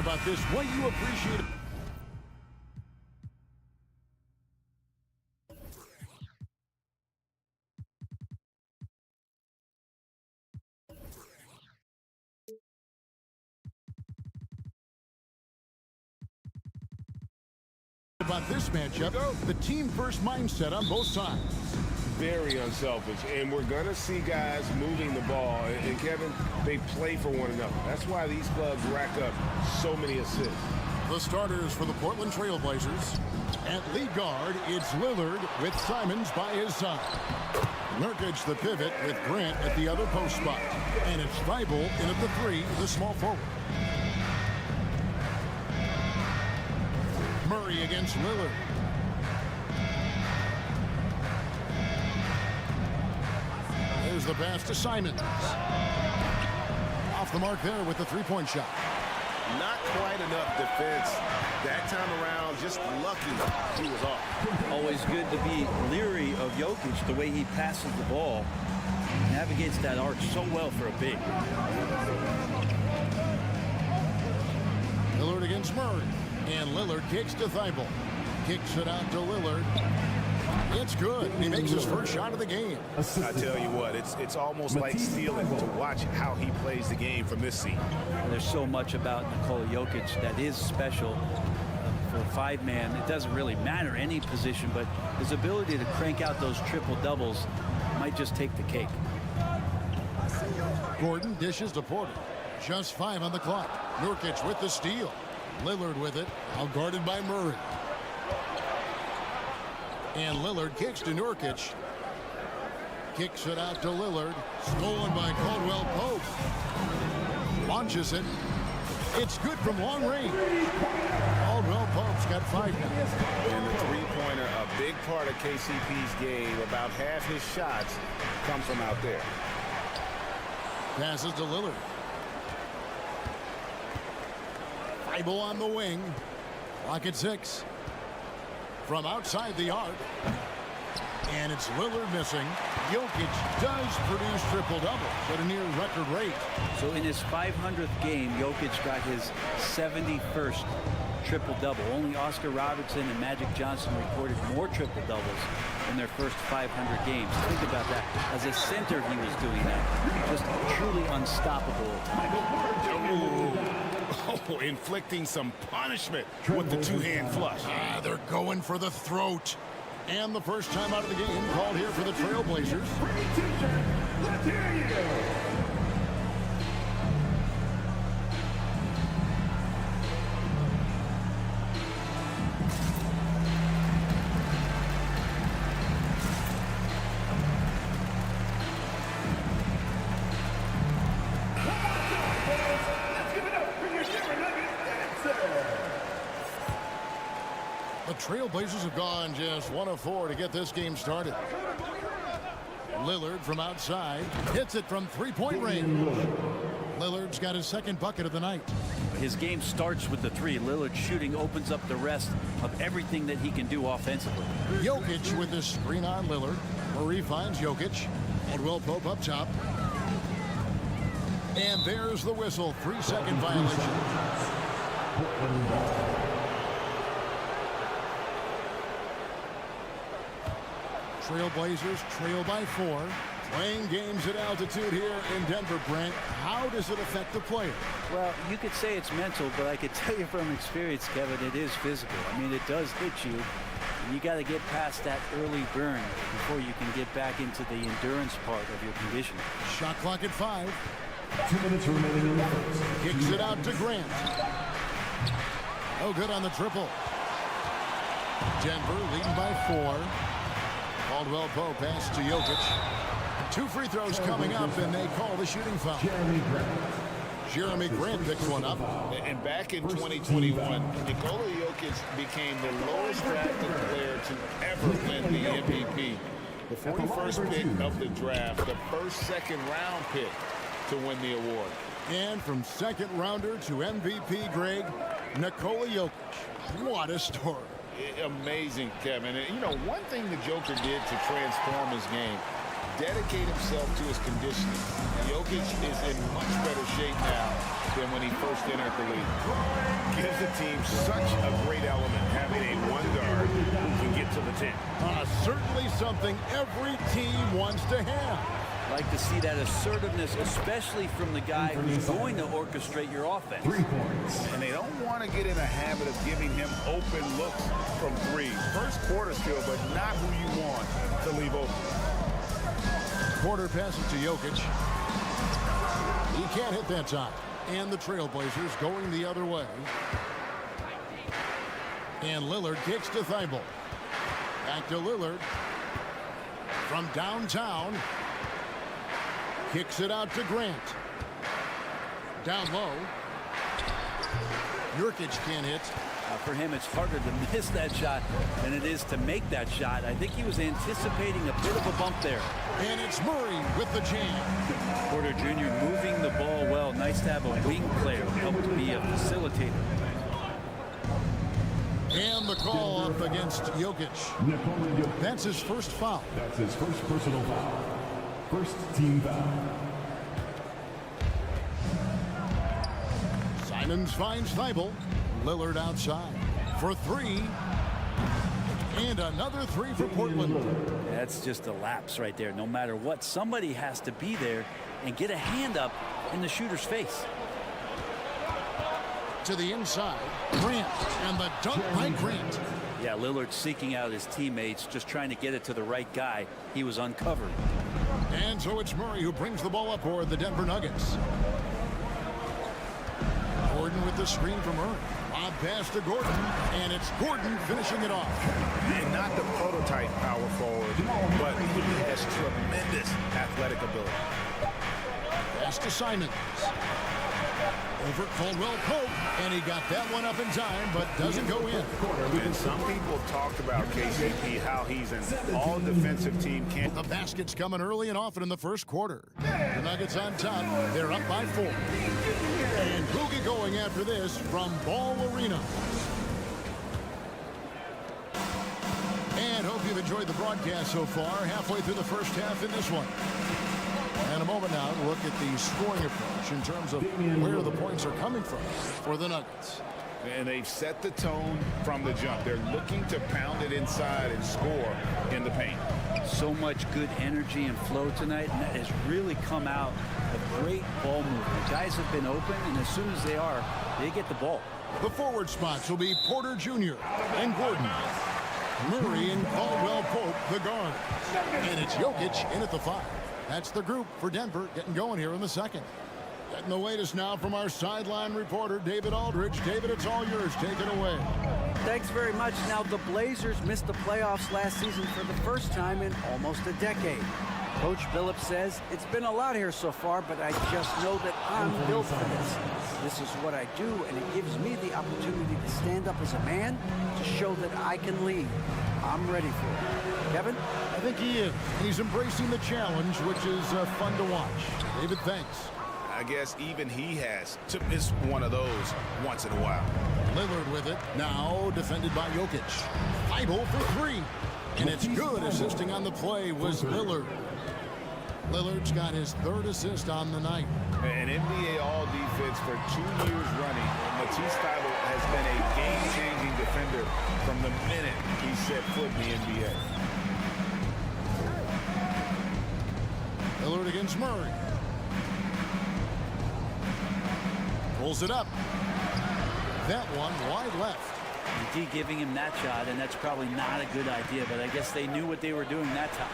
about this, what you appreciate about this matchup, the team-first mindset on both sides. Very unselfish, and we're going to see guys moving the ball. And Kevin, they play for one another. That's why these clubs rack up so many assists. The starters for the Portland Trail Blazers. At lead guard, it's Lillard with Simons by his side. Nurkic the pivot with Grant at the other post spot. And it's Thibault in at the 3, the small forward. Murray against Lillard. There's the pass to Simons. Off the mark there with the three-point shot. Not quite enough defense that time around. Just lucky he was off. Always good to be leery of Jokic, the way he passes the ball. Navigates that arc so well for a big. Lillard against Murray. And Lillard kicks to Thibault. Kicks it out to Lillard. It's good. He makes his first shot of the game. I tell you what, it's almost like stealing to watch how he plays the game from this seat. There's so much about Nikola Jokic that is special for a five-man. It doesn't really matter any position, but his ability to crank out those triple-doubles might just take the cake. Gordon dishes to Porter. Just 5 on the clock. Nurkic with the steal. Lillard with it, out guarded by Murray. And Lillard kicks to Nurkic. Kicks it out to Lillard. Stolen by Caldwell Pope. Launches it. It's good from long range. Caldwell Pope's got 5 now. And the three-pointer, a big part of KCP's game. About half his shots come from out there. Passes to Lillard. Thibault on the wing. Clock at 6. From outside the arc. And it's Lillard missing. Jokic does produce triple-doubles at a near record rate. So in his 500th game, Jokic got his 71st triple-double. Only Oscar Robertson and Magic Johnson recorded more triple-doubles in their first 500 games. Think about that. As a center, he was doing that. Just truly unstoppable at times. Oh, inflicting some punishment with the two-hand flush. They're going for the throat. And the first time out of the game called here for the Trailblazers. Let's hear you. The Trailblazers have gone just 1 of 4 to get this game started. Lillard from outside hits it from three-point range. Lillard's got his second bucket of the night. His game starts with the 3. Lillard shooting opens up the rest of everything that he can do offensively. Jokic with his screen on Lillard. Murray finds Jokic. Caldwell Pope up top. And there's the whistle. 3-second violation. Trailblazers trail by 4. Playing games at altitude here in Denver, Brent. How does it affect the player? Well, you could say it's mental, but I could tell you from experience, Kevin, it is physical. I mean, it does hit you. And you got to get past that early burn before you can get back into the endurance part of your conditioning. Shot clock at 5. 2 minutes remaining in the first. Kicks it out to Grant. No good on the triple. Denver leading by 4. Caldwell Pope pass to Jokic. 2 free throws coming up, and they call the shooting foul. Jeremy Grant picks one up. And back in 2021, Nikola Jokic became the lowest drafted player to ever win the MVP. The 41st pick of the draft, the first second-round pick to win the award. And from second rounder to MVP, Greg, Nikola Jokic. What a story. Amazing, Kevin. And, you know, one thing the Joker did to transform his game, dedicate himself to his conditioning. Jokic is in much better shape now than when he first entered the league. Gives the team such a great element, having a one guard who can get to the 10. Certainly something every team wants to have. Like to see that assertiveness, especially from the guy who's going to orchestrate your offense. 3 points. And they don't want to get in a habit of giving him open looks from 3. First quarter still, but not who you want to leave open. Porter passes to Jokic. He can't hit that time. And the Trailblazers going the other way. And Lillard kicks to Thibault. Back to Lillard. From downtown. Kicks it out to Grant. Down low. Jokic can't hit. For him, it's harder to miss that shot than it is to make that shot. I think he was anticipating a bit of a bump there. And it's Murray with the jam. Porter Jr. moving the ball well. Nice to have a wing player help to be a facilitator. And the call up against Jokic. That's his first foul. That's his first personal foul. First team foul. Simons finds Thibault. Lillard outside for 3. And another 3 for Portland. That's just a lapse right there. No matter what, somebody has to be there and get a hand up in the shooter's face. To the inside, Grant, and the dunk by Grant. Yeah, Lillard seeking out his teammates, just trying to get it to the right guy. He was uncovered. And so it's Murray who brings the ball up for the Denver Nuggets. Gordon with the screen from Murray. Lob pass to Gordon, and it's Gordon finishing it off. And not the prototype power forward, but he has tremendous athletic ability. Pass to Simons. Over Caldwell Pope, and he got that one up in time, but doesn't go in. And some people talked about KCP, how he's an all-defensive team. The basket's coming early and often in the first quarter. The Nuggets on top. They're up by 4. And Boogie going after this from Ball Arena. And hope you've enjoyed the broadcast so far. Halfway through the first half in this one. And a moment now to look at the scoring approach in terms of where the points are coming from for the Nuggets. And they've set the tone from the jump. They're looking to pound it inside and score in the paint. So much good energy and flow tonight, and that has really come out of great ball movement. Guys have been open, and as soon as they are, they get the ball. The forward spots will be Porter Jr. and Gordon. Murray and Caldwell Pope, the guards. And it's Jokic in at the 5. That's the group for Denver getting going here in the second. Getting the latest now from our sideline reporter, David Aldridge. David, it's all yours. Take it away. Thanks very much. Now, the Blazers missed the playoffs last season for the first time in almost a decade. Coach Billups says, it's been a lot here so far, but I just know that I'm built for this. This is what I do, and it gives me the opportunity to stand up as a man to show that I can lead. I'm ready for it. Kevin? I think he is. He's embracing the challenge, which is fun to watch. David, thanks. I guess even he has to miss one of those once in a while. Lillard with it. Now defended by Jokic. Thibault for 3. And it's good. Assisting on the play was Lillard. Lillard's got his 3rd assist on the night. An NBA All-Defense for 2 years running. Matisse Thybulle has been a game-changing defender from the minute he set foot in the NBA. Lillard against Murray. Pulls it up. That one wide left. Indeed, giving him that shot, and that's probably not a good idea, but I guess they knew what they were doing that time.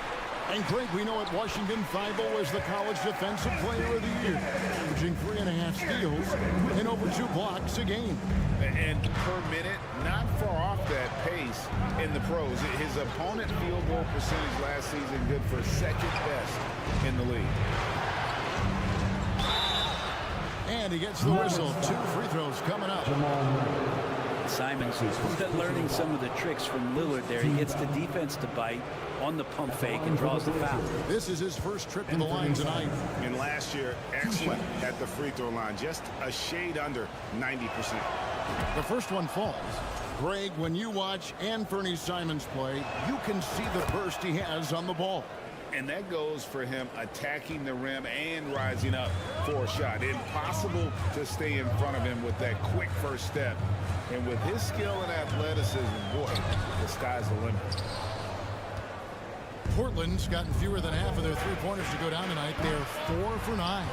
And Greg, we know at Washington, Thibault was the College Defensive Player of the Year, averaging 3.5 steals and over 2 blocks a game. And per minute, not far off that pace in the pros. His opponent field goal percentage last season good for 2nd best in the league. And he gets the whistle. 2 free throws coming up. Simons learning some of the tricks from Lillard there. He gets the defense to bite on the pump fake and draws the foul. This is his first trip to the line tonight. And last year, excellent at the free throw line, just a shade under 90%. The first one falls. Greg, when you watch Anthony Simons play, you can see the burst he has on the ball. And that goes for him attacking the rim and rising up for a shot. Impossible to stay in front of him with that quick first step. And with his skill and athleticism, boy, the sky's the limit. Portland's gotten fewer than half of their three-pointers to go down tonight. They're 4 for 9.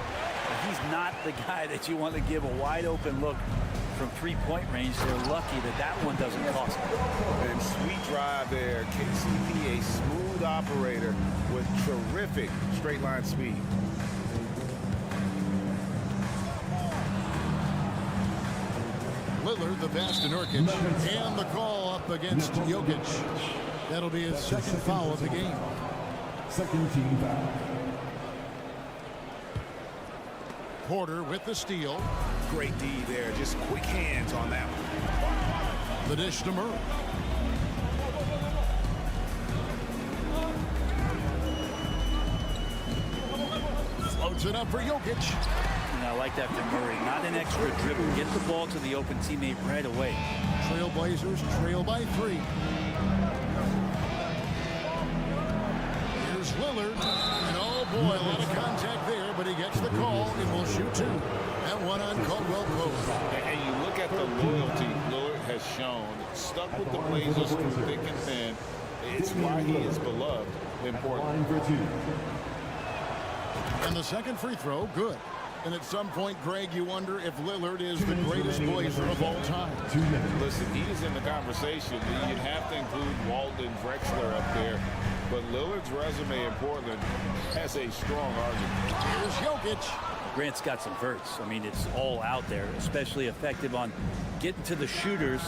He's not the guy that you want to give a wide open look from three-point range. They're lucky that that one doesn't cost them. And sweet drive there. KCP, a smooth operator with terrific straight line speed. Lillard, the pass to Nurkic, and the call up against Jokic. That'll be his second foul of the game. Second team foul. Porter with the steal. Great D there. Just quick hands on that one. The dish to Murray. Floats it up for Jokic. And I like that from Murray. Not an extra dribble. Get the ball to the open teammate right away. Trailblazers trail by 3. Here's Lillard. And oh boy, a lot of contact there, but he gets the call and will shoot 2. That one on Caldwell Pope. And you look at the loyalty Lillard has shown. Stuck with the Blazers through thick and thin. It's why he is beloved in Portland. Line for 2. And the second free throw, good. And at some point, Greg, you wonder if Lillard is the greatest Blazer of all time. 2 minutes. Listen, he's in the conversation. You'd have to include Walton Drexler up there. But Lillard's resume in Portland has a strong argument. Here's Jokic. Grant's got some verts. I mean, it's all out there, especially effective on getting to the shooters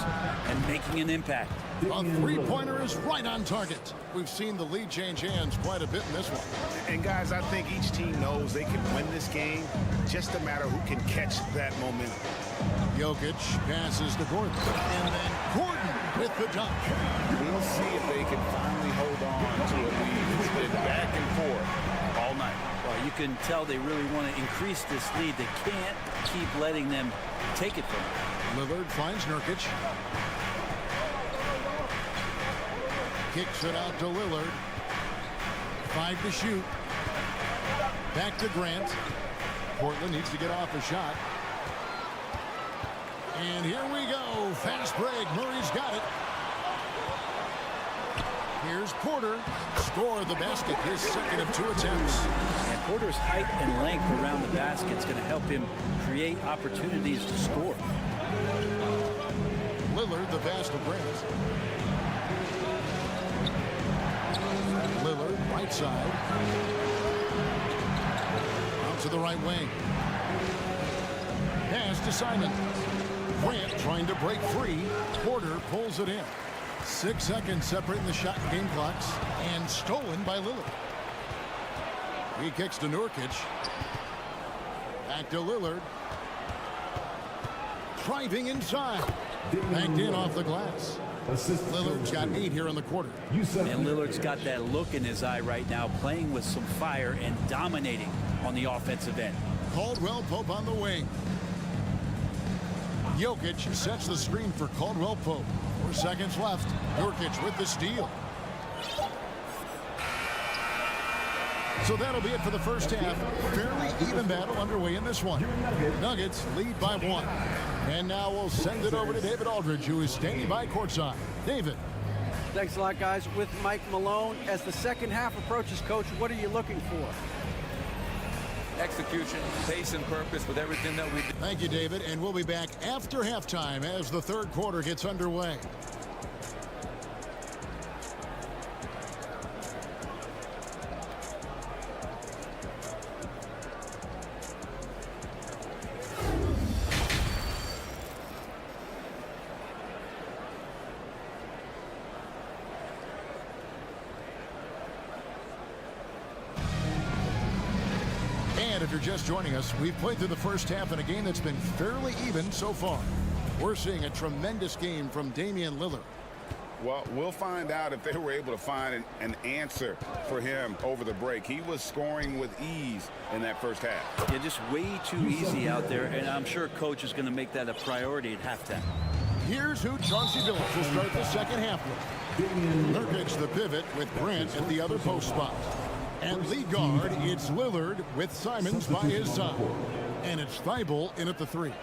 and making an impact. A three-pointer is right on target. We've seen the lead change hands quite a bit in this one. And guys, I think each team knows they can win this game. Just a matter who can catch that momentum. Jokic passes to Gordon. And then Gordon with the dunk. We'll see if they can finally hold on to a lead. It's been back and forth all night. Well, you can tell they really want to increase this lead. They can't keep letting them take it from them. Lillard finds Nurkic. Kicks it out to Lillard. 5 to shoot. Back to Grant. Portland needs to get off a shot. And here we go. Fast break. Murray's got it. Here's Porter. Score the basket. His second of 2 attempts. And Porter's height and length around the basket is going to help him create opportunities to score. Lillard, the pass to Grant. Lillard, right side. Out to the right wing. Pass to Simon. Grant trying to break free. Porter pulls it in. 6 seconds separating the shot and game clocks. And stolen by Lillard. He kicks to Nurkic. Back to Lillard. Driving inside. Backed in off the glass. Lillard's got 8 here in the quarter. And Lillard's got that look in his eye right now, playing with some fire and dominating on the offensive end. Caldwell Pope on the wing. Jokic sets the screen for Caldwell Pope. 4 seconds left. Nurkic with the steal. So that'll be it for the first half. Fairly even battle underway in this one. Nuggets lead by 1. And now we'll send it over to David Aldridge, who is standing by courtside. David. Thanks a lot, guys. With Mike Malone, as the second half approaches, Coach, what are you looking for? Execution, pace, and purpose with everything that we do. Thank you, David. And we'll be back after halftime as the third quarter gets underway. And if you're just joining us, we've played through the first half in a game that's been fairly even so far. We're seeing a tremendous game from Damian Lillard. Well, we'll find out if they were able to find an answer for him over the break. He was scoring with ease in that first half. Yeah, just way too easy out there, and I'm sure Coach is going to make that a priority at halftime. Here's who Chauncey Billups will start the second half with. Nurkic the pivot with Grant at the other post spot. And lead guard, it's Lillard with Simons by his side. And it's Thibault in at the 3.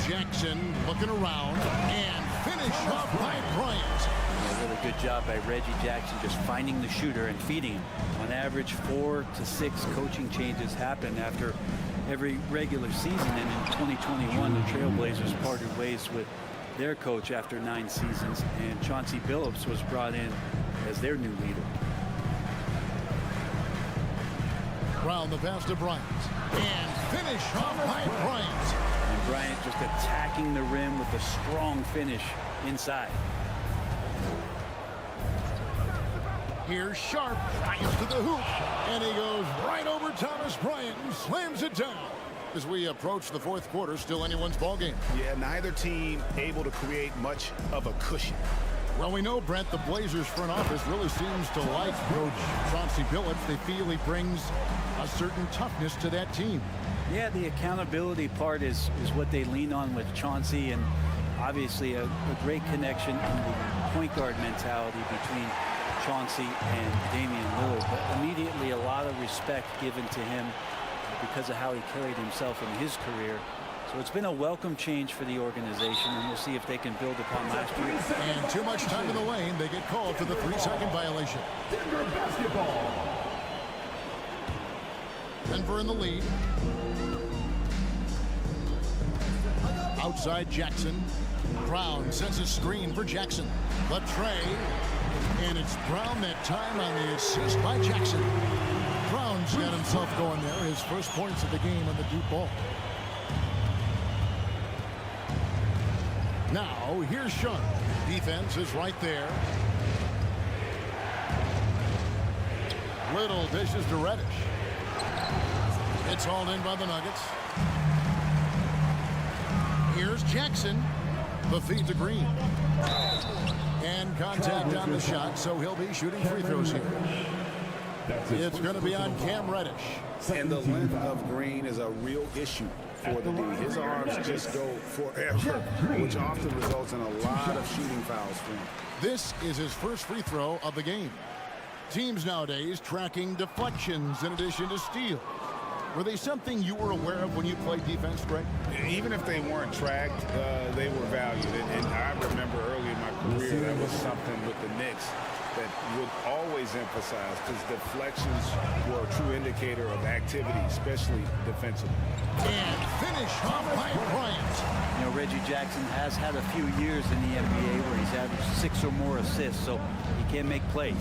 Jackson looking around and finish off by Bryant. A really good job by Reggie Jackson just finding the shooter and feeding him. On average, 4 to 6 coaching changes happen after every regular season. And in 2021, the Trailblazers parted ways with their coach after 9 seasons, and Chauncey Billups was brought in as their new leader. Brown the pass to Bryant. And finish off by Bryant. And Bryant just attacking the rim with a strong finish inside. Here's Sharp, Bryant to the hoop, and he goes right over Thomas Bryant and slams it down. As we approach the 4th quarter, still anyone's ball game. Yeah, neither team able to create much of a cushion. Well, we know, Brent, the Blazers front office really seems to like Coach Chauncey Billups. They feel he brings a certain toughness to that team. Yeah, the accountability part is what they lean on with Chauncey, and obviously a great connection in the point guard mentality between Chauncey and Damian Lillard. But immediately a lot of respect given to him because of how he carried himself in his career. So it's been a welcome change for the organization, and we'll see if they can build upon last year. And too much time in the lane. They get called for the 3-second violation. Denver basketball. Denver in the lead. Outside Jackson. Brown sends a screen for Jackson. Latrey. And it's Brown that time on the assist by Jackson. Brown's got himself going there. His first points of the game on the deep ball. Now, here's Sharp. Defense is right there. Little dishes to Reddish. It's hauled in by the Nuggets. Here's Jackson. The feed to Green. And contact on the shot, so he'll be shooting free throws here. It's going to be on Cam Reddish. And the length of Green is a real issue for the D. His arms just go forever, which often results in a lot of shooting fouls for him. This is his first free throw of the game. Teams nowadays tracking deflections in addition to steals. Were they something you were aware of when you played defense, Greg? Even if they weren't tracked, they were valued. And I remember early in my career, that was something with the Knicks that would always emphasize, because deflections were a true indicator of activity, especially defensively. And finish off by Bryant. You know, Reggie Jackson has had a few years in the NBA where he's averaged 6 or more assists, so he can make plays.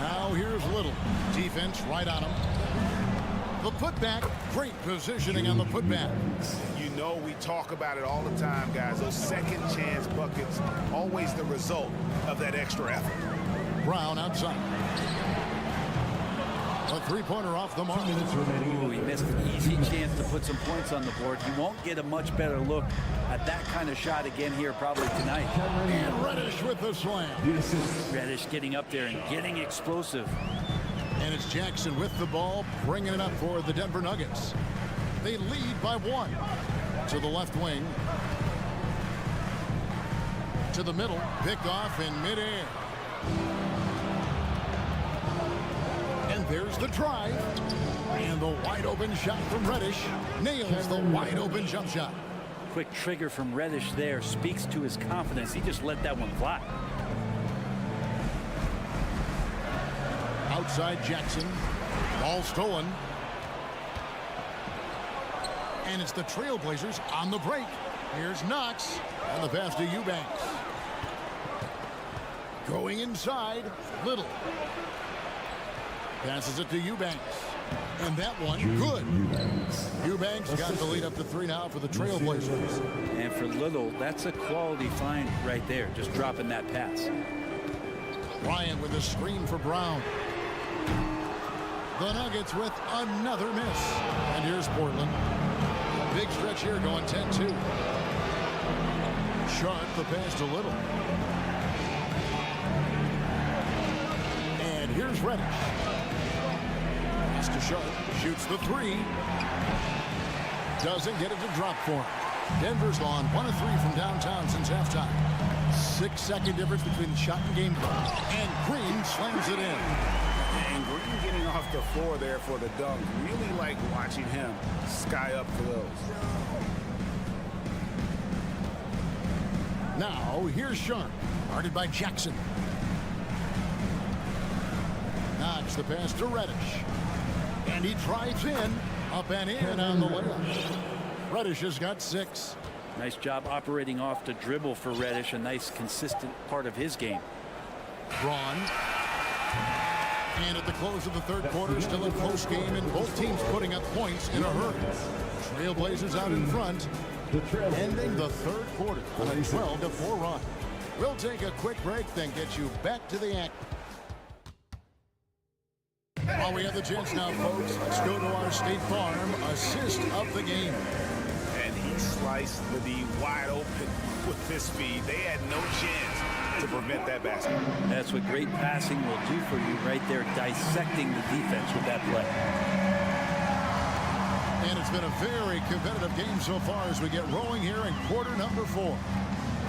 Now here's Little. Defense right on him. The putback, great positioning on the putback. You know, we talk about it all the time, guys. Those second chance buckets, always the result of that extra effort. Brown outside. A three-pointer off the mark. Ooh, he missed an easy chance to put some points on the board. He won't get a much better look at that kind of shot again here probably tonight. And Reddish with the slam. Reddish getting up there and getting explosive. And it's Jackson with the ball, bringing it up for the Denver Nuggets. They lead by 1. To the left wing. To the middle. Pick off in midair. And there's the drive. And the wide open shot from Reddish. Nails the wide open jump shot. Quick trigger from Reddish there speaks to his confidence. He just let that one fly. Outside Jackson. Ball stolen. And it's the Trailblazers on the break. Here's Knox. And the pass to Eubanks. Going inside. Little. Passes it to Eubanks. And that one, good. Eubanks got the lead up to 3 now for the Trailblazers. And for Little, that's a quality find right there, just dropping that pass. Bryant with a screen for Brown. The Nuggets with another miss. And here's Portland. Big stretch here going 10-2. Sharp the pass to Little. And here's Reddish. Pass to Sharp. Shoots the 3. Doesn't get it to drop for him. Denver's gone 1 of 3 from downtown since halftime. 6-second difference between shot and game clock. And Green slams it in. And Green getting off the floor there for the dunk. Really like watching him sky up for those. Now, here's Sharp. Guarded by Jackson. Knocks the pass to Reddish. And he drives in. Up and in on the layup. Reddish has got 6. Nice job operating off the dribble for Reddish. A nice, consistent part of his game. Braun. And at the close of the third quarter, still a close game, and both teams putting up points in a hurry. Trailblazers out in front, ending the third quarter on a 12-4 run. We'll take a quick break, then get you back to the act. While we have the chance now, folks, let's go to our State Farm assist of the game. And he sliced the D wide open with his speed. They had no chance to prevent that basket. That's what great passing will do for you right there, dissecting the defense with that play. And it's been a very competitive game so far as we get rolling here in quarter number 4.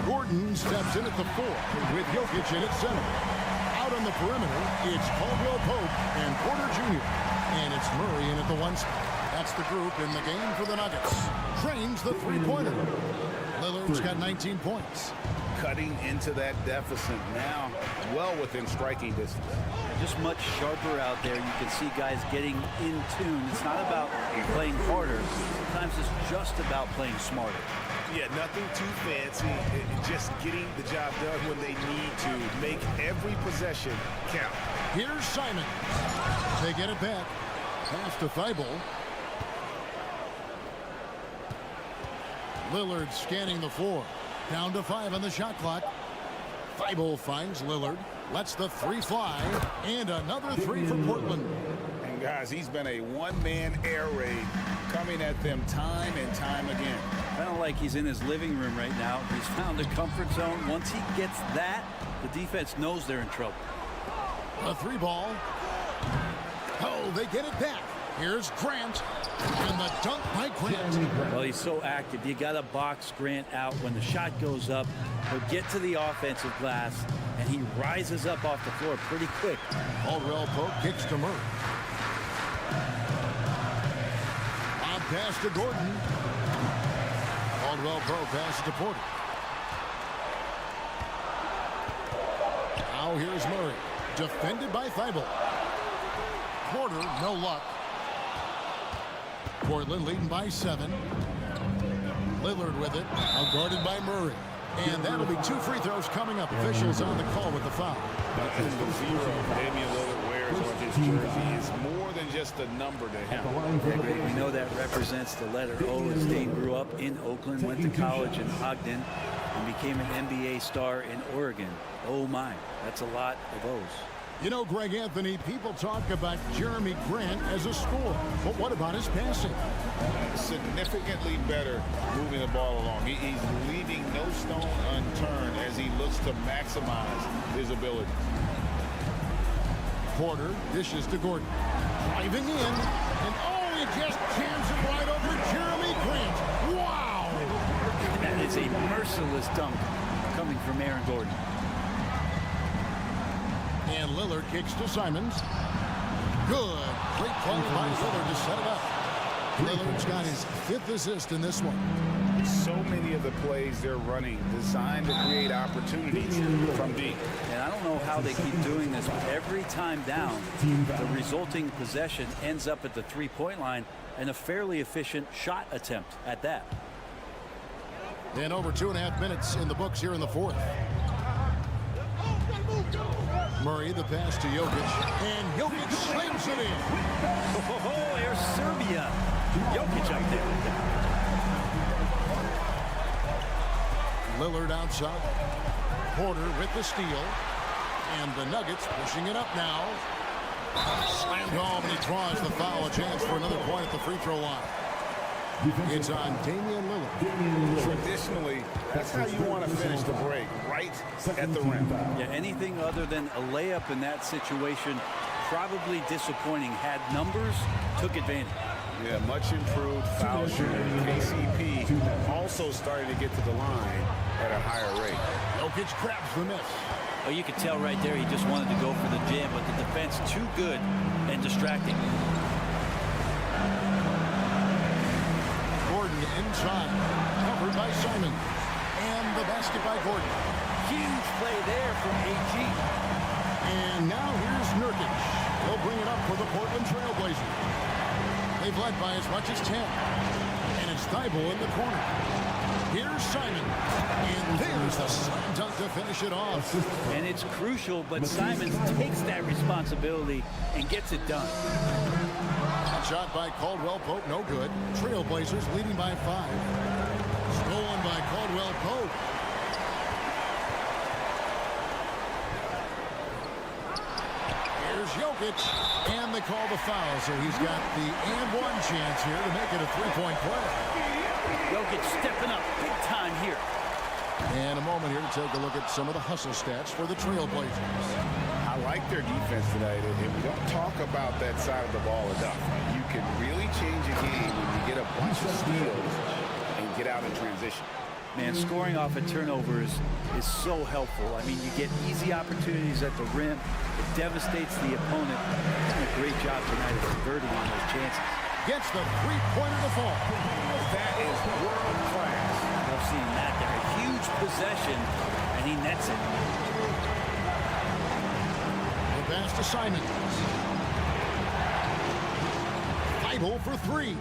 Gordon steps in at the 4 with Jokic in at center. Out on the perimeter, it's Caldwell Pope and Porter Jr. And it's Murray in at the 1 spot. That's the group in the game for the Nuggets. Drains the three-pointer. Lillard's got 19 points. Cutting into that deficit now, well within striking distance. Just much sharper out there. You can see guys getting in tune. It's not about playing harder. Sometimes it's just about playing smarter. Yeah, nothing too fancy. Just getting the job done when they need to. Make every possession count. Here's Simon. They get it back. Pass to Thibault. Lillard scanning the floor. Down to 5 on the shot clock. Thibault finds Lillard. Lets the 3 fly. And another 3 for Portland. And guys, he's been a one-man air raid coming at them time and time again. Kind of like he's in his living room right now. He's found a comfort zone. Once he gets that, the defense knows they're in trouble. A 3 ball. Oh, they get it back. Here's Grant. And the dunk by Grant. Well, he's so active. You got to box Grant out. When the shot goes up, he'll get to the offensive glass, and he rises up off the floor pretty quick. Caldwell Pope kicks to Murray. On pass to Gordon. Caldwell Pope passes to Porter. Now here's Murray. Defended by Thibault. Porter, no luck. Portland leading by 7. Lillard with it. Now guarded by Murray. And that'll be 2 free throws coming up. Officials on the call with the foul. And the 0 Damian Lillard wears on his jersey is more than just a number to him. We know that represents the letter O, as Dame grew up in Oakland, went to college in Ogden, and became an NBA star in Oregon. Oh my, that's a lot of O's. You know, Greg Anthony, people talk about Jeremy Grant as a scorer, but what about his passing? Significantly better moving the ball along. He's leaving no stone unturned as he looks to maximize his ability. Porter dishes to Gordon. Driving in, and oh, he just jams it right over Jeremy Grant. Wow! That is a merciless dunk coming from Aaron Gordon. And Lillard kicks to Simons. Good. Great play by Lillard to set it up. Lillard's got his 5th assist in this one. So many of the plays they're running designed to create opportunities from deep. And I don't know how they keep doing this, but every time down, the resulting possession ends up at the 3-point line, and a fairly efficient shot attempt at that. And over 2.5 minutes in the books here in the 4th. Murray, the pass to Jokic, and Jokic slams it in. Oh, there's Serbia. Jokic up there. Lillard outside. Porter with the steal. And the Nuggets pushing it up now. Slammed home, and he draws the foul. A chance for another point at the free throw line. It's on Damian Lillard. Traditionally, that's how you want to finish the break, right at the rim. Yeah, anything other than a layup in that situation, probably disappointing. Had numbers, took advantage. Yeah, much improved foul shooter. KCP also starting to get to the line at a higher rate. Jokic grabs the miss. Well, you could tell right there he just wanted to go for the jam, but the defense too good and distracting. Gordon inside, covered by Simon. And the basket by Gordon. Huge play there from AG. And now here's Nurkic. He'll bring it up for the Portland Trailblazers. They've led by as much as 10. And it's Thibault in the corner. Here's Simon. And there's the slam dunk to finish it off. And it's crucial, but Simons takes that responsibility and gets it done. Shot by Caldwell Pope, no good. Trailblazers leading by 5. Stolen by Caldwell Pope. Here's Jokic, and they call the foul, so he's got the and one chance here to make it a three-point play. Jokic stepping up big time here. And a moment here to take a look at some of the hustle stats for the Trailblazers. I like their defense tonight, and we don't talk about that side of the ball enough. You can really change a game when you get a bunch of steals and get out in transition. Man, scoring off of turnovers is so helpful. I mean, you get easy opportunities at the rim. It devastates the opponent. Doing a great job tonight of converting on those chances. Gets the three-pointer to fall. That is world class. I've seen that there. A huge possession, and he nets it. The pass to Simon. Thibault for 3.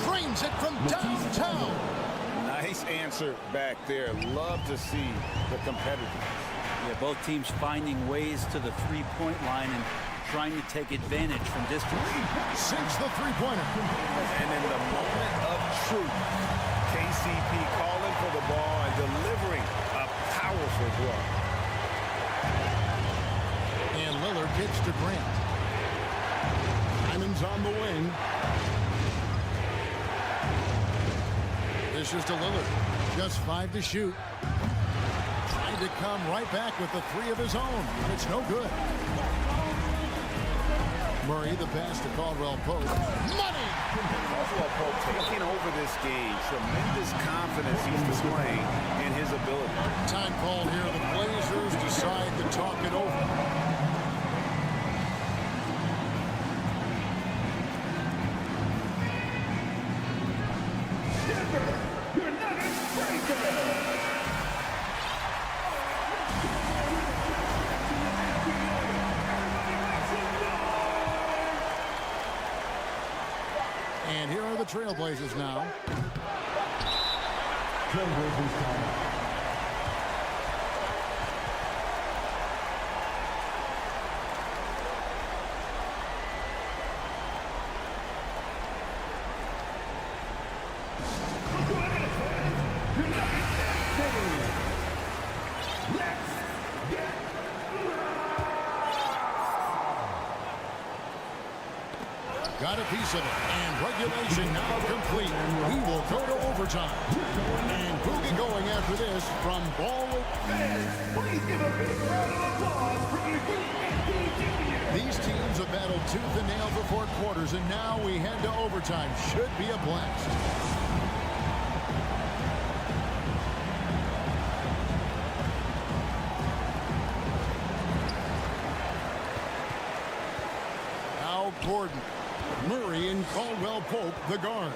Frames it from downtown. Nice answer back there. Love to see the competitors. Yeah, both teams finding ways to the three-point line and trying to take advantage from distance. Sinks the three-pointer. And in the moment of truth, KCP calling for the ball and delivering a powerful blow. And Lillard gets to Grant. Simon's on the wing. This is to Lillard. Just 5 to shoot. Trying to come right back with the 3 of his own. But it's no good. Murray, the pass to Caldwell Pope. Money! Caldwell Pope taking over this game. Tremendous confidence he's displaying in his ability. Time called here. The Blazers decide to talk it over. And here are the Trailblazers now. Trailblazers time. Got a piece of it, and regulation now complete. We will go to overtime. And Boogie going after this from ball. Please give a big round of applause for NBA2K23. These teams have battled tooth and nail for 4 quarters, and now we head to overtime. Should be a blast. Now Gordon. Murray and Caldwell Pope, the guards.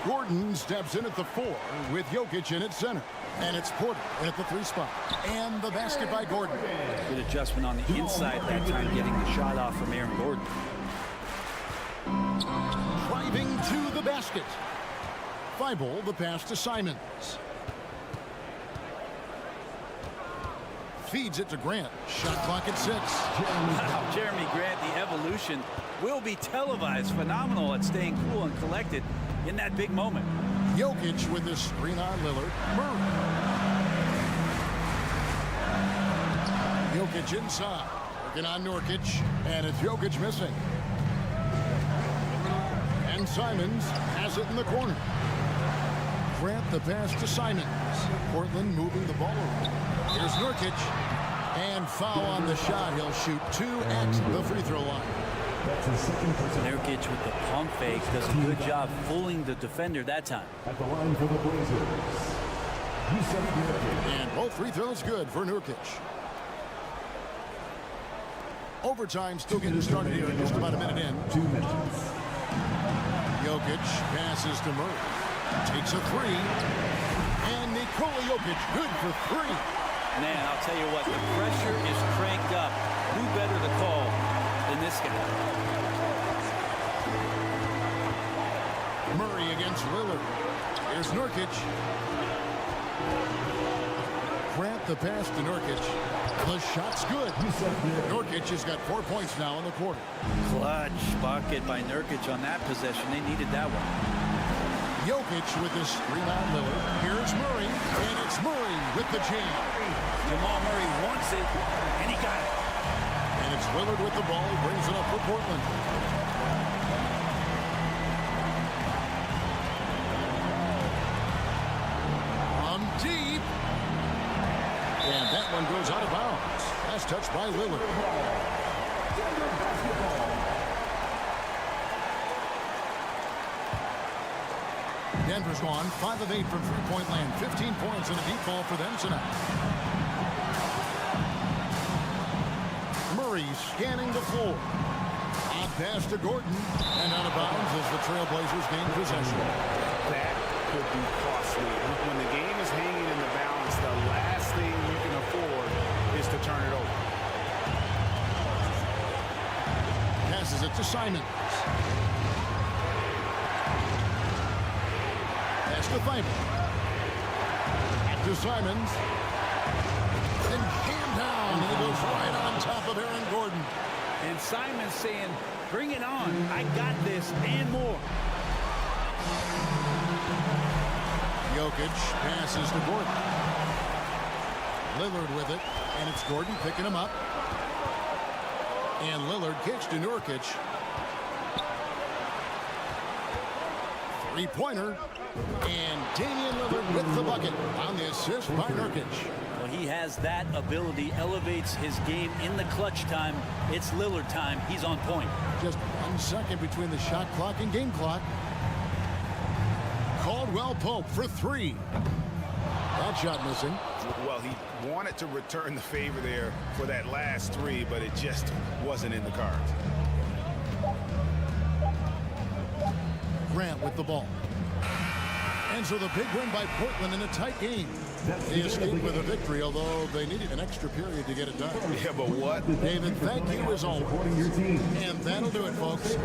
Gordon steps in at the 4 with Jokic in at center. And it's Porter in at the 3 spot. And the basket by Gordon. Good adjustment on the inside that time, getting the shot off from Aaron Gordon. Driving to the basket. Thibault, the pass to Simons. Feeds it to Grant. Shot clock at 6. Wow, Jeremy Grant, the evolution will be televised. Phenomenal at staying cool and collected in that big moment. Jokic with his screen on Lillard. Murray. Jokic inside. Working on Nurkic. And it's Jokic missing. And Simons has it in the corner. Grant the pass to Simons. Portland moving the ball around. Here's Nurkic. And foul on the shot. He'll shoot 2 at the free throw line. That's his second personal. Nurkic with the pump fake does a good job fooling the defender that time. At the line for the Blazers, And both free throws good for Nurkic. Overtime still getting started here, just about a minute in. 2 minutes. Jokic passes to Murray. Takes a three. And Nikola Jokic good for three. Man, I'll tell you what, the pressure is cranked up. Who better to call than this guy? Murray against Lillard. Here's Nurkic. Grant the pass to Nurkic. The shot's good. Nurkic has got 4 points now in the quarter. Clutch bucket by Nurkic on that possession. They needed that one. Jokic with this rebound Lillard. Here's Murray, and it's Murray with the jam. Jamal Murray wants it, and he got it. And it's Lillard with the ball. He brings it up for Portland. From deep. And that one goes out of bounds. That's touched by Lillard. Denver's gone 5 of 8 from three-point land. 15 points and a deep ball for them tonight. Murray scanning the floor. On pass to Gordon. And out of bounds as the Trailblazers gain possession. That could be costly. When the game is hanging in the balance, the last thing you can afford is to turn it over. Passes it to Simons. Pass to Thybulle. Back to Simons. And jammed down. And it goes right on top of Aaron Gordon. And Simons saying, bring it on. I got this and more. Jokic passes to Gordon. Lillard with it. And it's Gordon picking him up. And Lillard kicks to Nurkic. Three-pointer. And Damian Lillard with the bucket on the assist by Nurkic. Well, he has that ability, elevates his game in the clutch time. It's Lillard time. He's on point. Just 1 second between the shot clock and game clock. Caldwell Pope for three. That shot missing. Well, he wanted to return the favor there for that last three, but it just wasn't in the cards. Grant with the ball. And so the big win by Portland in a tight game. They escaped with a victory, although they needed an extra period to get it done. Yeah, but what? David, thank you as always. And that'll do it, folks.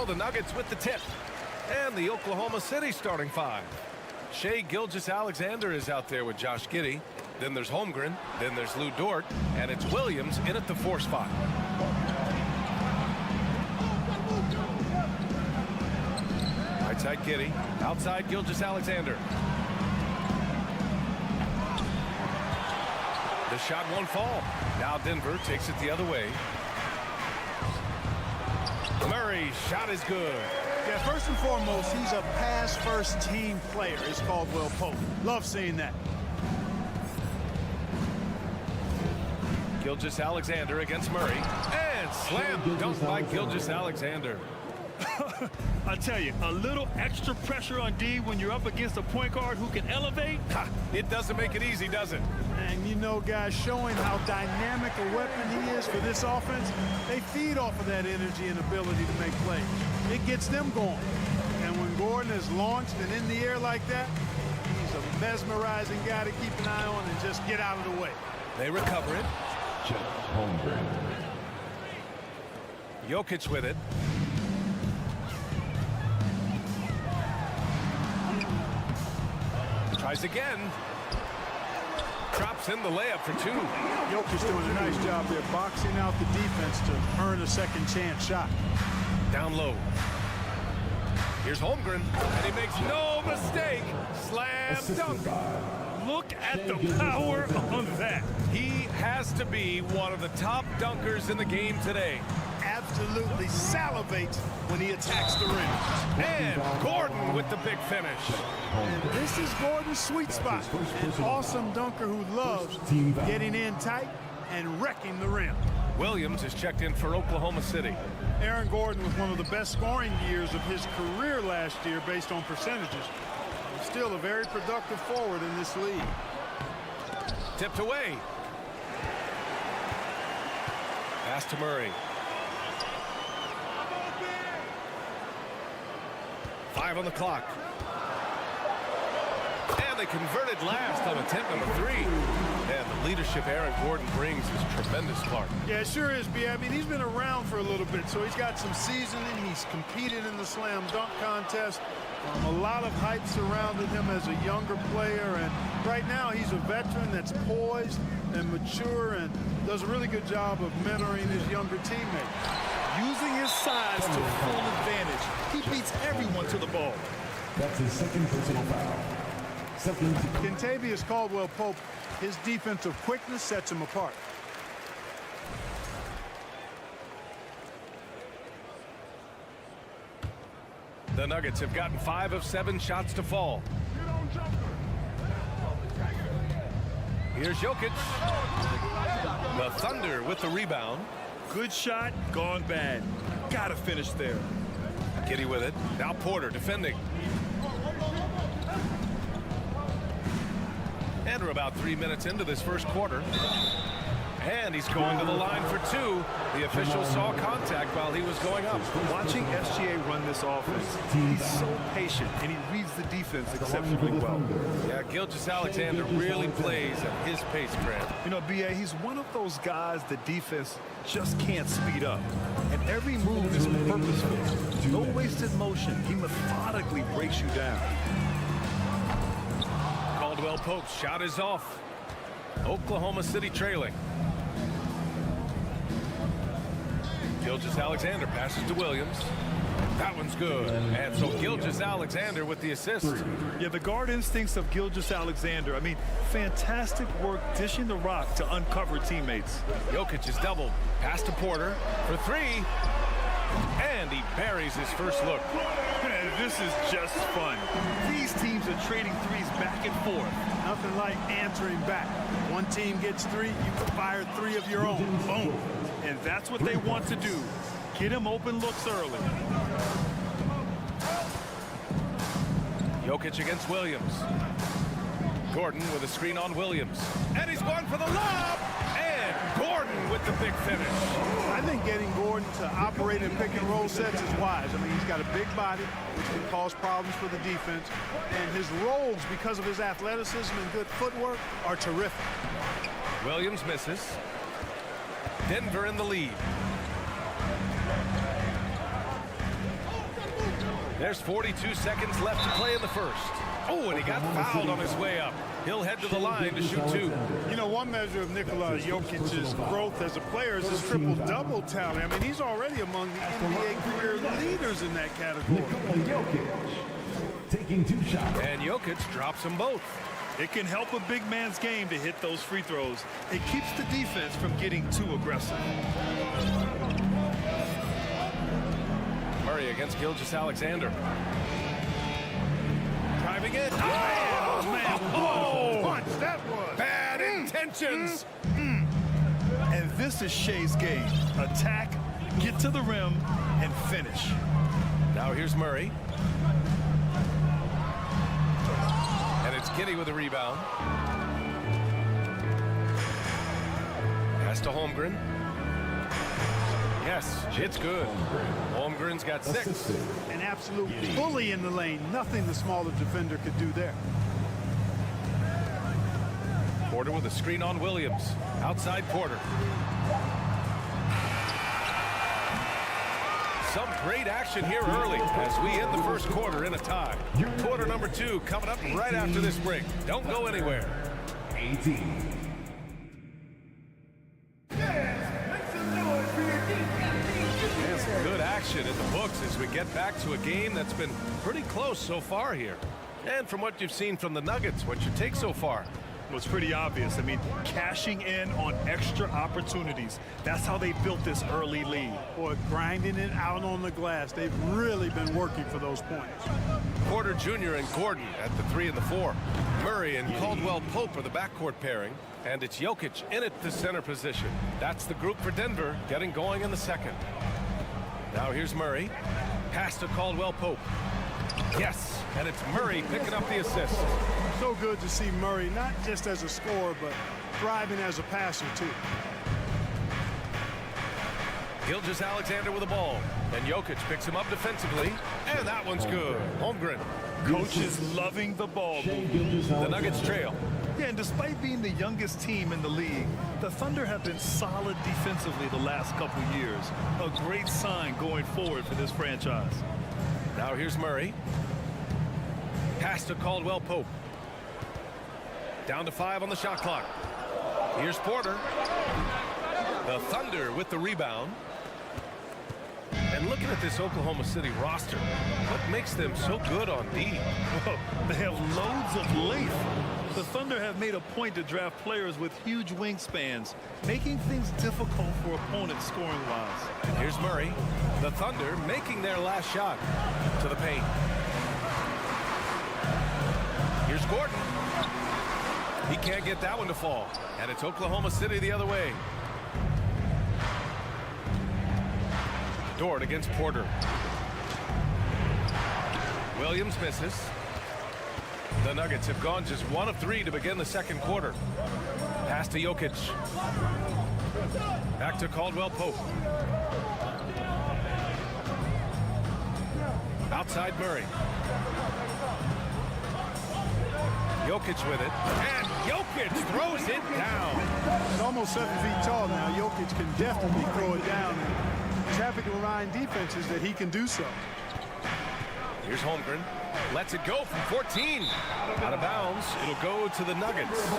So the Nuggets with the tip. And the Oklahoma City starting five. Shai Gilgeous-Alexander is out there with Josh Giddey. Then there's Holmgren. Then there's Lou Dort. And it's Williams in at the 4 spot. Right side Giddey. Outside Gilgeous-Alexander. The shot won't fall. Now Denver takes it the other way. Murray, shot is good. Yeah, first and foremost, he's a pass-first team player. It's Caldwell Pope. Love seeing that. Gilgeous-Alexander against Murray. And slam dunk by Gilgeous-Alexander. I tell you, a little extra pressure on D when you're up against a point guard who can elevate. Ha, it doesn't make it easy, does it? And you know, guys, showing how dynamic a weapon he is for this offense, they feed off of that energy and ability to make plays. It gets them going. And when Gordon is launched and in the air like that, he's a mesmerizing guy to keep an eye on and just get out of the way. They recover it. Chet Holmgren. Jokic with it. Tries again. Drops in the layup for two. Jokic's doing a nice job there, boxing out the defense to earn a second chance shot. Down low. Here's Holmgren, and he makes no mistake. Slam dunk. Look at the power on that. He has to be one of the top dunkers in the game today. Absolutely salivates when he attacks the rim. And Gordon with the big finish. And this is Gordon's sweet spot. An awesome dunker who loves getting in tight and wrecking the rim. Williams is checked in for Oklahoma City. Aaron Gordon was one of the best scoring years of his career last year based on percentages. He's still a very productive forward in this league. Tipped away. Pass to Murray. 5 on the clock. And they converted last on attempt number 3. And the leadership Aaron Gordon brings is tremendous, Clark. Yeah, it sure is, B. I mean, he's been around for a little bit, so he's got some seasoning. He's competed in the slam dunk contest. A lot of hype surrounded him as a younger player, and right now he's a veteran that's poised and mature and does a really good job of mentoring his younger teammates. Using his size to full advantage. He beats everyone to the ball. That's his second personal foul. Second. Kentavious Caldwell-Pope, his defensive quickness sets him apart. The Nuggets have gotten 5 of 7 shots to fall. Here's Jokic. The Thunder with the rebound. Good shot, gone bad. Gotta finish there. Giddey with it. Now Porter defending. And we're about 3 minutes into this first quarter. And he's going to the line for 2. The official saw contact while he was going up. Watching SGA run this offense, he's so patient, and he reads the defense exceptionally well. Yeah, Gilgeous-Alexander really plays at his pace, Grant. You know, B.A., he's one of those guys the defense just can't speed up. And every move is purposeful. No wasted motion. He methodically breaks you down. Caldwell Pope's shot is off. Oklahoma City trailing. Gilgeous-Alexander passes to Williams. That one's good. And so Gilgeous-Alexander with the assist. Yeah, the guard instincts of Gilgeous-Alexander. I mean, fantastic work dishing the rock to uncover teammates. Jokic is doubled. Pass to Porter for 3. And he buries his first look. This is just fun. These teams are trading threes back and forth. Nothing like answering back. One team gets 3, you can fire 3 of your own. Boom. And that's what they want to do. Get him open looks early. Jokic against Williams. Gordon with a screen on Williams. And he's going for the lob. And Gordon with the big finish. I think getting Gordon to operate in pick and roll sets is wise. I mean, he's got a big body, which can cause problems for the defense. And his rolls, because of his athleticism and good footwork, are terrific. Williams misses. Denver in the lead. There's 42 seconds left to play in the first. Oh, and he got fouled on his way up. He'll head to the line to shoot 2. You know, one measure of Nikola Jokic's growth as a player is his triple-double tally. I mean, he's already among the NBA career leaders in that category. Taking 2 shots. And Jokic drops them both. It can help a big man's game to hit those free throws. It keeps the defense from getting too aggressive. Murray against Gilgeous-Alexander. Driving it. Oh, man. Oh, Punch, that was. bad intentions. And this is Shea's game. Attack, get to the rim, and finish. Now here's Murray. And it's Giddey with a rebound. Pass to Holmgren. Yes, it's good. Holmgren's got 6. An absolute bully in the lane. Nothing the smaller defender could do there. Porter with a screen on Williams. Outside Porter. Some great action here early as we end the first quarter in a tie. Quarter number 2 coming up right after this break. Don't go anywhere. 18. And some good action in the books as we get back to a game that's been pretty close so far here. And from what you've seen from the Nuggets, what's your take so far? Well, it's pretty obvious. I mean, cashing in on extra opportunities. That's how they built this early lead. Boy, grinding it out on the glass. They've really been working for those points. Porter Jr. and Gordon at the 3 and the 4. Murray and Caldwell-Pope are the backcourt pairing. And it's Jokic in at the center position. That's the group for Denver getting going in the second. Now here's Murray. Pass to Caldwell-Pope. Yes, and it's Murray picking up the assist. So good to see Murray, not just as a scorer, but thriving as a passer, too. Gilgeous-Alexander with the ball. And Jokic picks him up defensively. And that one's good. Holmgren. Coach is loving the ball movement. The Nuggets trail. Yeah, and despite being the youngest team in the league, the Thunder have been solid defensively the last couple years. A great sign going forward for this franchise. Now here's Murray. Pass to Caldwell-Pope. Down to 5 on the shot clock. Here's Porter. The Thunder with the rebound. And looking at this Oklahoma City roster, what makes them so good on D? Well, they have loads of length. The Thunder have made a point to draft players with huge wingspans, making things difficult for opponents scoring-wise. And here's Murray. The Thunder making their last shot to the paint. Here's Gordon. He can't get that one to fall. And it's Oklahoma City the other way. Dort against Porter. Williams misses. The Nuggets have gone just 1 of 3 to begin the second quarter. Pass to Jokic. Back to Caldwell-Pope. Outside Murray. Jokic with it. And Jokic throws it down. At almost 7 feet tall now, Jokic can definitely throw it down. Traffic and remind defenses that he can do so. Here's Holmgren. Lets it go from 14. Out of bounds. It'll go to the Nuggets.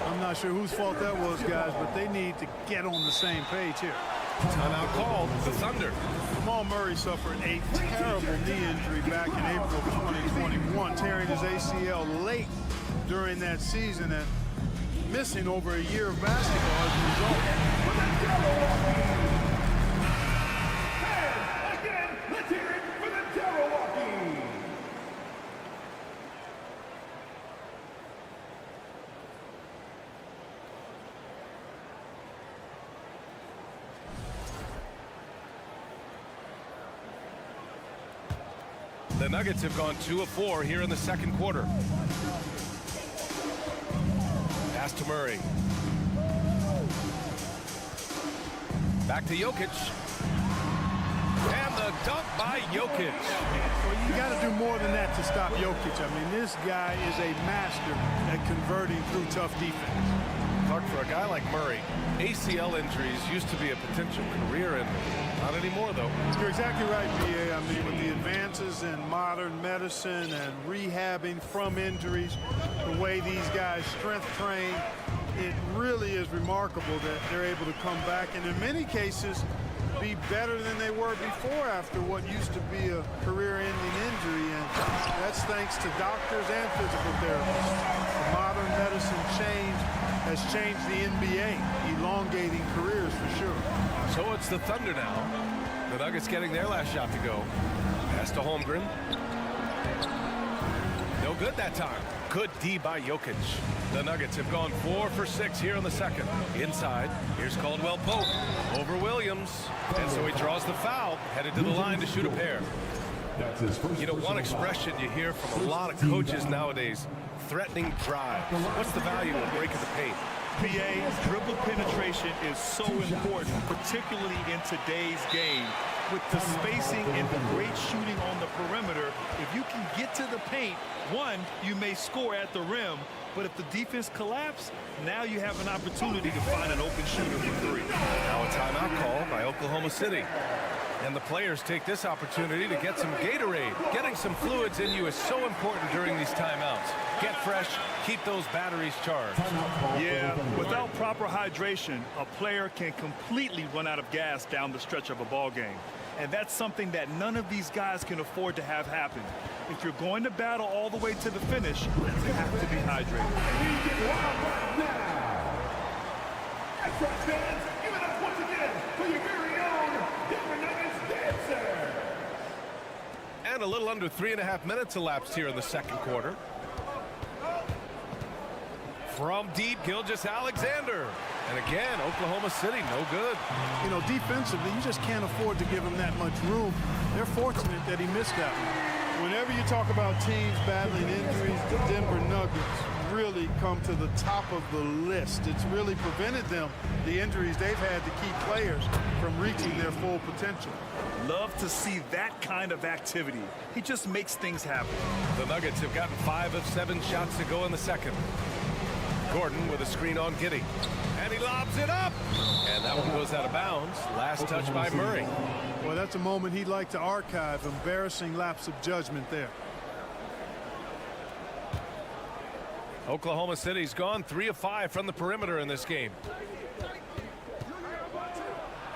I'm not sure whose fault that was, guys, but they need to get on the same page here. Timeout called. The Thunder. Jamal Murray suffered a terrible knee injury back in April of 2021, tearing his ACL late during that season and missing over a year of basketball as a result. Let's hear it for the Jabberwocky. The Nuggets have gone 2 of 4 here in the second quarter. Pass to Murray. Back to Jokic. And the dunk by Jokic. Well, you got to do more than that to stop Jokic. I mean, this guy is a master at converting through tough defense. Clark, for a guy like Murray, ACL injuries used to be a potential career ender. Not anymore, though. You're exactly right, B.A. I mean, with the advances in modern medicine and rehabbing from injuries, the way these guys strength train, it really is remarkable that they're able to come back and in many cases be better than they were before after what used to be a career-ending injury, and that's thanks to doctors and physical therapists. The modern medicine change has changed the NBA, elongating careers for sure. So it's the Thunder now. The Nuggets getting their last shot to go. Pass to Holmgren. No good that time. Good D by Jokic. The Nuggets have gone 4 for 6 here in the second. Inside, here's Caldwell Pope over Williams. And so he draws the foul, headed to the line to shoot a pair. You know, one expression you hear from a lot of coaches nowadays, threatening drive. What's the value of breaking the paint? BA, dribble penetration is so important, particularly in today's game. With the spacing and the great shooting on the perimeter, if you can get to the paint, one, you may score at the rim, but if the defense collapses, now you have an opportunity to find an open shooter for three. Now a timeout call by Oklahoma City. And the players take this opportunity to get some Gatorade. Getting some fluids in you is so important during these timeouts. Get fresh, keep those batteries charged. Yeah, without proper hydration, a player can completely run out of gas down the stretch of a ball game. And that's something that none of these guys can afford to have happen. If you're going to battle all the way to the finish, you have to be hydrated. Extra fans, give it up once again for your very own Denver Nuggets dancer. And a little under 3.5 minutes elapsed here in the second quarter. From deep, Gilgeous-Alexander. And again, Oklahoma City, no good. You know, defensively, you just can't afford to give him that much room. They're fortunate that he missed that one. Whenever you talk about teams battling injuries, the Denver Nuggets really come to the top of the list. It's really prevented them, the injuries they've had to keep players from reaching their full potential. Love to see that kind of activity. He just makes things happen. The Nuggets have gotten 5 of 7 shots to go in the second. Gordon with a screen on Giddey. And he lobs it up. And that one goes out of bounds. Last touch by Murray. Well, that's a moment he'd like to archive. Embarrassing lapse of judgment there. Oklahoma City's gone 3 of 5 from the perimeter in this game.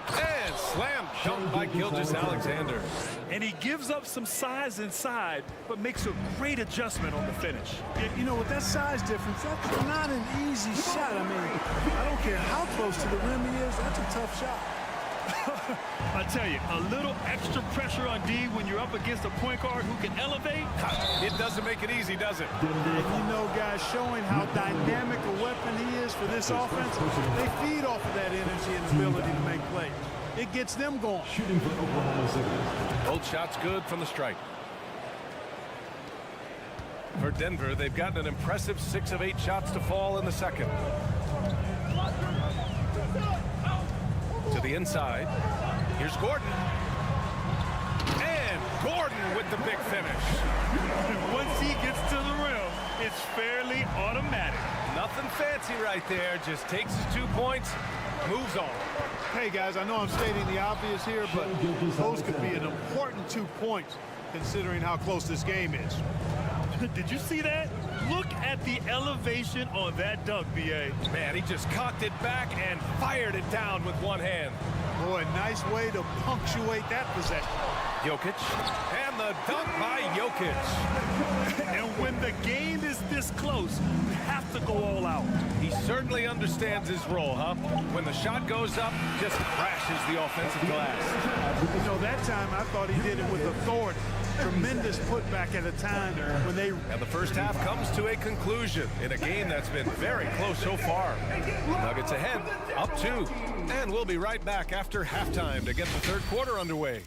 And slam dunk by Gilgeous-Alexander. And he gives up some size inside, but makes a great adjustment on the finish. You know, with that size difference, that's not an easy shot. I mean, I don't care how close to the rim he is, that's a tough shot. I tell you, a little extra pressure on D when you're up against a point guard who can elevate. It doesn't make it easy, does it? And you know, guys, showing how dynamic a weapon he is for this offense, they feed off of that energy and ability to make plays. It gets them going. Shooting for Oklahoma City. Both shots good from the stripe. For Denver, they've gotten an impressive 6 of 8 shots to fall in the second. To the inside. Here's Gordon. And Gordon with the big finish. Once he gets to the rim, it's fairly automatic. Nothing fancy right there. Just takes his 2 points, moves on. Hey, guys, I know I'm stating the obvious here, but those could be an important 2 points considering how close this game is. Did you see that? Look at the elevation on that dunk, B.A. Man, he just cocked it back and fired it down with one hand. Boy, nice way to punctuate that possession. Jokic, and the dunk by Jokic. And when the game is this close, you have to go all out. He certainly understands his role, huh? When the shot goes up, just crashes the offensive glass. You know, that time I thought he did it with authority. Tremendous putback at a time when they... And the first half comes to a conclusion in a game that's been very close so far. Nuggets ahead, up 2. And we'll be right back after halftime to get the third quarter underway.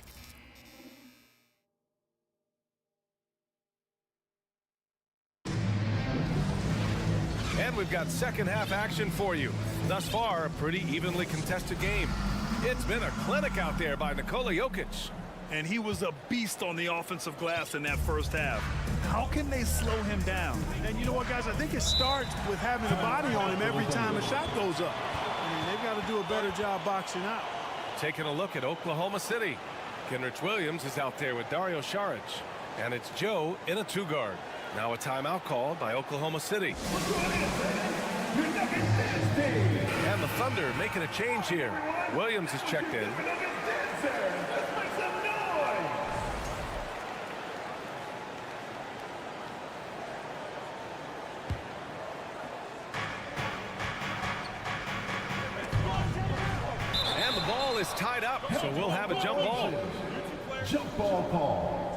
And we've got second half action for you. Thus far, a pretty evenly contested game. It's been a clinic out there by Nikola Jokic. and he was a beast on the offensive glass in that first half. How can they slow him down? And you know what, guys? I think it starts with having a body on him every time a shot goes up. I mean, they've got to do a better job boxing out. Taking a look at Oklahoma City. Kenrich Williams is out there with Dario Saric. And it's Joe in a two-guard. Now a timeout called by Oklahoma City. And the Thunder making a change here. Williams is checked in. And the ball is tied up, so we'll have a jump ball. Jump ball call.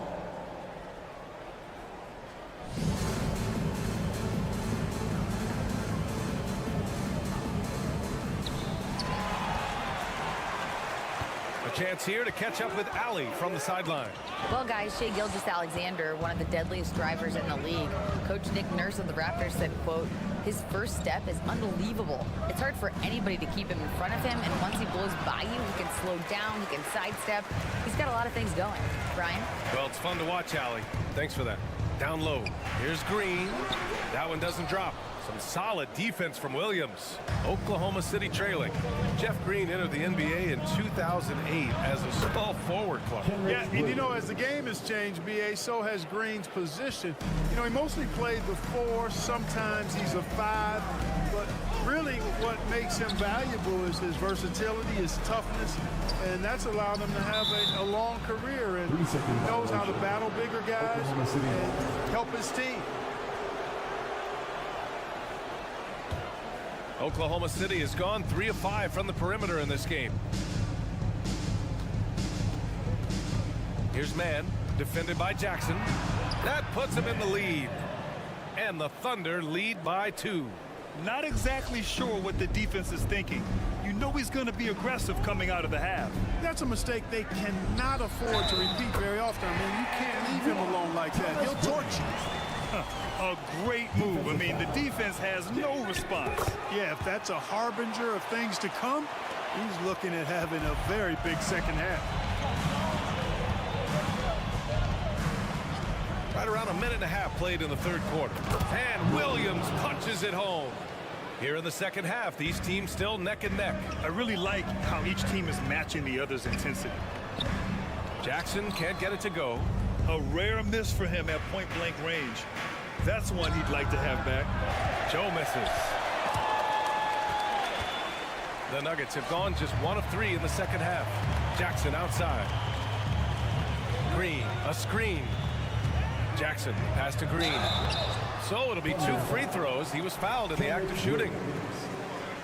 Chance here to catch up with Allie from the sideline. Well, guys, Shai Gilgeous-Alexander, one of the deadliest drivers in the league. Coach Nick Nurse of the Raptors said, quote, his first step is unbelievable. It's hard for anybody to keep him in front of him, and once he blows by you, he can slow down, he can sidestep. He's got a lot of things going. Brian? Well, it's fun to watch, Allie. Thanks for that. Down low. Here's Green. That one doesn't drop. Some solid defense from Williams. Oklahoma City trailing. Jeff Green entered the NBA in 2008 as a small forward club. Yeah, and you know, as the game has changed, B.A., so has Green's position. You know, he mostly played the 4. Sometimes he's a 5. But really what makes him valuable is his versatility, his toughness, and that's allowed him to have a long career. And he knows how to battle bigger guys and help his team. Oklahoma City has gone 3 of 5 from the perimeter in this game. Here's Mann, defended by Jackson. That puts him in the lead. And the Thunder lead by 2. Not exactly sure what the defense is thinking. You know he's going to be aggressive coming out of the half. That's a mistake they cannot afford to repeat very often. I mean, you can't leave him alone like that. He'll torch you. A great move. I mean, the defense has no response. Yeah, if that's a harbinger of things to come, he's looking at having a very big second half. Right around a minute and a half played in the third quarter. And Williams punches it home. Here in the second half, these teams still neck and neck. I really like how each team is matching the other's intensity. Jackson can't get it to go. A rare miss for him at point-blank range. That's one he'd like to have back. Joe misses. The Nuggets have gone just 1 of 3 in the second half. Jackson outside. Green, a screen. Jackson, pass to Green. So it'll be 2 free throws. He was fouled in the act of shooting.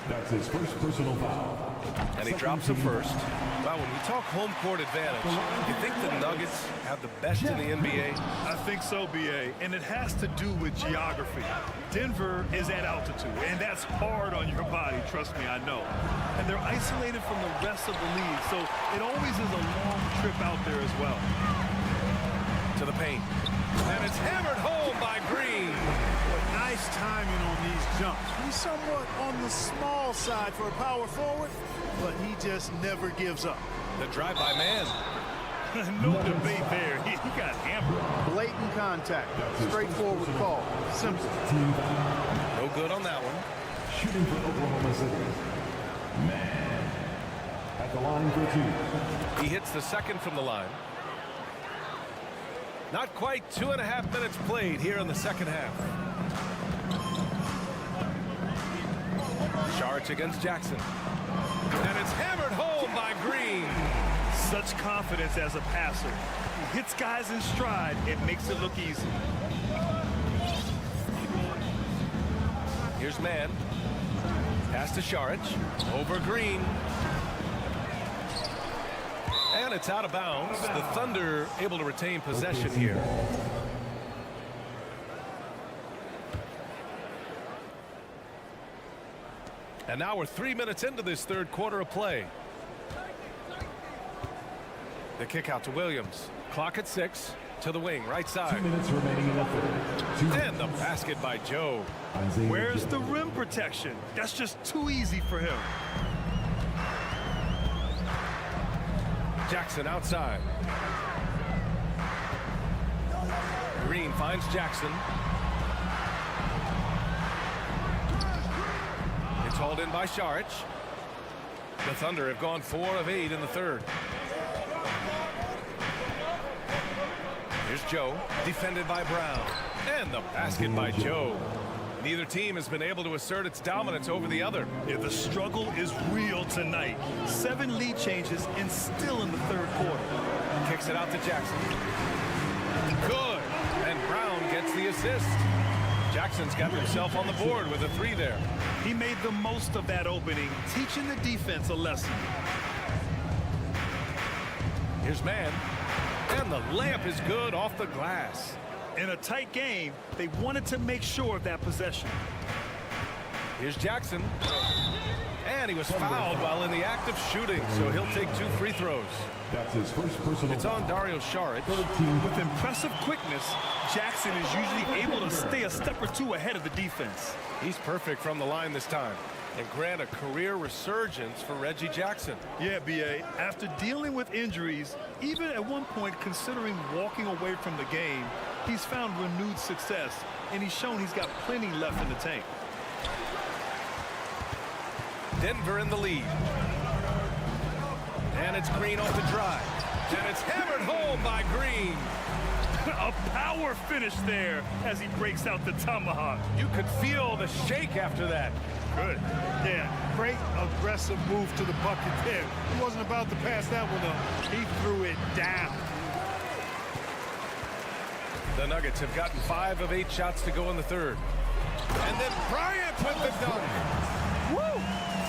That's his first personal foul. And he drops the first. Well, when we talk home court advantage, you think the Nuggets have the best in the NBA? I think so, B.A., and it has to do with geography. Denver is at altitude, and that's hard on your body, trust me, I know. And they're isolated from the rest of the league, so it always is a long trip out there as well. To the paint. And it's hammered home by Green. Nice timing on these jumps. He's somewhat on the small side for a power forward, but he just never gives up. The drive by Mann. No debate there. He got hammered. Blatant contact. Straightforward call. Simple. No good on that one. Shooting for Oklahoma City. Man. At the line for 2. He hits the second from the line. Not quite 2.5 minutes played here in the second half. Saric against Jackson. And it's hammered home by Green. Such confidence as a passer. He hits guys in stride. It makes it look easy. Here's Mann. Pass to Saric. Over Green. And it's out of bounds. The Thunder able to retain possession here. And now we're 3 minutes into this third quarter of play. The kick out to Williams. Clock at 6. To the wing, right side. 2 minutes remaining in the third. And the basket by Joe. Where's the rim protection? That's just too easy for him. Jackson outside. Green finds Jackson. It's hauled in by Saric. The Thunder have gone 4 of 8 in the third. Here's Joe, defended by Brown. And the basket by Joe. Neither team has been able to assert its dominance over the other. Yeah, the struggle is real tonight. 7 lead changes and still in the third quarter. Kicks it out to Jackson. Good. And Brown gets the assist. Jackson's got himself on the board with a 3 there. He made the most of that opening, teaching the defense a lesson. Here's Mann. And the layup is good off the glass. In a tight game, they wanted to make sure of that possession. Here's Jackson. And he was fouled while in the act of shooting, so he'll take 2 free throws. That's his first personal. It's on Dario Saric. With impressive quickness, Jackson is usually able to stay a step or 2 ahead of the defense. He's perfect from the line this time. And grant a career resurgence for Reggie Jackson. Yeah, B.A., after dealing with injuries, even at one point considering walking away from the game, he's found renewed success, and he's shown he's got plenty left in the tank. Denver in the lead. And it's Green off the drive. And it's hammered home by Green. A power finish there as he breaks out the tomahawk. You could feel the shake after that. Good. Yeah, great aggressive move to the bucket there. He wasn't about to pass that one up. He threw it down. The Nuggets have gotten 5 of 8 shots to go in the third. And then Bryant with the dunk. Woo!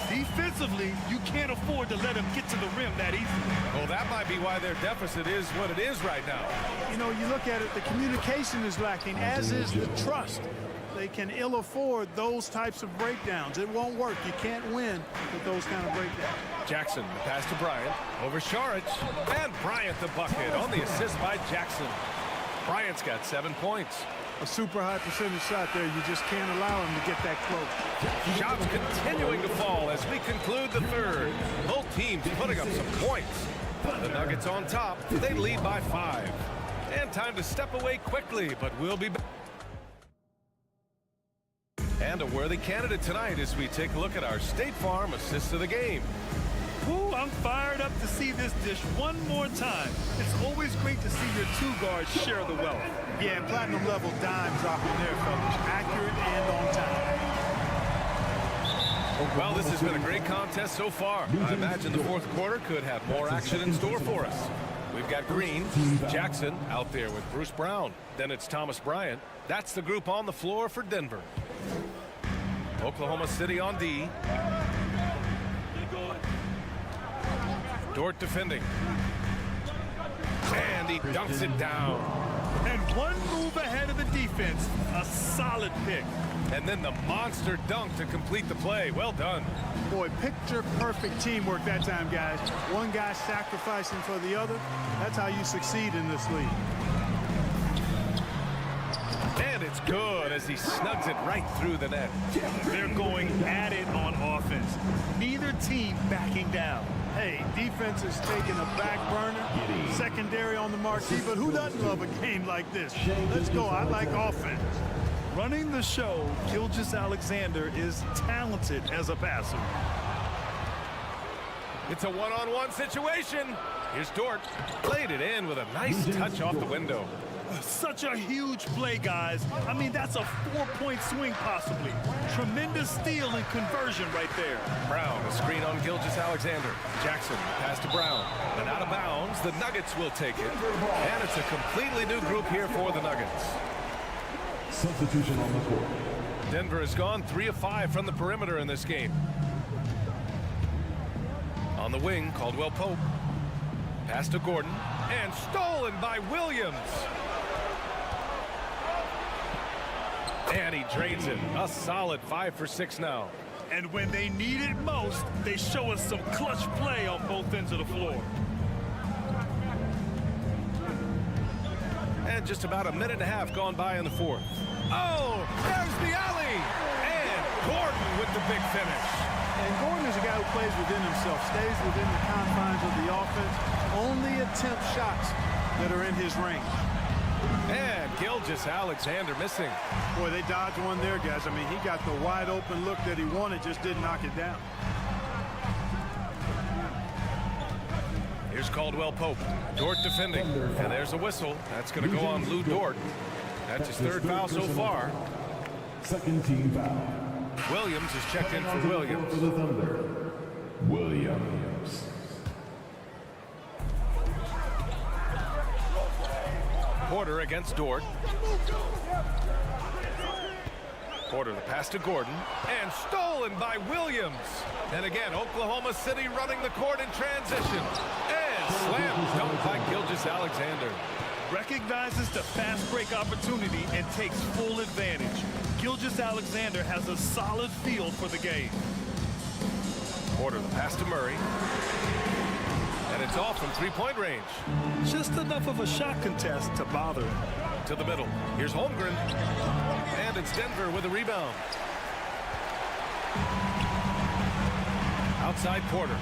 Defensively, you can't afford to let him get to the rim that easily. Well, that might be why their deficit is what it is right now. You know, you look at it, the communication is lacking, as is the trust. They can ill afford those types of breakdowns. It won't work. You can't win with those kind of breakdowns. Jackson, the pass to Bryant, over Saric, and Bryant the bucket on the assist by Jackson. Bryant's got 7 points. A super high percentage shot there. You just can't allow him to get that close. Shots continuing to fall as we conclude the third. Both teams putting up some points. The Nuggets on top. They lead by 5. And time to step away quickly, but we'll be back. And a worthy candidate tonight as we take a look at our State Farm assist of the game. Ooh, I'm fired up to see this dish one more time. It's always great to see your 2 guards share the wealth. Yeah, platinum level dime dropping there, fellas. Accurate and on time. Well, this has been a great contest so far. I imagine the fourth quarter could have more action in store for us. We've got Green, Jackson out there with Bruce Brown. Then it's Thomas Bryant. That's the group on the floor for Denver. Oklahoma City on D. Dort defending. And he dunks it down. And one move ahead of the defense. A solid pick. And then the monster dunk to complete the play. Well done. Boy, picture perfect teamwork that time, guys. One guy sacrificing for the other. That's how you succeed in this league. And it's good as he snugs it right through the net. They're going at it on offense. Neither team backing down. Hey, defense is taking a back burner. Secondary on the marquee, but who doesn't love a game like this? Let's go. I like offense. Running the show, Gilgeous-Alexander is talented as a passer. It's a one-on-one situation. Here's Dort. Played it in with a nice touch off the window. Such a huge play, guys. I mean, that's a 4-point swing possibly. Tremendous steal and conversion right there. Brown, a screen on Gilgeous-Alexander. Jackson, pass to Brown. And out of bounds, the Nuggets will take it. And it's a completely new group here for the Nuggets. Substitution on the court. Denver has gone 3 of 5 from the perimeter in this game. On the wing, Caldwell Pope. Pass to Gordon. And stolen by Williams. And he drains it. A solid 5 for 6 now. And when they need it most, they show us some clutch play on both ends of the floor. And just about a minute and a half gone by in the fourth. Oh, there's the alley. And Gordon with the big finish. And Gordon is a guy who plays within himself, stays within the confines of the offense, only attempts shots that are in his range. And Gilgeous-Alexander missing. Boy, they dodged one there, guys. I mean, he got the wide open look that he wanted, just didn't knock it down. Here's Caldwell Pope. Dort defending. And there's a whistle. That's going to go on Lou Dort. That's his third foul so far. Second team foul. Williams is checked in for Williams. For the Thunder, Williams. Porter against Dort. Porter the pass to Gordon. And stolen by Williams. And again, Oklahoma City running the court in transition. And slam dunked by Gilgeous-Alexander. Recognizes the fast break opportunity and takes full advantage. Gilgeous-Alexander has a solid feel for the game. Porter the pass to Murray. And it's off from three-point range. Just enough of a shot contest to bother him. To the middle. Here's Holmgren. And it's Denver with a rebound. Outside Porter.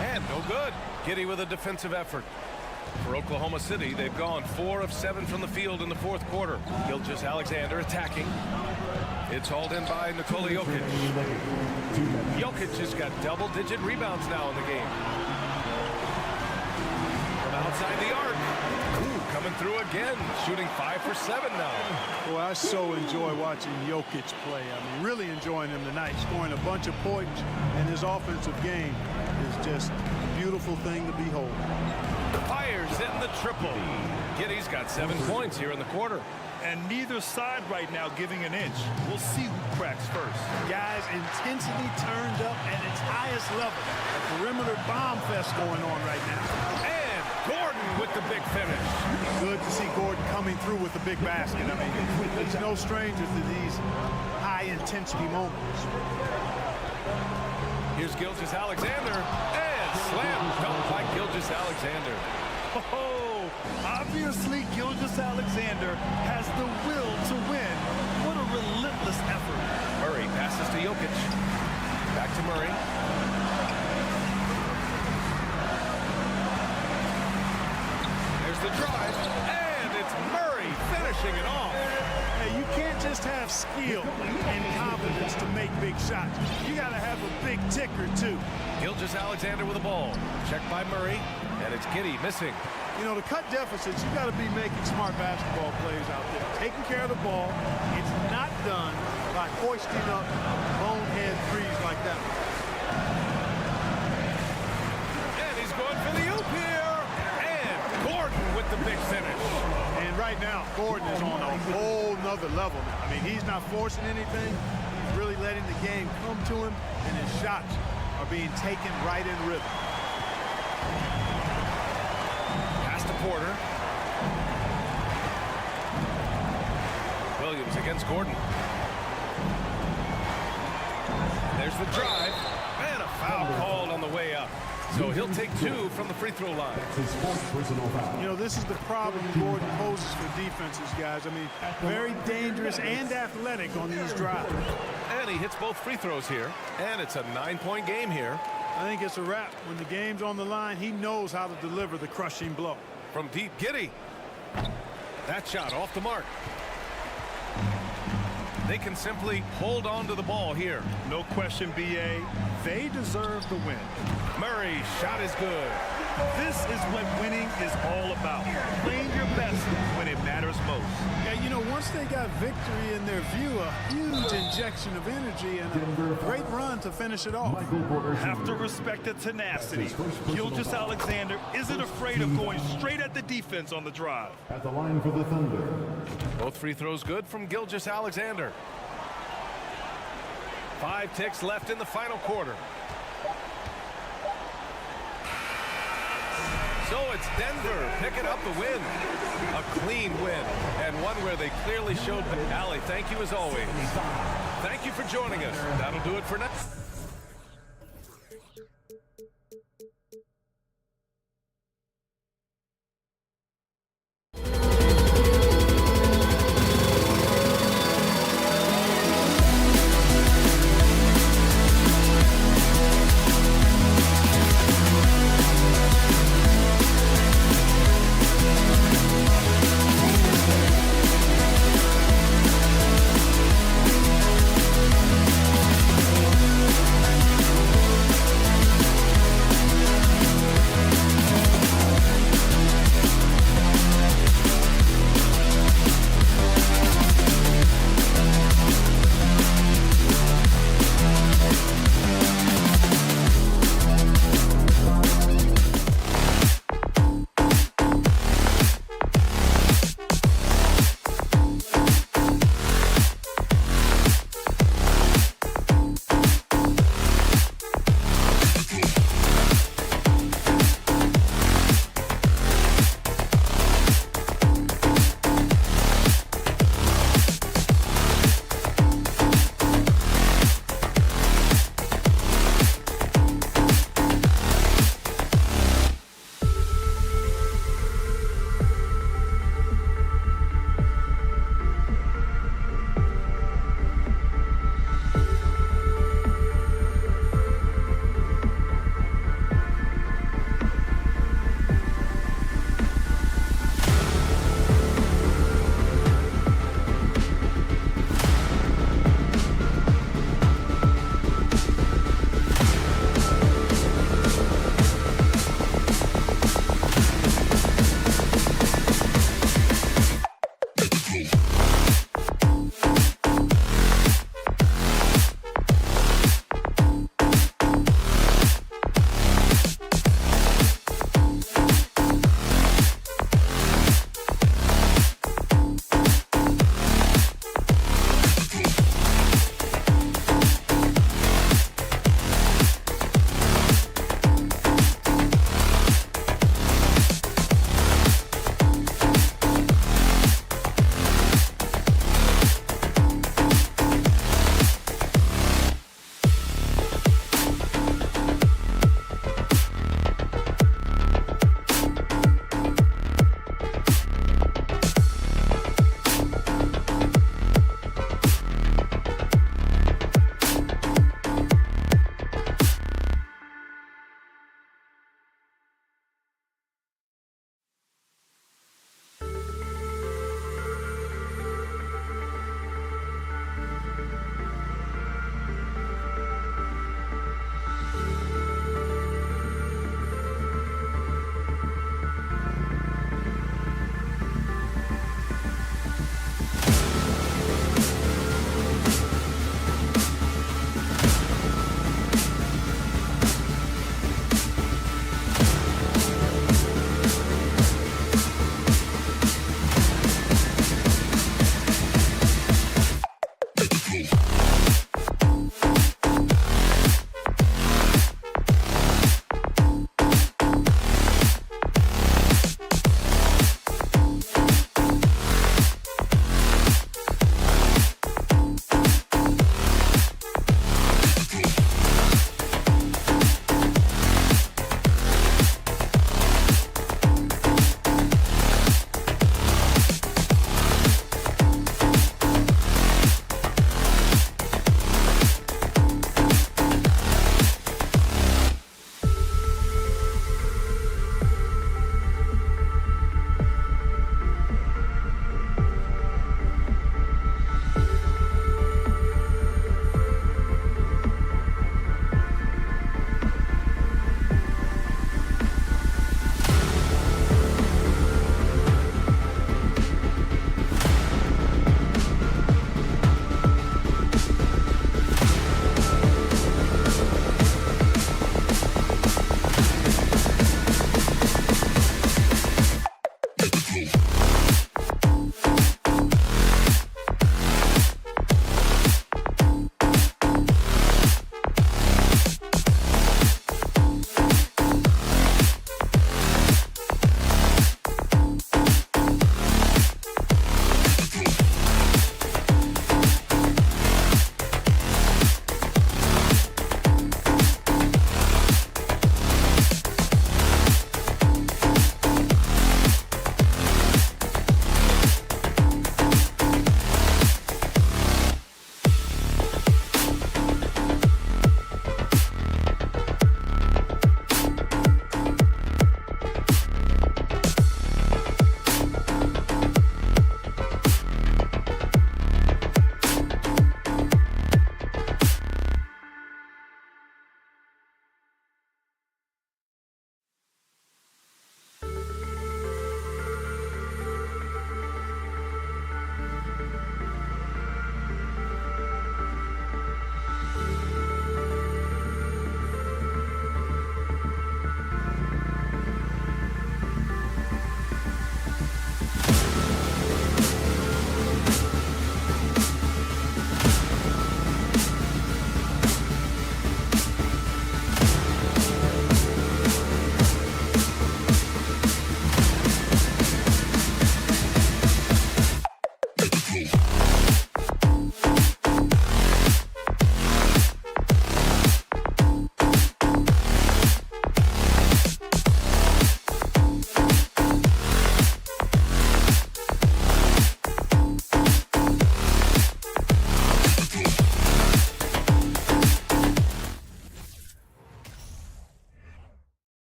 And no good. Giddey with a defensive effort. For Oklahoma City, they've gone 4 of 7 from the field in the fourth quarter. Gilgeous-Alexander attacking. It's hauled in by Nikola Jokic. Jokic has got double-digit rebounds now in the game. From outside the arc. Ooh, coming through again, shooting 5 for 7 now. Boy, I so enjoy watching Jokic play. I mean, really enjoying him tonight, scoring a bunch of points, and his offensive game is just a beautiful thing to behold. Fires in the triple. Giddey's got 7 points here in the quarter. And neither side right now giving an inch. We'll see who cracks first. Guys, intensity turned up at its highest level. A perimeter bomb fest going on right now. And Gordon with the big finish. Good to see Gordon coming through with the big basket. I mean, he's no stranger to these high-intensity moments. Here's Gilgeous-Alexander. And slam dunk by Gilgeous-Alexander. Oh, obviously Gilgeous-Alexander has the will to win. What a relentless effort. Murray passes to Jokic. Back to Murray. There's the drive. And it's Murray finishing it off. Hey, you can't just have skill and confidence to make big shots. You got to have a big ticker, too. Gilgeous-Alexander with the ball. Checked by Murray. And it's Giddey missing. You know, to cut deficits, you got to be making smart basketball plays out there. Taking care of the ball. It's not done by hoisting up bonehead threes like that. And he's going for the oop here. And Gordon with the big finish. And right now, Gordon is on a whole nother level. I mean, he's not forcing anything. He's really letting the game come to him, and his shots are being taken right in rhythm. Porter. Williams against Gordon. There's the drive. And a foul called on the way up. So he'll take 2 from the free throw line. You know, this is the problem Gordon poses for defenses, guys. I mean, very dangerous and athletic on these drives. And he hits both free throws here. And it's a 9-point game here. I think it's a wrap. When the game's on the line, he knows how to deliver the crushing blow. From deep, Giddey. That shot off the mark. They can simply hold on to the ball here. No question, B.A. They deserve the win. Murray's shot is good. This is what winning is all about. Playing your best when it matters most. Yeah, you know, once they got victory in their view, a huge injection of energy and a great run to finish it off. Have to respect the tenacity. Gilgeous-Alexander isn't afraid of going straight at the defense on the drive. At the line for the Thunder. Both free throws good from Gilgeous-Alexander. 5 ticks left in the final quarter. So it's Denver picking up the win. A clean win, and one where they clearly showed. Allie, thank you as always. Thank you for joining us. That'll do it for now.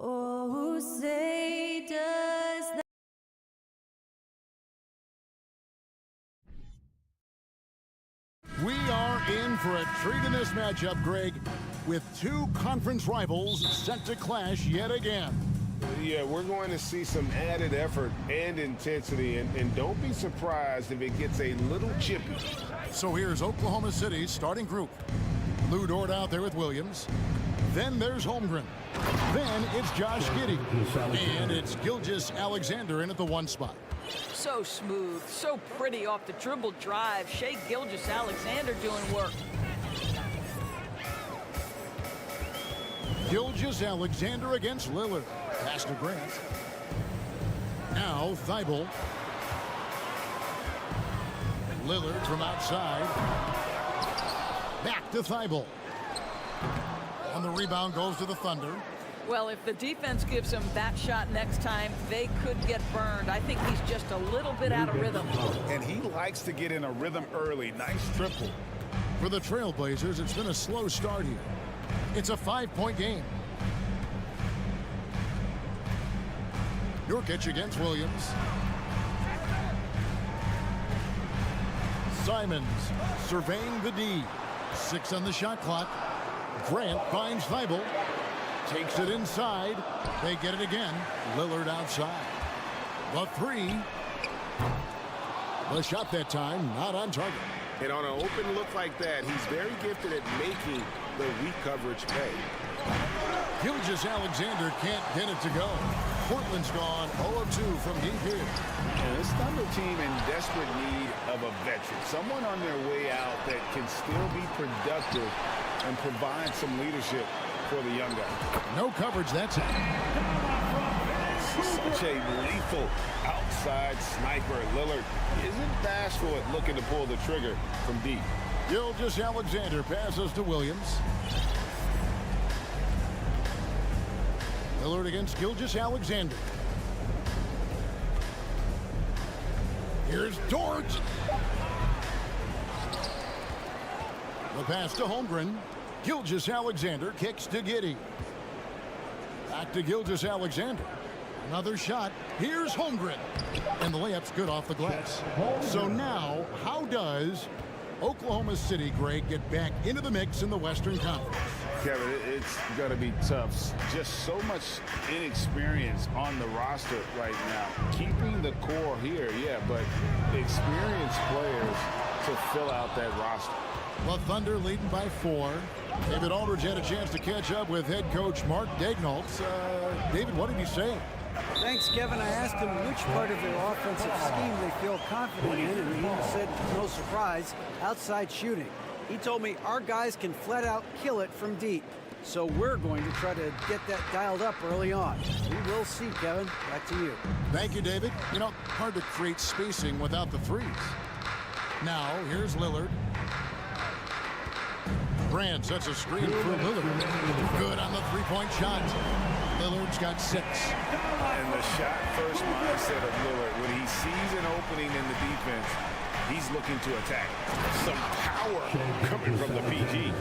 Oh, say does that. We are in for a treat in this matchup, Greg, with two conference rivals set to clash yet again. Yeah, we're going to see some added effort and intensity, and don't be surprised if it gets a little chippy. So here's Oklahoma City's starting group. Lou Dort out there with Williams. Then there's Holmgren. Then it's Josh Giddey. And it's Gilgeous-Alexander in at the 1 spot. So smooth, so pretty off the dribble drive. Shai Gilgeous-Alexander doing work. Gilgeous-Alexander against Lillard. Pass to Grant. Now Thibault. Lillard from outside. Back to Thibault. On the rebound goes to the Thunder. Well, if the defense gives him that shot next time, they could get burned. I think he's just a little bit out of rhythm. And he likes to get in a rhythm early. Nice triple. For the Trailblazers, it's been a slow start here. It's a 5-point game. Nurkic against Williams. Simons surveying the D. 6 on the shot clock. Grant finds Thibault. Takes it inside. They get it again. Lillard outside. The 3. The shot that time not on target. And on an open look like that, he's very gifted at making the weak coverage pay. Gilgeous-Alexander can't get it to go. Portland's gone 0-2 from deep here. And this Thunder team in desperate need of a veteran. Someone on their way out that can still be productive and provide some leadership for the young guy. No coverage, that's it. Such a lethal outside sniper. Lillard isn't bashful at looking to pull the trigger from deep. Gilgeous-Alexander passes to Williams. Lillard against Gilgeous-Alexander. Here's Dort. The pass to Holmgren. Gilgeous-Alexander kicks to Giddey. Back to Gilgeous-Alexander. Another shot. Here's Holmgren. And the layup's good off the glass. So now, how does Oklahoma City, Greg, get back into the mix in the Western Conference? Kevin, it's going to be tough. Just so much inexperience on the roster right now. Keeping the core here, yeah, but experienced players to fill out that roster. The Thunder leading by 4. David Aldridge had a chance to catch up with head coach Mark Daignault. David, what did he say? Thanks, Kevin. I asked him which part of their offensive scheme they feel confident in, and he said, no surprise, outside shooting. He told me our guys can flat out kill it from deep. So we're going to try to get that dialed up early on. We will see, Kevin. Back to you. Thank you, David. You know, hard to create spacing without the threes. Now, here's Lillard. Brand sets a screen for Lillard. Good on the three-point shot. Lillard's got 6. And the shot-first mindset of Lillard, when he sees an opening in the defense, he's looking to attack. Some power coming from the PG.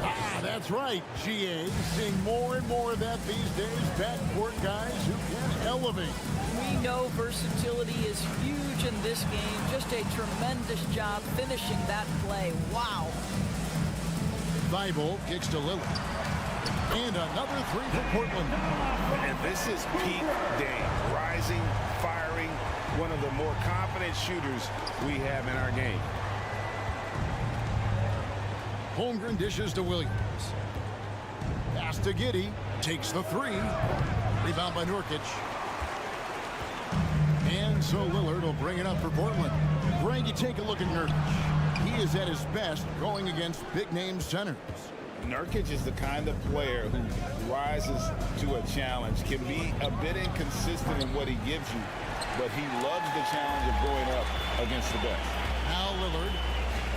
That's right, GA. Seeing more and more of that these days. Backcourt guys who can elevate. We know versatility is huge in this game. Just a tremendous job finishing that play. Wow. Thibault kicks to Lillard. And another 3 for Portland. And this is peak Dame. Rising, firing, one of the more confident shooters we have in our game. Holmgren dishes to Williams. Pass to Giddey. Takes the 3. Rebound by Nurkic. And so Lillard will bring it up for Portland. Greg, you take a look at Nurkic. He is at his best going against big-name centers. Nurkic is the kind of player who rises to a challenge, can be a bit inconsistent in what he gives you, but he loves the challenge of going up against the best. Now Lillard,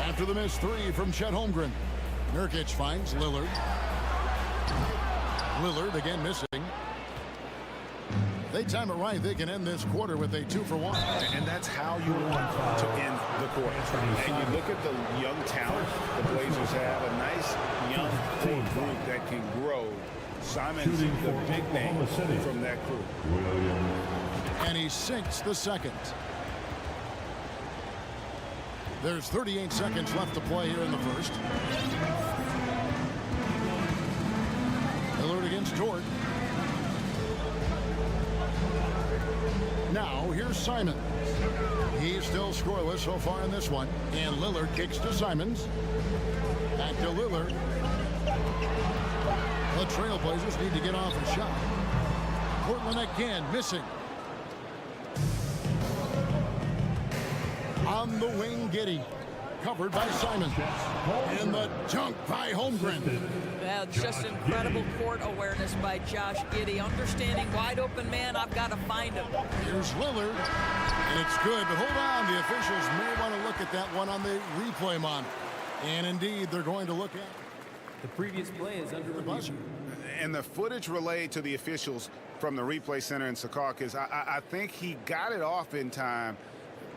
after the missed 3 from Chet Holmgren. Nurkic finds Lillard. Lillard again missing. They time it right. They can end this quarter with a 2-for-1. And that's how you want to end the quarter. And you look at the young talent the Blazers have, a nice young core group that can grow. Simon's the big name from that crew. And he sinks the second. There's 38 seconds left to play here in the first. Lillard against Dort. Now, here's Simons. He's still scoreless so far in this one. And Lillard kicks to Simons. Back to Lillard. The Trailblazers need to get off a shot. Portland again missing. On the wing, Giddey. Covered by Simons. And the dunk by Holmgren. That's just incredible court awareness by Josh Giddey. Understanding wide open man, I've got to find him. Here's Lillard. And it's good, but hold on. The officials may want to look at that one on the replay monitor. And indeed, they're going to look at the previous play is under review. And the footage relayed to the officials from the replay center in Secaucus, I think he got it off in time.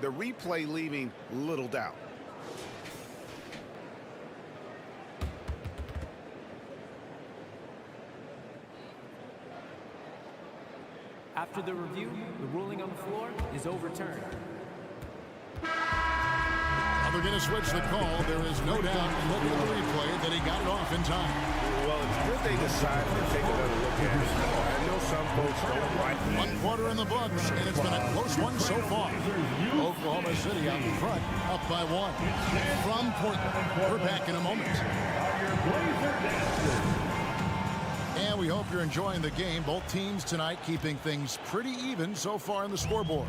The replay leaving little doubt. After the review, the ruling on the floor is overturned. Now they're going to switch the call. There is no doubt in looking at the replay that he got it off in time. Well, it's good they decided to take another look at it. I know some folks don't like it. 1 quarter in the books, and it's been a close one so far. Oklahoma City out in front, up by 1. From Portland, we're back in a moment. And we hope you're enjoying the game. Both teams tonight keeping things pretty even so far in the scoreboard.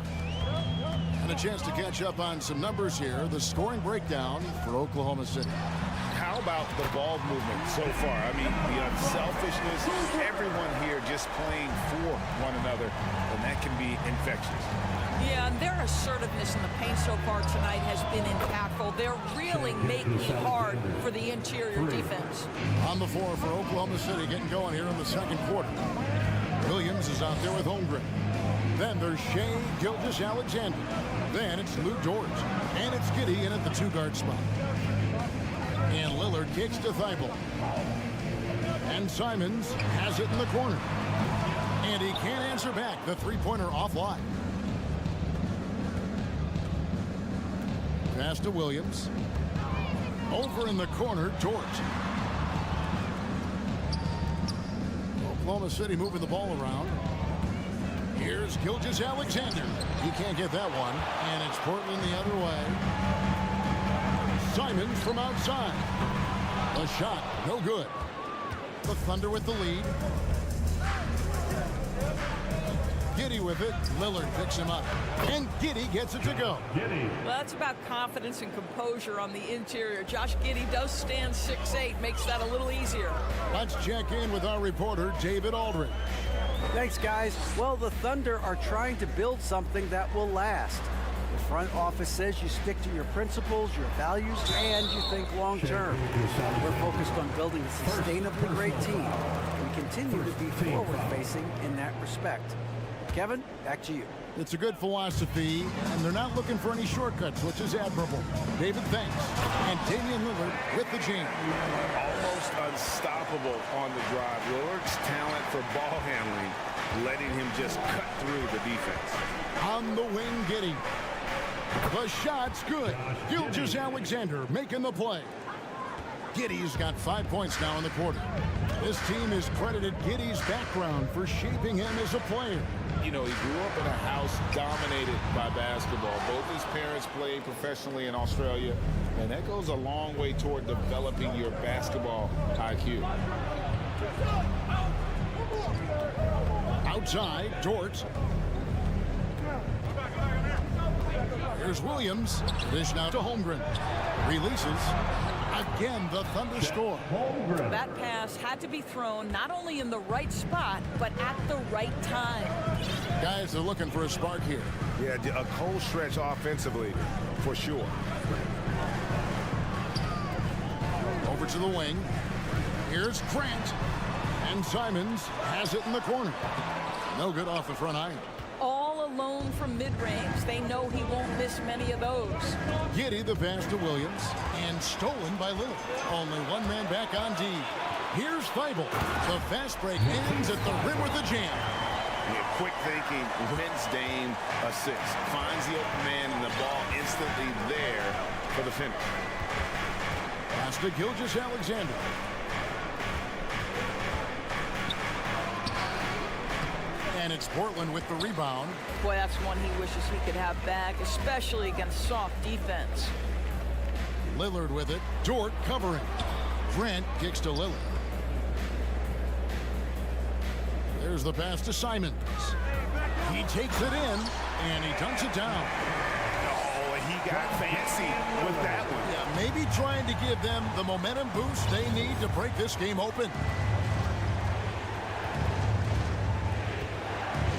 And a chance to catch up on some numbers here. The scoring breakdown for Oklahoma City. How about the ball movement so far? I mean, the unselfishness, everyone here just playing for one another, and that can be infectious. Yeah, and their assertiveness in the paint so far tonight has been impactful. They're really making it hard for the interior defense. On the floor for Oklahoma City, getting going here in the second quarter. Williams is out there with Holmgren. Then there's Shea Gilgeous-Alexander. Then it's Lou Dort. And it's Giddey in at the two-guard spot. And Lillard kicks to Thibault. And Simons has it in the corner. And he can't answer back. The three-pointer offline. Pass to Williams. Over in the corner, Dort. Oklahoma City moving the ball around. Here's Gilgeous-Alexander. He can't get that one. And it's Portland the other way. Simons from outside. A shot, no good. The Thunder with the lead. Giddey with it. Lillard picks him up. And Giddey gets it to go. Well, that's about confidence and composure on the interior. Josh Giddey does stand 6'8", makes that a little easier. Let's check in with our reporter, David Aldridge. Thanks, guys. Well, the Thunder are trying to build something that will last. The front office says you stick to your principles, your values, and you think long term. We're focused on building a sustainably great team. We continue to be forward-facing in that respect. Kevin, back to you. It's a good philosophy, and they're not looking for any shortcuts, which is admirable. David, thanks. And Damian Lillard with the jam. Almost unstoppable on the drive. Lillard's talent for ball handling, letting him just cut through the defense. On the wing, Giddey. The shot's good. Gilgeous-Alexander making the play. Giddey's got 5 points now in the quarter. This team has credited Giddey's background for shaping him as a player. You know, he grew up in a house dominated by basketball. Both his parents played professionally in Australia, and that goes a long way toward developing your basketball IQ. Outside, Dort. Here's Williams. Dish now to Holmgren. Releases. Again, the Thunder score. That pass had to be thrown not only in the right spot, but at the right time. Guys are looking for a spark here. Yeah, a cold stretch offensively, for sure. Over to the wing. Here's Grant. And Simons has it in the corner. No good off the front iron. All alone from mid-range. They know he won't miss many of those. Giddey the pass to Williams. And stolen by Lillard. Only one man back on D. Here's Thibault. The fast break ends at the rim with the jam. Yeah, quick thinking wins Dame assist. Finds the open man and the ball instantly there for the finish. Pass to Gilgeous-Alexander. And it's Portland with the rebound. Boy, that's one he wishes he could have back, especially against soft defense. Lillard with it. Dort covering. Grant kicks to Lillard. There's the pass to Simons. He takes it in, and he dunks it down. Oh, he got fancy with that one. Yeah, maybe trying to give them the momentum boost they need to break this game open.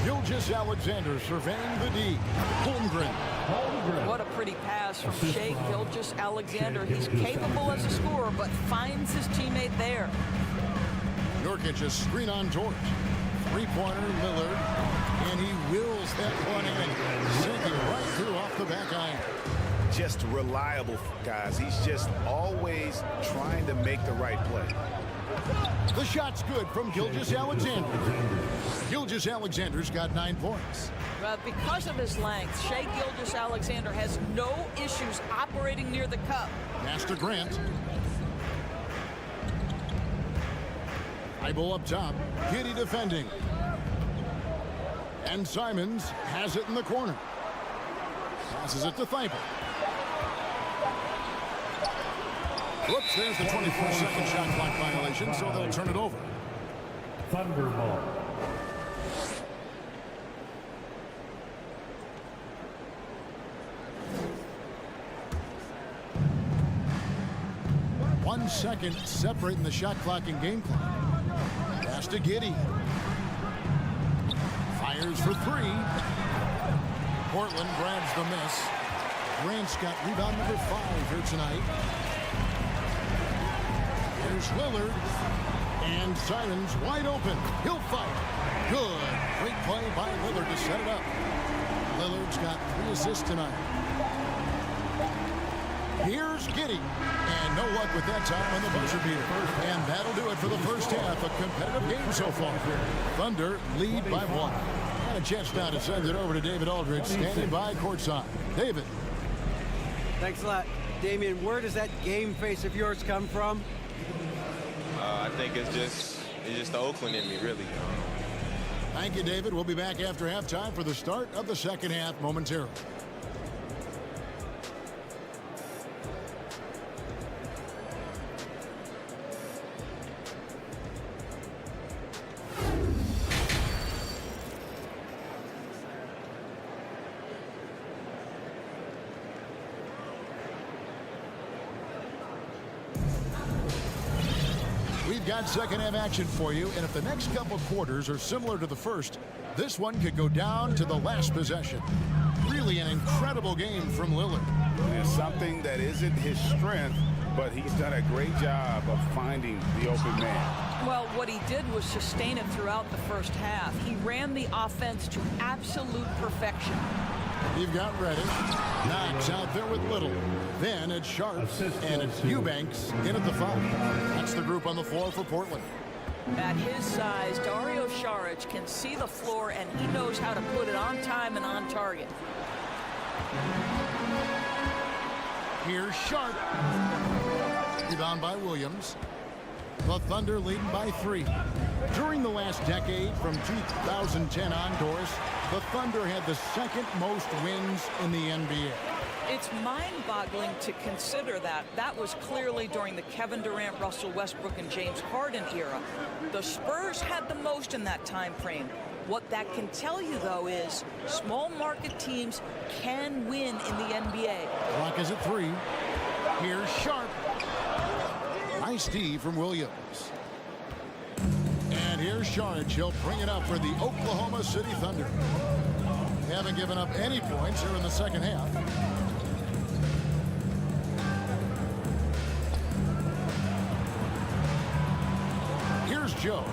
Gilgeous-Alexander surveying the D. Holmgren. What a pretty pass from Shea Gilgeous-Alexander. He's capable as a scorer, but finds his teammate there. Nurkic a screen on Dort. Three-pointer, Lillard. And he wills that one in. Sinking right through off the back iron. Just reliable, guys. He's just always trying to make the right play. The shot's good from Gilgeous-Alexander. Gilgeous-Alexander's got 9 points. Because of his length, Shea Gilgeous-Alexander has no issues operating near the cup. Master Grant. Thibault up top. Giddey defending. And Simons has it in the corner. Passes it to Thibault. Whoops, there's the 24-second shot clock violation, so they'll turn it over. Thunderball. One second separating the shot clock and game clock. Pass to Giddey. Fires for three. Portland grabs the miss. Grant's got rebound number 5 here tonight. Here's Lillard. And Simons wide open. He'll fight. Good. Great play by Lillard to set it up. Lillard's got 3 assists tonight. Here's Giddey. And no luck with that time on the buzzer beater. And that'll do it for the first half. A competitive game so far. Thunder lead by 1. And a chance now to send it over to David Aldridge, standing by courtside. David. Thanks a lot. Damian, where does that game face of yours come from? I think it's just the Oakland in me, really. Thank you, David. We'll be back after halftime for the start of the second half momentarily. We've got second half action for you, and if the next couple quarters are similar to the first, this one could go down to the last possession. Really an incredible game from Lillard. It's something that isn't his strength, but he's done a great job of finding the open man. Well, what he did was sustain it throughout the first half. He ran the offense to absolute perfection. You've got Reddish. Knox out there with Little. Then it's Sharp. And it's Eubanks in at the 5. That's the group on the floor for Portland. At his size, Dario Saric can see the floor, and he knows how to put it on time and on target. Here's Sharp. Rebound by Williams. The Thunder leading by 3. During the last decade, from 2010 on, Doris, the Thunder had the second most wins in the NBA. It's mind-boggling to consider that. That was clearly during the Kevin Durant, Russell Westbrook, and James Harden era. The Spurs had the most in that time frame. What that can tell you, though, is small market teams can win in the NBA. Clock is at 3. Here's Sharp. Nice D from Williams. And here's Saric. He'll bring it up for the Oklahoma City Thunder. They haven't given up any points here in the second half. Here's Joe.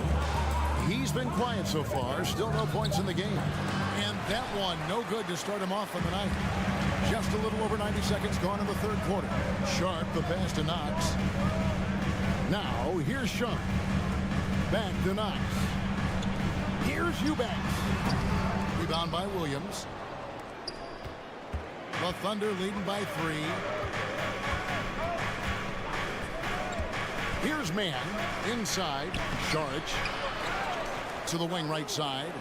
He's been quiet so far. Still no points in the game. And that one, no good to start him off on the night. Just a little over 90 seconds gone in the third quarter. Sharp, the pass to Knox. Now, here's Sharp. Back to Knox. Here's Eubanks. Rebound by Williams. The Thunder leading by 3. Here's Mann. Inside. Saric. To the wing right side.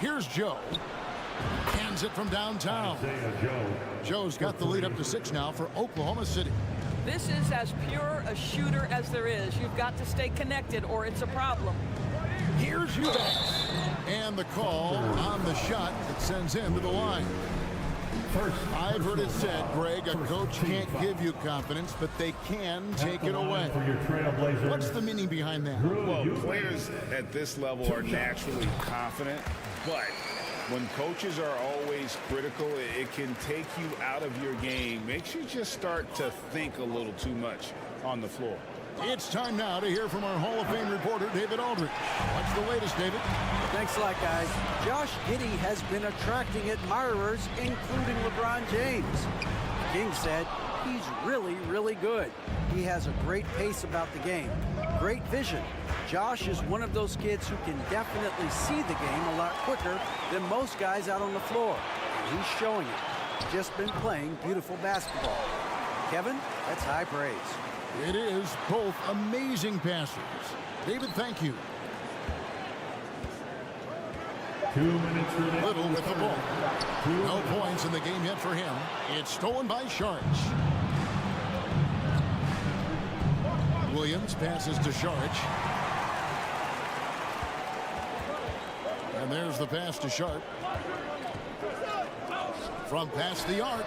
Here's Joe. Hands it from downtown. Joe's got the lead up to 6 now for Oklahoma City. This is as pure a shooter as there is. You've got to stay connected or it's a problem. Here's Eubanks. And the call on the shot that sends him to the line. I've heard it said, Greg, a coach can't give you confidence, but they can take it away. What's the meaning behind that? Well, players at this level are naturally confident, but when coaches are always critical, it can take you out of your game. Makes you just start to think a little too much on the floor. It's time now to hear from our Hall of Fame reporter, David Aldridge. What's the latest, David? Thanks a lot, guys. Josh Giddey has been attracting admirers, including LeBron James. King said he's really, really good. He has a great pace about the game, great vision. Josh is one of those kids who can definitely see the game a lot quicker than most guys out on the floor. And he's showing it. He's just been playing beautiful basketball. Kevin, that's high praise. It is both amazing passers. David, thank you. 2 minutes remaining. Little with the ball. No points in the game yet for him. It's stolen by Saric. Williams passes to Sharich. And there's the pass to Sharp. From past the arc.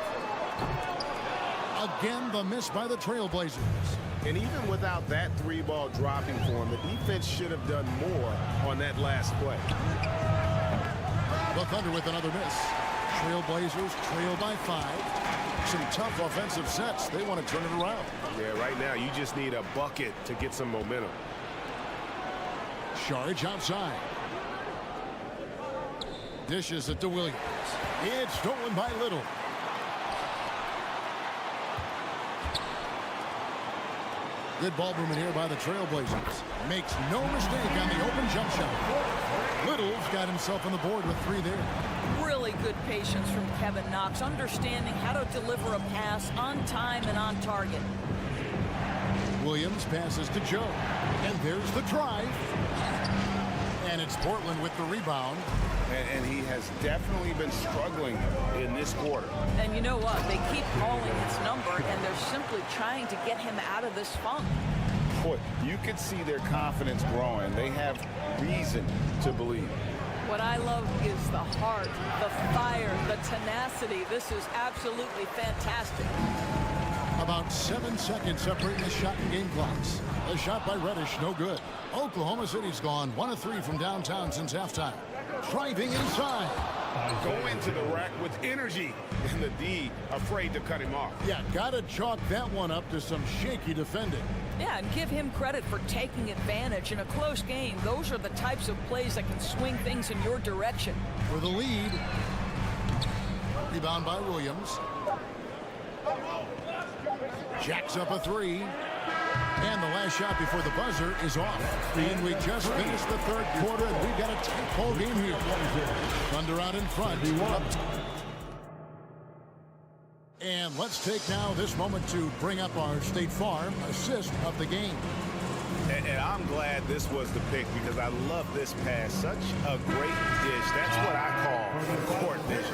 Again, the miss by the Trailblazers. And even without that 3-ball dropping for him, the defense should have done more on that last play. The Thunder with another miss. Trailblazers trail by 5. Some tough offensive sets. They want to turn it around. Yeah, right now you just need a bucket to get some momentum. Sharich outside. Dishes it to Williams. It's stolen by Little. Good ball movement here by the Trailblazers. Makes no mistake on the open jump shot. Little's got himself on the board with 3 there. Really good patience from Kevin Knox, understanding how to deliver a pass on time and on target. Williams passes to Joe. And there's the drive. And it's Portland with the rebound. And he has definitely been struggling in this quarter. And you know what? They keep calling his number, and they're simply trying to get him out of this funk. Boy, you can see their confidence growing. They have reason to believe. What I love is the heart, the fire, the tenacity. This is absolutely fantastic. About 7 seconds separating the shot and game clocks. A shot by Reddish, no good. Oklahoma City's gone 1 of 3 from downtown since halftime. Driving inside. Going to the rack with energy. And the D afraid to cut him off. Yeah, gotta chalk that one up to some shaky defending. Yeah, and give him credit for taking advantage in a close game. Those are the types of plays that can swing things in your direction. For the lead. Rebound by Williams. Jacks up a 3. And the last shot before the buzzer is off. And we just finished the 3rd quarter, and we've got a tight ball game here. Thunder out in front. And let's take now this moment to bring up our State Farm assist of the game. And I'm glad this was the pick because I love this pass. Such a great dish. That's what I call court vision.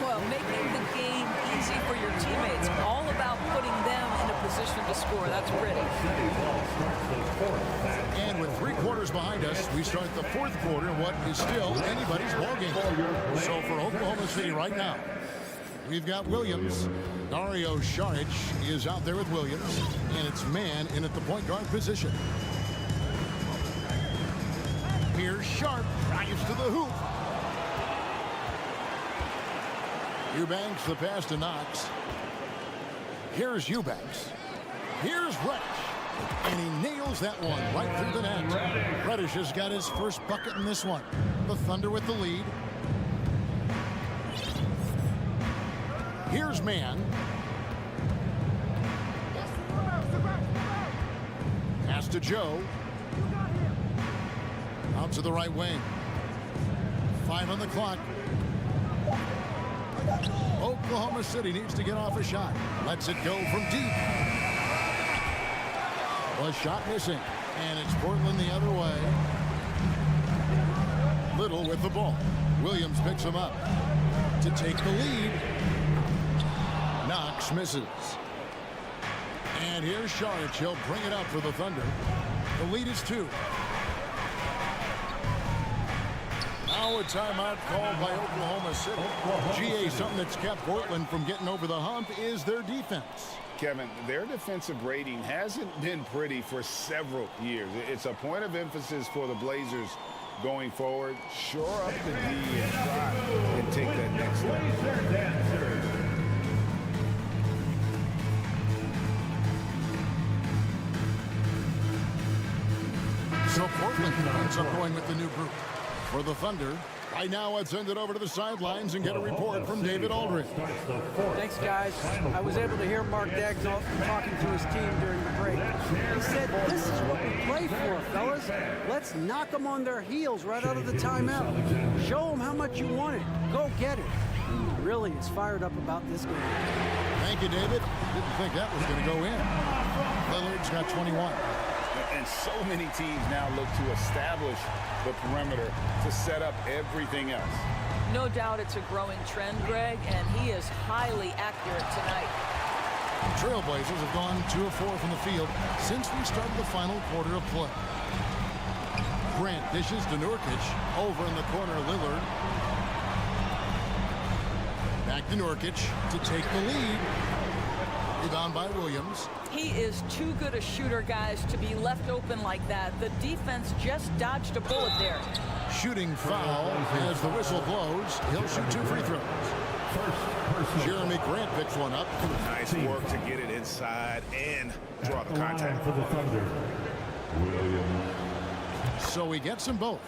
Well, making the game easy for your teammates. All about putting them in a position to score. That's pretty. And with 3 quarters behind us, we start the 4th quarter in what is still anybody's ball game. So for Oklahoma City right now, we've got Williams. Dario Saric is out there with Williams, and it's man in at the point guard position. Here's Sharp, drives to the hoop. Eubanks the pass to Knox. Here's Eubanks. Here's Reddish. And he nails that one right through the net. Reddish has got his first bucket in this one. The Thunder with the lead. Here's man. Pass to Joe. Out to the right wing. 5 on the clock. Oklahoma City needs to get off a shot. Lets it go from deep. A shot missing. And it's Portland the other way. Little with the ball. Williams picks him up to take the lead. Knox misses. And here's Saric. He'll bring it up for the Thunder. The lead is 2. Now a timeout called by Oklahoma City. GA, something that's kept Portland from getting over the hump is their defense. Kevin, their defensive rating hasn't been pretty for several years. It's a point of emphasis for the Blazers going forward. Shore up the D and try and take that next step. So Portland ends up going with the new group. For the Thunder, right now let's send it over to the sidelines and get a report from David Aldridge. Thanks, guys. I was able to hear Mark Dagnall talking to his team during the break. He said, this is what we play for, fellas. Let's knock them on their heels right out of the timeout. Show them how much you want it. Go get it. He really is fired up about this game. Thank you, David. Didn't think that was going to go in. Lillard's got 21. And so many teams now look to establish the perimeter to set up everything else. No doubt it's a growing trend, Greg, and he is highly accurate tonight. Trailblazers have gone 2 of 4 from the field since we started the final quarter of play. Grant dishes to Nurkic. Over in the corner, Lillard. Back to Nurkic to take the lead. Rebound by Williams. He is too good a shooter, guys, to be left open like that. The defense just dodged a bullet there. Shooting foul as the whistle blows. He'll shoot 2 free throws. Jeremy Grant picks one up. Nice work to get it inside and draw the contact. For the Thunder, Williams. So he gets them both.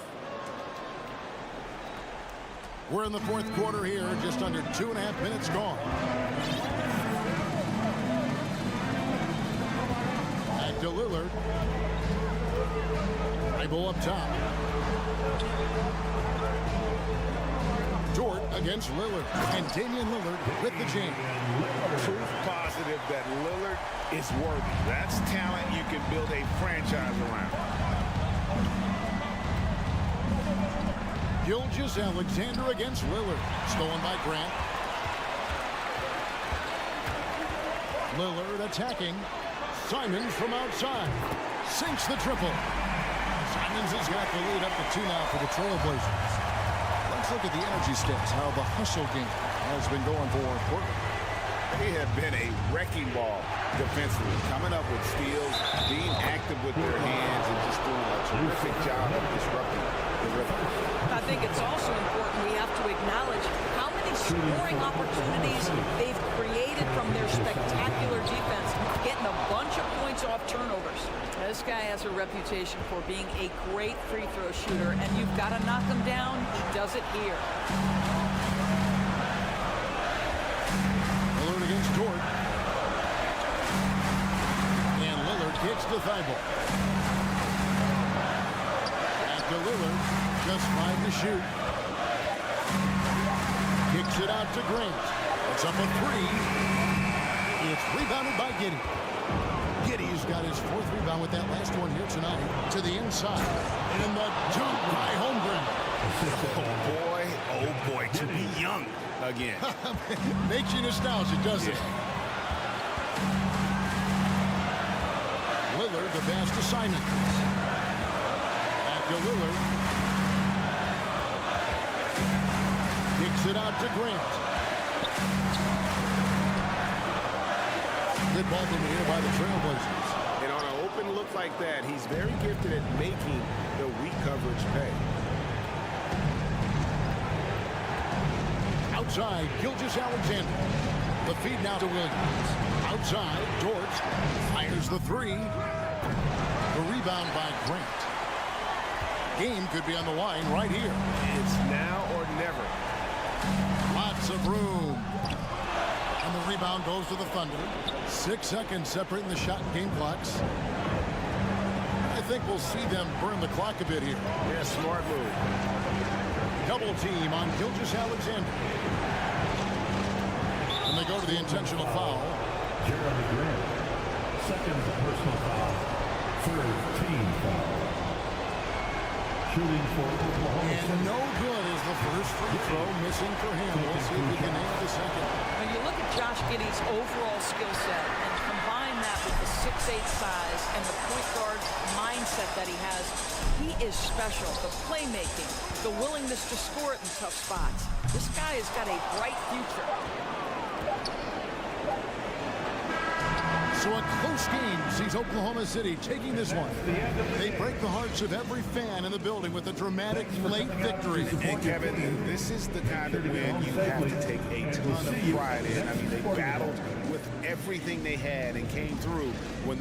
We're in the 4th quarter here, just under 2.5 minutes gone. Back to Lillard. Dribble up top. Dort against Lillard. And Damian Lillard with the jam. Proof positive that Lillard is worthy. That's talent you can build a franchise around. Gilgeous-Alexander against Lillard. Stolen by Grant. Lillard attacking. Simons from outside. Sinks the triple. Simons has got the lead up to 2 now for the Trailblazers. Let's look at the energy stats, how the hustle game has been going for Portland. They have been a wrecking ball defensively, coming up with steals, being active with their hands, and just doing a terrific job of disrupting the rhythm. I think it's also important we have to acknowledge how many scoring opportunities they've created from their spectacular defense, getting a bunch of points off turnovers. This guy has a reputation for being a great free throw shooter, and you've got to knock him down. He does it here. Lillard against Dort. And Lillard kicks to Thibault. Back to Lillard. Just 5 to shoot. Kicks it out to Grant. It's up a 3. It's rebounded by Giddey. Giddey's got his 4th rebound with that last one here tonight. To the inside. And the dunk by Holmgren. Oh boy, to be young again. Makes you nostalgic, doesn't it? Lillard, the pass to Simon. Back to Lillard. Kicks it out to Grant. Good ball movement here by the Trailblazers. And on an open look like that, he's very gifted at making the weak coverage pay. Outside, Gilgeous-Alexander. The feed now to Williams. Outside, Dort fires the 3. The rebound by Grant. Game could be on the line right here. It's now or never. Lots of room. And the rebound goes to the Thunder. 6 seconds separating the shot and game clocks. I think we'll see them burn the clock a bit here. Yeah, smart move. Double team on Gilgeous-Alexander. And they go to the intentional foul. Jeremy Grant, 2nd personal foul, 3rd team foul. Shooting for Oklahoma City. And no good is the first free throw missing for him. We'll see if he can nail the second. When you look at Josh Giddey's overall skill set and combine that with the 6'8" size and the point guard mindset that he has, he is special. The playmaking, the willingness to score it in tough spots. This guy has got a bright future. So a close game sees Oklahoma City taking this one. They break the hearts of every fan in the building with a dramatic late victory. And Kevin, this is the kind of win you have to take a ton of pride in. I mean, they battled with everything they had and came through when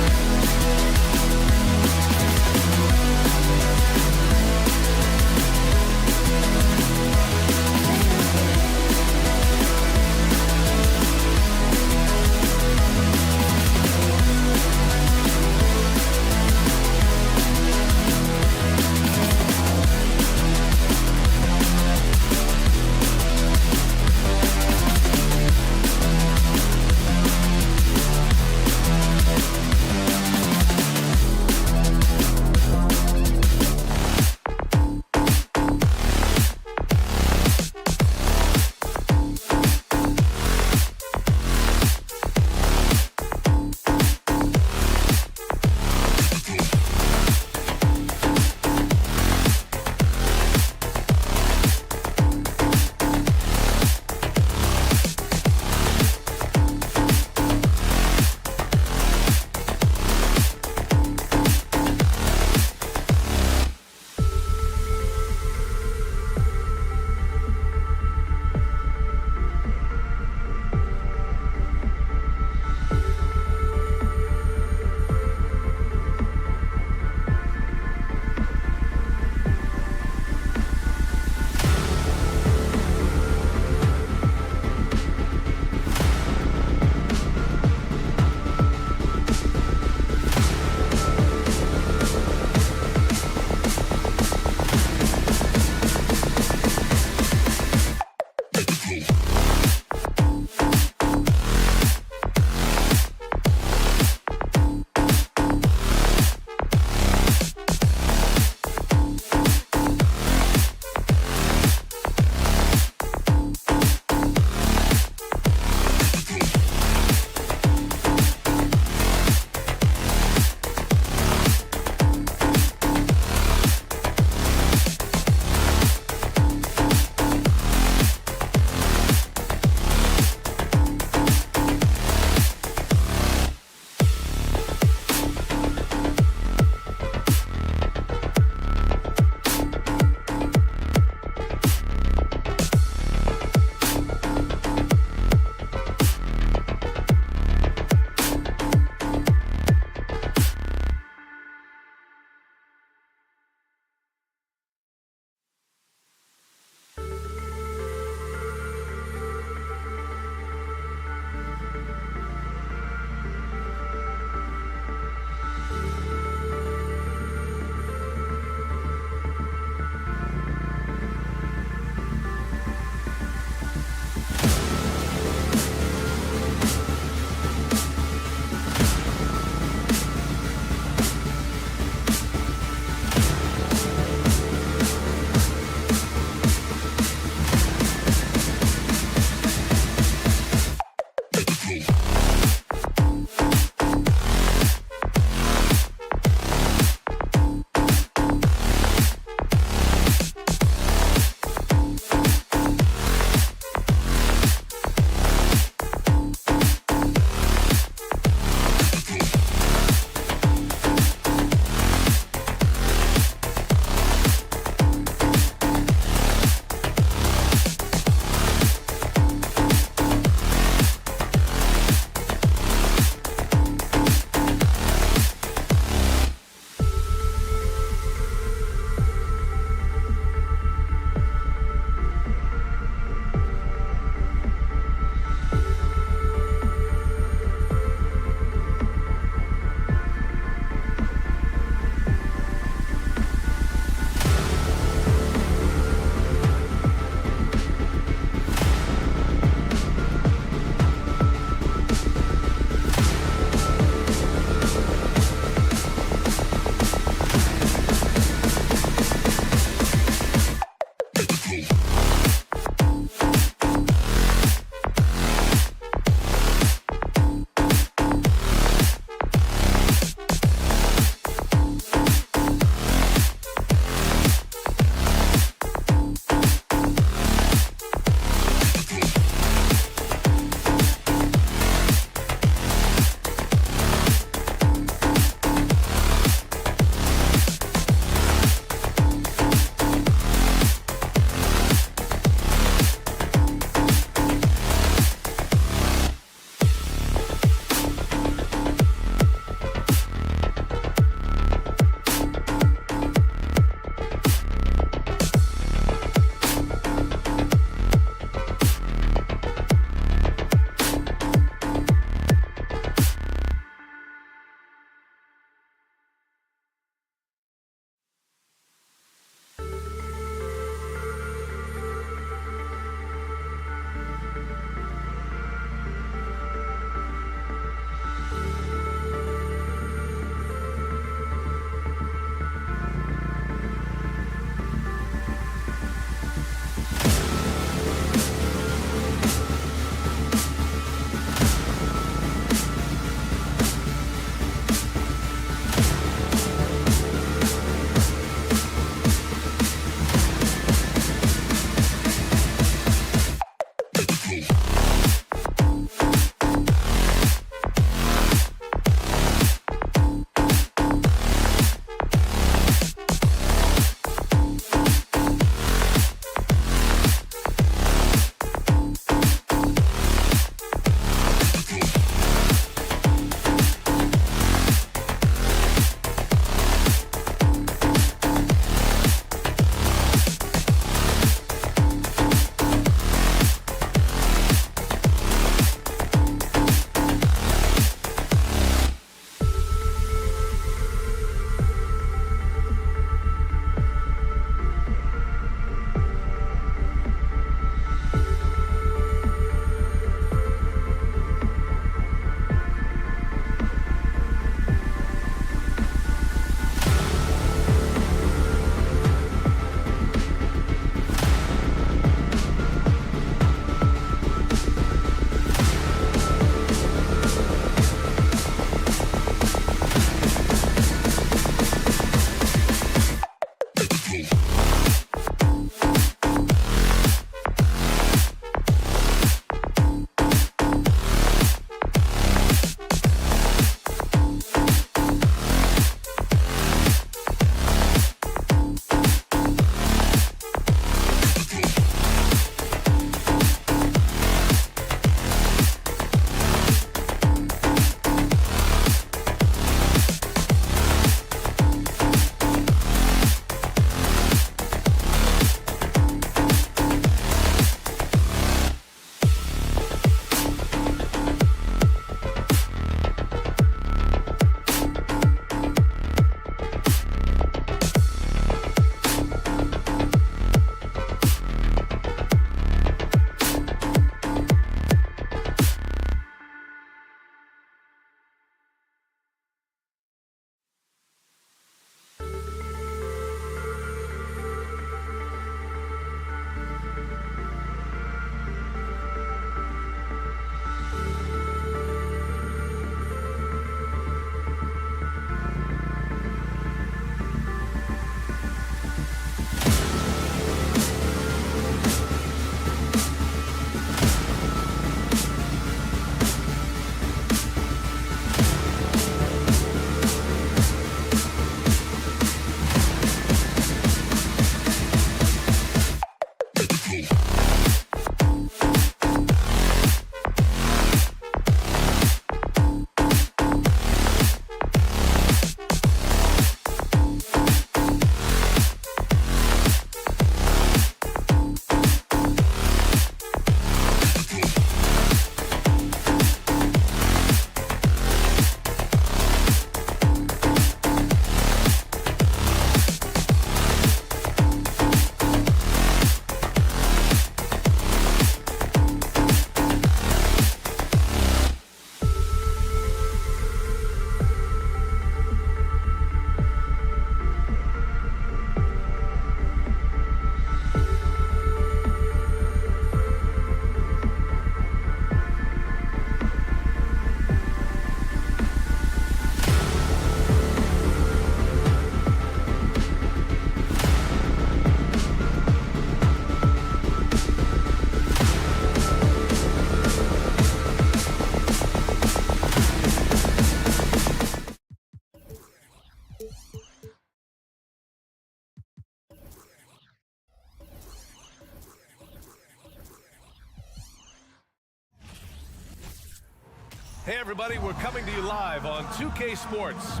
Hey everybody, we're coming to you live on 2K Sports.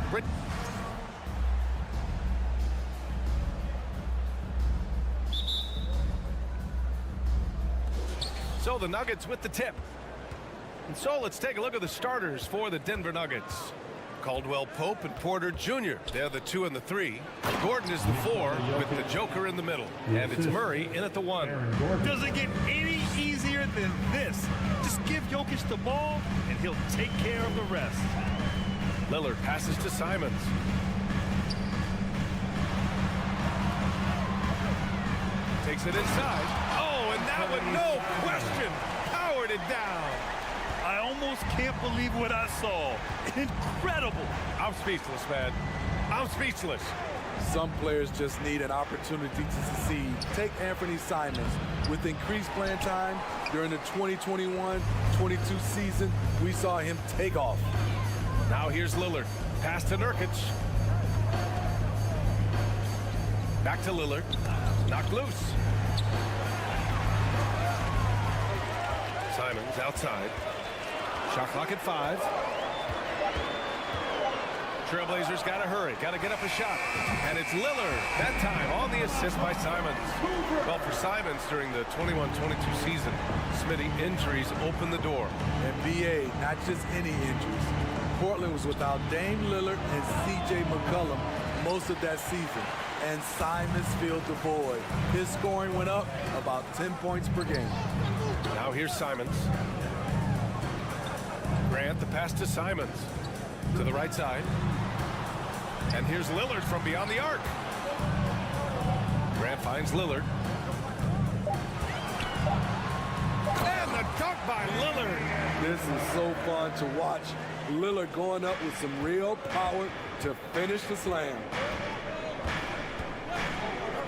So the Nuggets with the tip. And so let's take a look at the starters for the Denver Nuggets. Caldwell Pope and Porter Jr. They're the 2 and the 3. Gordon is the 4 with the Joker in the middle. And it's Murray in at the 1. Doesn't get any easier than this. Just give Jokic the ball, and he'll take care of the rest. Lillard passes to Simons. Takes it inside. Oh, and that one, no question, powered it down. I almost can't believe what I saw. Incredible. I'm speechless, man. I'm speechless. Some players just need an opportunity to succeed. Take Anthony Simons. With increased playing time during the 2021-22 season, we saw him take off. Now here's Lillard. Pass to Nurkic. Back to Lillard. Knocked loose. Simons outside. Shot clock at 5. Trailblazers got to hurry. Got to get up a shot. And it's Lillard. That time on the assist by Simons. Well, for Simons during the 21-22 season, Smitty, injuries opened the door. NBA, not just any injuries. Portland was without Dame Lillard and C.J. McCollum most of that season. And Simons filled the void. His scoring went up about 10 points per game. Now here's Simons. Grant, the pass to Simons. To the right side. And here's Lillard from beyond the arc. Grant finds Lillard. And the dunk by Lillard. This is so fun to watch. Lillard going up with some real power to finish the slam.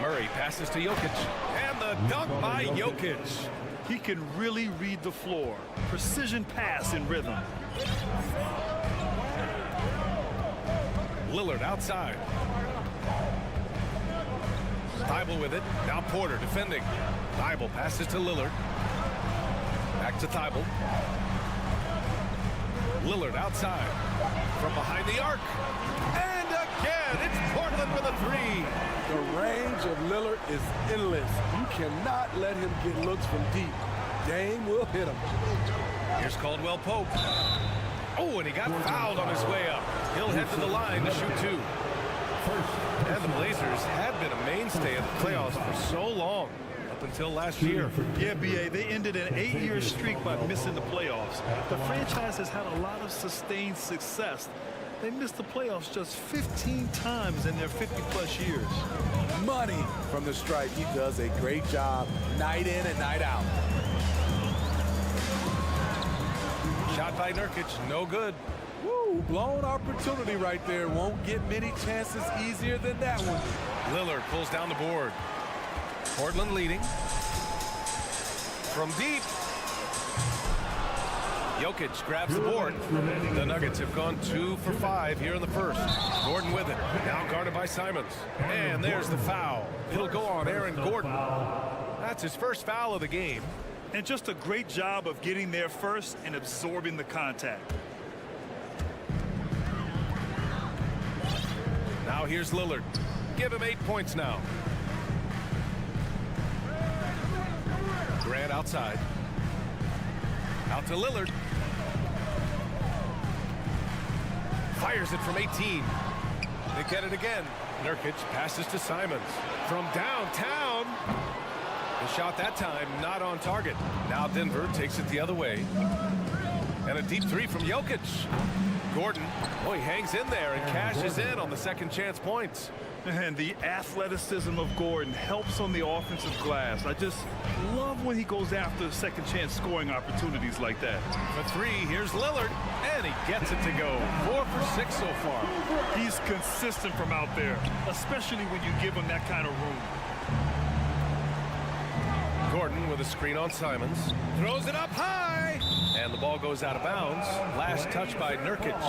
Murray passes to Jokic. And the dunk by Jokic. He can really read the floor. Precision pass in rhythm. Lillard outside. Thibault with it. Now Porter defending. Thibault passes to Lillard. Back to Thibault. Lillard outside. From behind the arc. And again, it's Portland with a 3. The range of Lillard is endless. You cannot let him get looks from deep. Dame will hit him. Here's Caldwell Pope. Oh, and he got fouled on his way up. He'll head to the line to shoot 2. And the Blazers had been a mainstay of the playoffs for so long, up until last year. Yeah, B.A., they ended an 8-year streak by missing the playoffs. The franchise has had a lot of sustained success. They missed the playoffs just 15 times in their 50-plus years. Money from the stripe. He does a great job night in and night out. Shot by Nurkic, no good. Woo, blown opportunity right there. Won't get many chances easier than that one. Lillard pulls down the board. Portland leading. From deep. Jokic grabs the board. The Nuggets have gone 2 for 5 here in the first. Gordon with it. Now guarded by Simons. And there's the foul. It'll go on Aaron Gordon. That's his first foul of the game. And just a great job of getting there first and absorbing the contact. Now here's Lillard. Give him 8 points now. Grant outside. Out to Lillard. Fires it from 18. They get it again. Nurkic passes to Simons. From downtown. The shot that time not on target. Now Denver takes it the other way. And a deep 3 from Jokic. Gordon, oh, he hangs in there and cashes in on the second chance points. And the athleticism of Gordon helps on the offensive glass. I just love when he goes after second chance scoring opportunities like that. For 3, here's Lillard, and he gets it to go. 4 for 6 so far. He's consistent from out there, especially when you give him that kind of room. Gordon with a screen on Simons. Throws it up high. And the ball goes out of bounds. Last touch by Nurkic.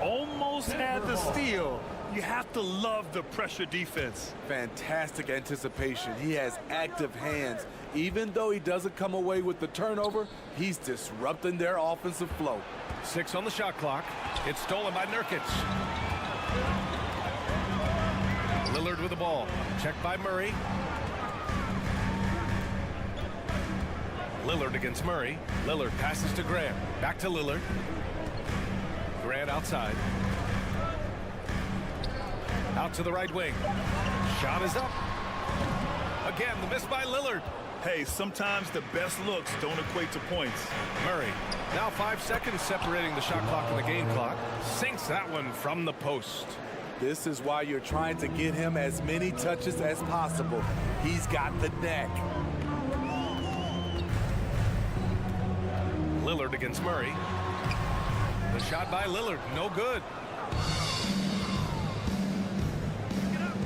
Almost had the steal. You have to love the pressure defense. Fantastic anticipation. He has active hands. Even though he doesn't come away with the turnover, he's disrupting their offensive flow. 6 on the shot clock. It's stolen by Nurkic. Lillard with the ball. Checked by Murray. Lillard against Murray. Lillard passes to Grant. Back to Lillard. Grant outside. Out to the right wing. Shot is up. Again, the miss by Lillard. Hey, sometimes the best looks don't equate to points. Murray. Now 5 seconds separating the shot clock and the game clock. Sinks that one from the post. This is why you're trying to get him as many touches as possible. He's got the neck. Lillard against Murray. The shot by Lillard, no good.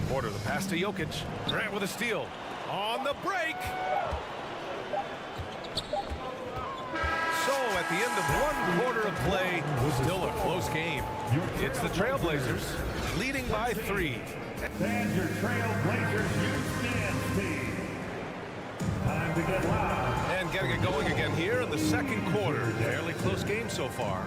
Porter, the pass to Jokic. Grant with a steal. On the break. So at the end of 1 quarter of play, still a close game. It's the Trailblazers leading by 3. And your Trailblazers Houston team. Time to get loud. And getting it going again here in the 2nd quarter. Fairly close game so far.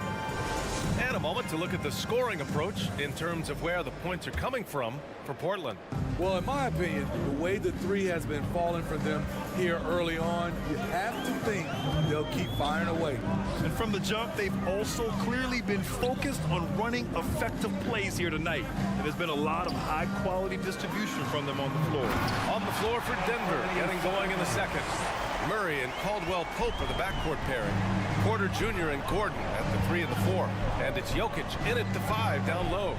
And a moment to look at the scoring approach in terms of where the points are coming from for Portland. Well, in my opinion, the way the 3 has been falling for them here early on, you have to think they'll keep firing away. And from the jump, they've also clearly been focused on running effective plays here tonight. And there's been a lot of high-quality distribution from them on the floor. On the floor for Denver, getting going in the 2nd. Murray and Caldwell Pope are the backcourt pairing. Porter Jr. and Gordon at the 3 and the 4. And it's Jokic in at the 5 down low.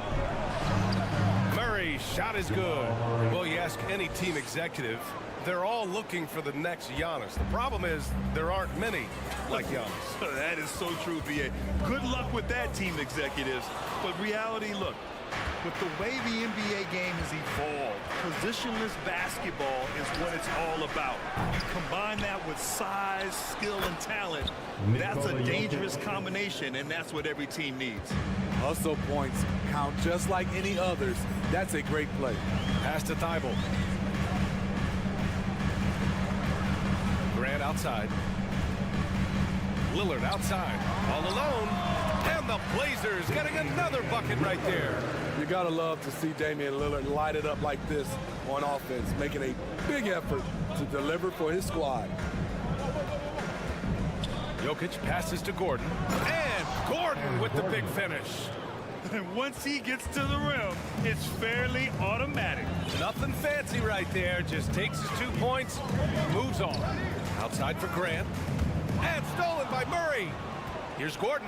Murray, shot is good. Well, you ask any team executive, they're all looking for the next Giannis. The problem is there aren't many like Giannis. That is so true, B.A. Good luck with that, team executives. But reality, look, with the way the NBA game has evolved, positionless basketball is what it's all about. Combine that with size, skill, and talent, that's a dangerous combination, and that's what every team needs. Hustle points count just like any others. That's a great play. Pass to Thibault. Grant outside. Lillard outside. All alone. And the Blazers getting another bucket right there. You gotta love to see Damian Lillard light it up like this on offense, making a big effort to deliver for his squad. Jokic passes to Gordon. And Gordon with the big finish. And once he gets to the rim, it's fairly automatic. Nothing fancy right there. Just takes his 2 points, moves on. Outside for Grant. And stolen by Murray. Here's Gordon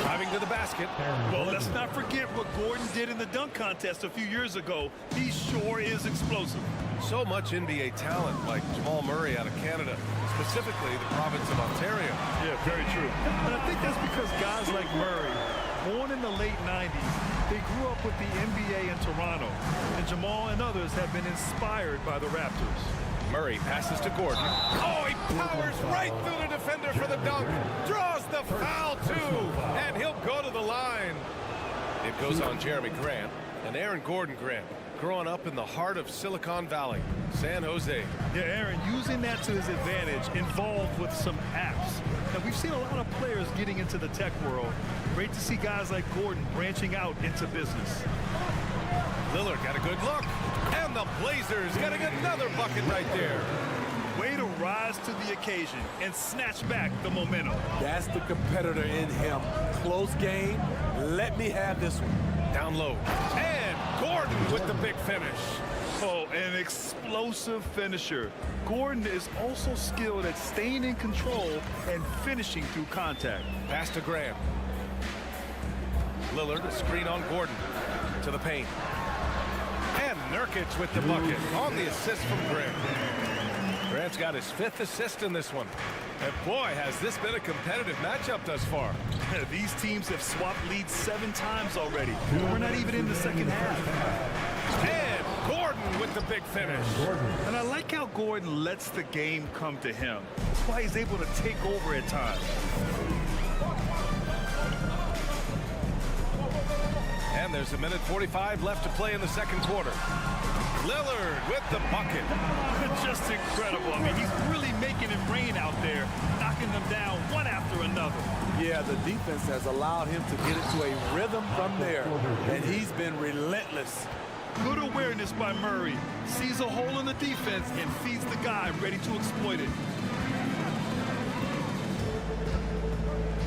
driving to the basket. Well, let's not forget what Gordon did in the dunk contest a few years ago. He sure is explosive. So much NBA talent like Jamal Murray out of Canada, specifically the province of Ontario. Yeah, very true. And I think that's because guys like Murray, born in the late 90s, they grew up with the NBA in Toronto. And Jamal and others have been inspired by the Raptors. Murray passes to Gordon. Oh, he powers right through the defender for the dunk. Draws the foul, too. And he'll go to the line. It goes on Jeremy Grant and Aaron Gordon Grant, growing up in the heart of Silicon Valley, San Jose. Yeah, Aaron, using that to his advantage, involved with some apps. Now, we've seen a lot of players getting into the tech world. Great to see guys like Gordon branching out into business. Lillard got a good look. And the Blazers getting another bucket right there. Way to rise to the occasion and snatch back the momentum. That's the competitor in him. Close game. Let me have this one. Down low. And Gordon with the big finish. Oh, an explosive finisher. Gordon is also skilled at staying in control and finishing through contact. Pass to Grant. Lillard, a screen on Gordon. To the paint. And Nurkic with the bucket on the assist from Grant. Grant's got his 5th assist in this one. And boy, has this been a competitive matchup thus far. These teams have swapped leads 7 times already. We're not even in the second half. And Gordon with the big finish. And I like how Gordon lets the game come to him. That's why he's able to take over at times. And there's There's a minute 45 left to play in the second quarter. Lillard with the bucket. Just incredible. I mean, he's really making it rain out there, knocking them down one after another. Yeah, the defense has allowed him to get into a rhythm from there, and he's been relentless. Good awareness by Murray. Sees a hole in the defense and feeds the guy ready to exploit it.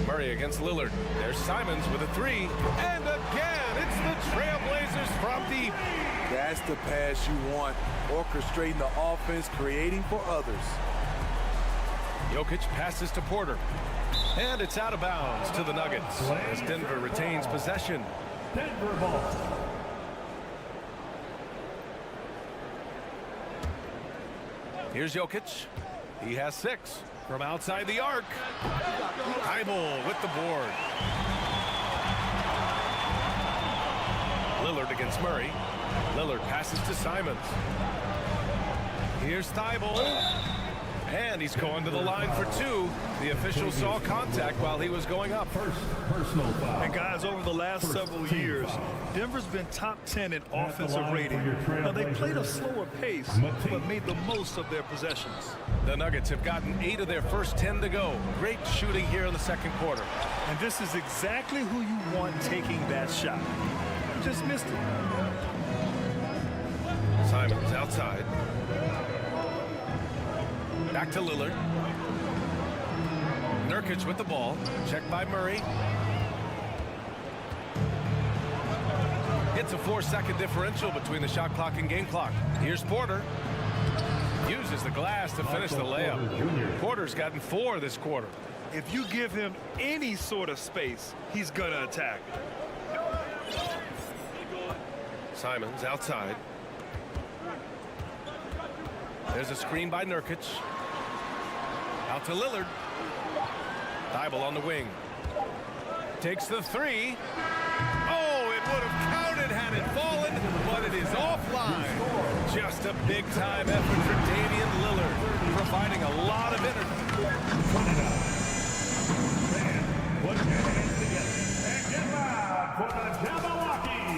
Murray against Lillard. There's Simons with a three. And again, it's the Trailblazers from deep. That's the pass you want. Orchestrating the offense, creating for others. Jokic passes to Porter. And it's out of bounds to the Nuggets as Denver retains possession. Denver ball. Here's Jokic. He has 6 from outside the arc. Thibault with the board. Lillard against Murray. Lillard passes to Simons. Here's Thibault. And he's going to the line for 2. The official saw contact while he was going up. Personal foul. And guys, over the last several years, Denver's been top 10 in offensive rating. Now, they played a slower pace, but made the most of their possessions. The Nuggets have gotten 8 of their first 10 to go. Great shooting here in the second quarter. And this is exactly who you want taking that shot. You just missed it. Simons outside. Back to Lillard. Nurkic with the ball. Checked by Murray. It's a 4-second differential between the shot clock and game clock. Here's Porter. Uses the glass to finish the layup. Porter's gotten 4 this quarter. If you give him any sort of space, he's going to attack. Simons outside. There's a screen by Nurkic. Out to Lillard. Thibault on the wing. Takes the 3. Oh, it would have counted had it fallen, but it is offline. Just a big-time effort for Damian Lillard, providing a lot of energy. Put your hands together and get loud for the Jabberwocky.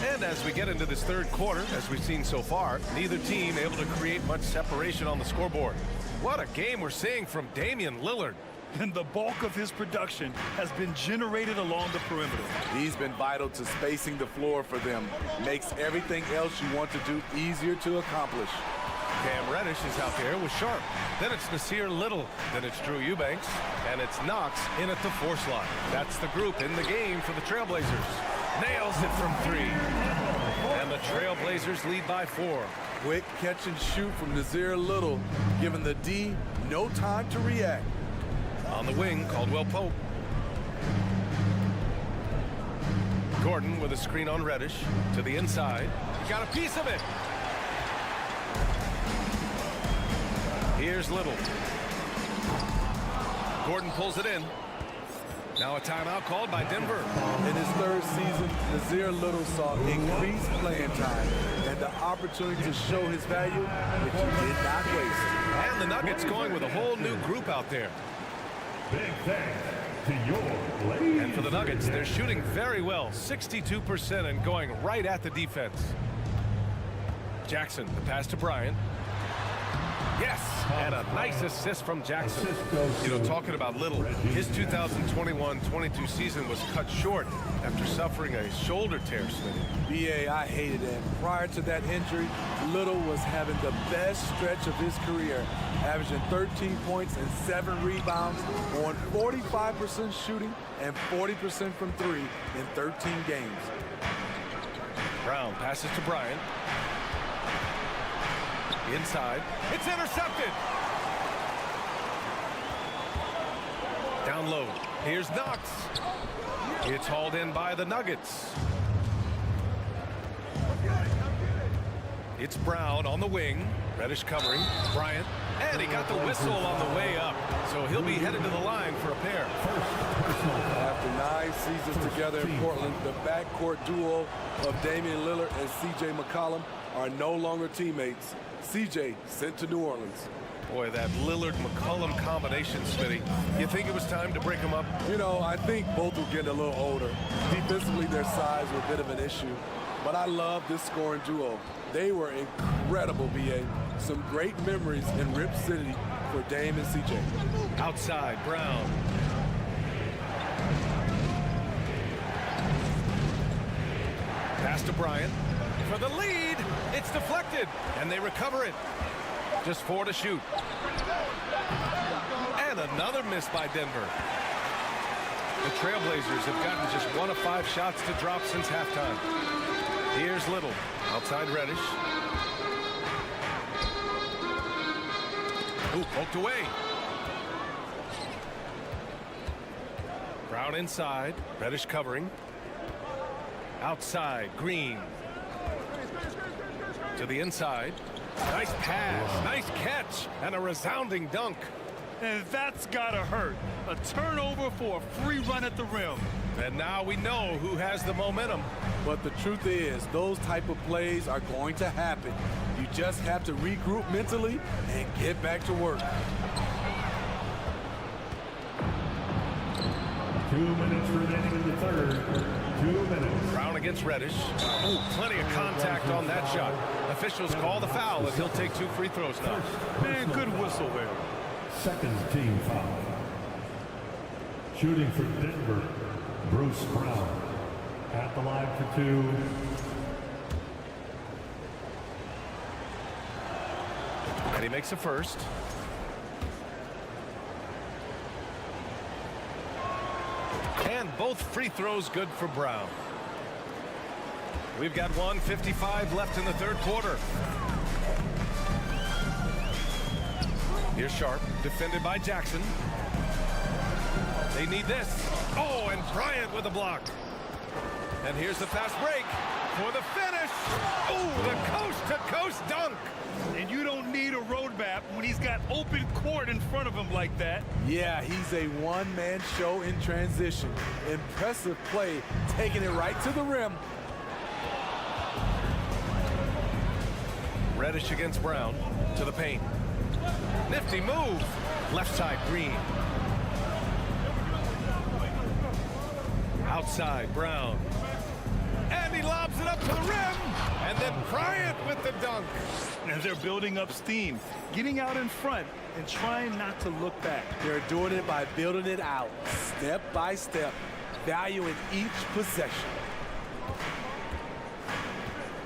And as we get into this third quarter, as we've seen so far, neither team able to create much separation on the scoreboard. What a game we're seeing from Damian Lillard. And the bulk of his production has been generated along the perimeter. He's been vital to spacing the floor for them. Makes everything else you want to do easier to accomplish. Cam Reddish is out there with Sharp. Then it's Nasir Little. Then it's Drew Eubanks. And it's Knox in at the force line. That's the group in the game for the Trailblazers. Nails it from 3. And the Trailblazers lead by 4. Quick catch and shoot from Nasir Little, giving the D no time to react. On the wing, Caldwell Pope. Gordon with a screen on Reddish to the inside. He got a piece of it. Here's Little. Gordon pulls it in. Now a timeout called by Denver. In his third season, Nasir Little saw increased playing time and the opportunity to show his value, which he did not waste. And the Nuggets going with a whole new group out there. Big thanks to your ladies. And for the Nuggets, they're shooting very well, 62% and going right at the defense. Jackson, the pass to Bryant. Yes, and a nice assist from Jackson. You know, talking about Little, his 2021-22 season was cut short after suffering a shoulder tear. BA, I hated it. Prior to that injury, Little was having the best stretch of his career, averaging 13 points and 7 rebounds on 45% shooting and 40% from 3 in 13 games. Brown passes to Bryant. Inside. It's intercepted. Down low. Here's Knox. It's hauled in by the Nuggets. It's Brown on the wing. Reddish covering. Bryant. And he got the whistle on the way up. So he'll be headed to the line for a pair. After 9 seasons together in Portland, the backcourt duo of Damian Lillard and C.J. McCollum are no longer teammates. C.J. sent to New Orleans. Boy, that Lillard-McCollum combination, Smitty. You think it was time to break them up? You know, I think both were getting a little older. Defensively, their size was a bit of an issue. But I love this scoring duo. They were incredible, B.A. Some great memories in Rip City for Dame and C.J. Outside, Brown. Pass to Bryant. For the lead, it's deflected, and they recover it. Just 4 to shoot. And another miss by Denver. The Trailblazers have gotten just 1 of 5 shots to drop since halftime. Here's Little. Outside Reddish. Ooh, poked away. Brown inside. Reddish covering. Outside, Green. To the inside. Nice pass, nice catch, and a resounding dunk. And that's gotta hurt. A turnover for a free run at the rim. And now we know who has the momentum. But the truth is, those type of plays are going to happen. You just have to regroup mentally and get back to work. 2 minutes remaining in the third. 2 minutes. Brown against Reddish. Ooh, plenty of contact on that shot. Officials call the foul, and he'll take 2 free throws now. Man, good whistle there. Second team foul. Shooting for Denver, Bruce Brown. At the line for 2. And he makes a first. And both free throws good for Brown. We've got 1:55 left in the third quarter. Here's Sharp, defended by Jackson. They need this. Oh, and Bryant with a block. And here's the fast break for the finish. Oh, the coast-to-coast dunk. And you don't need a roadmap when he's got open court in front of him like that. Yeah, he's a one-man show in transition. Impressive play, taking it right to the rim. Reddish against Brown, to the paint. Nifty move. Left side, Green. Outside, Brown. And he lobs it up to the rim. And then Bryant with the dunk. And they're building up steam, getting out in front and trying not to look back. They're doing it by building it out, step by step, valuing each possession.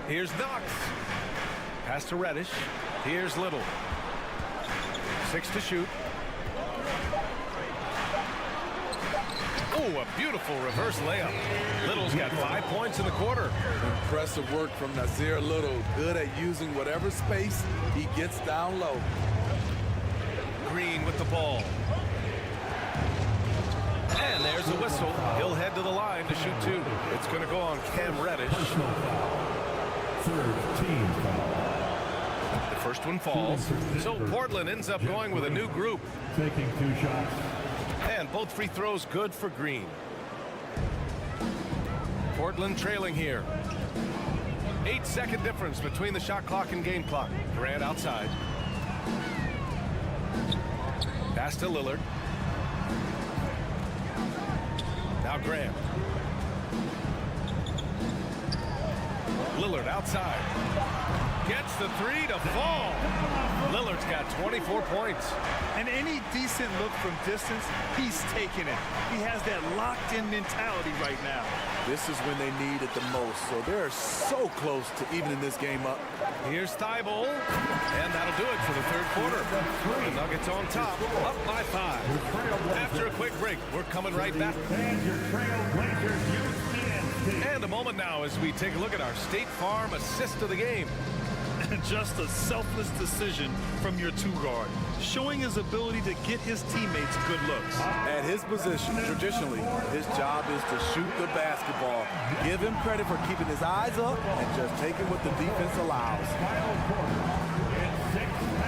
Here's Knox. Pass to Reddish. Here's Little. 6 to shoot. Oh, a beautiful reverse layup. Little's got 5 points in the quarter. Impressive work from Nazir Little. Good at using whatever space he gets down low. Green with the ball. And there's the whistle. He'll head to the line to shoot 2. It's going to go on Cam Reddish. Third team foul. The first one falls. So Portland ends up going with a new group. Taking 2 shots. And both free throws good for Green. Portland trailing here. 8-second difference between the shot clock and game clock. Durant outside. Pass to Lillard. Now Graham. Lillard outside. Gets the 3 to fall. Lillard's got 24 points. And any decent look from distance, he's taking it. He has that locked-in mentality right now. This is when they need it the most, so they're so close to evening this game up. Here's Thibault, and that'll do it for the third quarter. The Nuggets on top, up by 5. After a quick break, we're coming right back. And a moment now as we take a look at our State Farm assist of the game. Just a selfless decision from your two-guard, showing his ability to get his teammates good looks. At his position, traditionally, his job is to shoot the basketball. Give him credit for keeping his eyes up and just taking what the defense allows.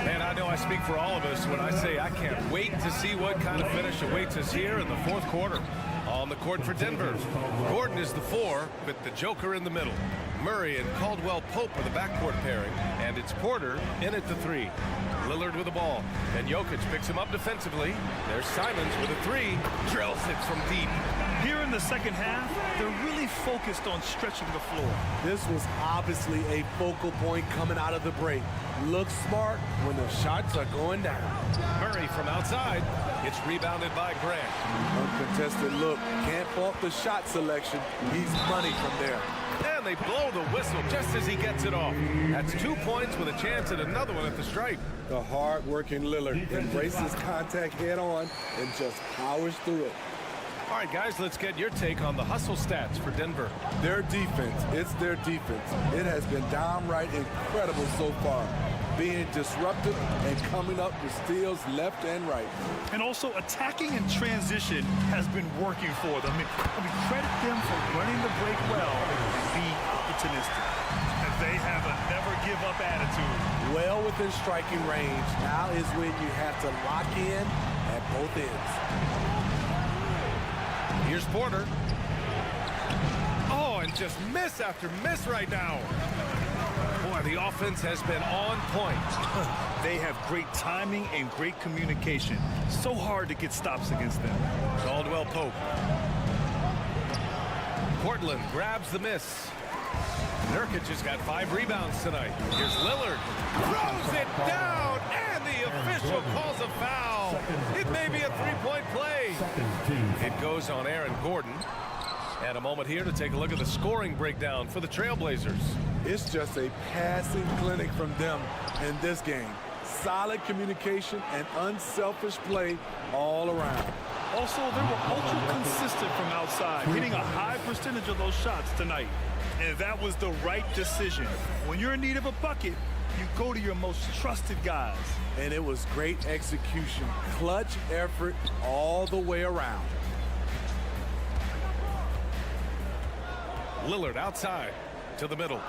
And I know I speak for all of us when I say I can't wait to see what kind of finish awaits us here in the fourth quarter. On the court for Denver, Gordon is the 4 with the Joker in the middle. Murray and Caldwell Pope are the backcourt pairing, and it's Porter in at the 3. Lillard with the ball, and Jokic picks him up defensively. There's Simons with a 3, drills it from deep. Here in the second half, they're really focused on stretching the floor. This was obviously a focal point coming out of the break. Look smart when the shots are going down. Murray from outside. It's rebounded by Grant. Uncontested look. Can't fault the shot selection. He's money from there. And they blow the whistle just as he gets it off. That's 2 points with a chance at another one at the stripe. The hard-working Lillard embraces contact head-on and just powers through it. All right, guys, let's get your take on the hustle stats for Denver. Their defense, it's their defense. It has been downright incredible so far. Being disruptive and coming up with steals left and right. And also attacking in transition has been working for them. I mean, credit them for running the break well and be opportunistic. And they have a never-give-up attitude. Well within striking range. Now is when you have to lock in at both ends. Here's Porter. Oh, and just miss after miss right now. Boy, the offense has been on point. They have great timing and great communication. So hard to get stops against them. Caldwell Pope. Portland grabs the miss. Nurkic has got 5 rebounds tonight. Here's Lillard. Throws it down, and the official calls a foul. It may be a 3-point play. It goes on Aaron Gordon. And a moment here to take a look at the scoring breakdown for the Trailblazers. It's just a passing clinic from them in this game. Solid communication and unselfish play all around. Also, they were ultra consistent from outside, hitting a high percentage of those shots tonight. And that was the right decision. When you're in need of a bucket, you go to your most trusted guys. And it was great execution. Clutch effort all the way around. Lillard outside to the middle.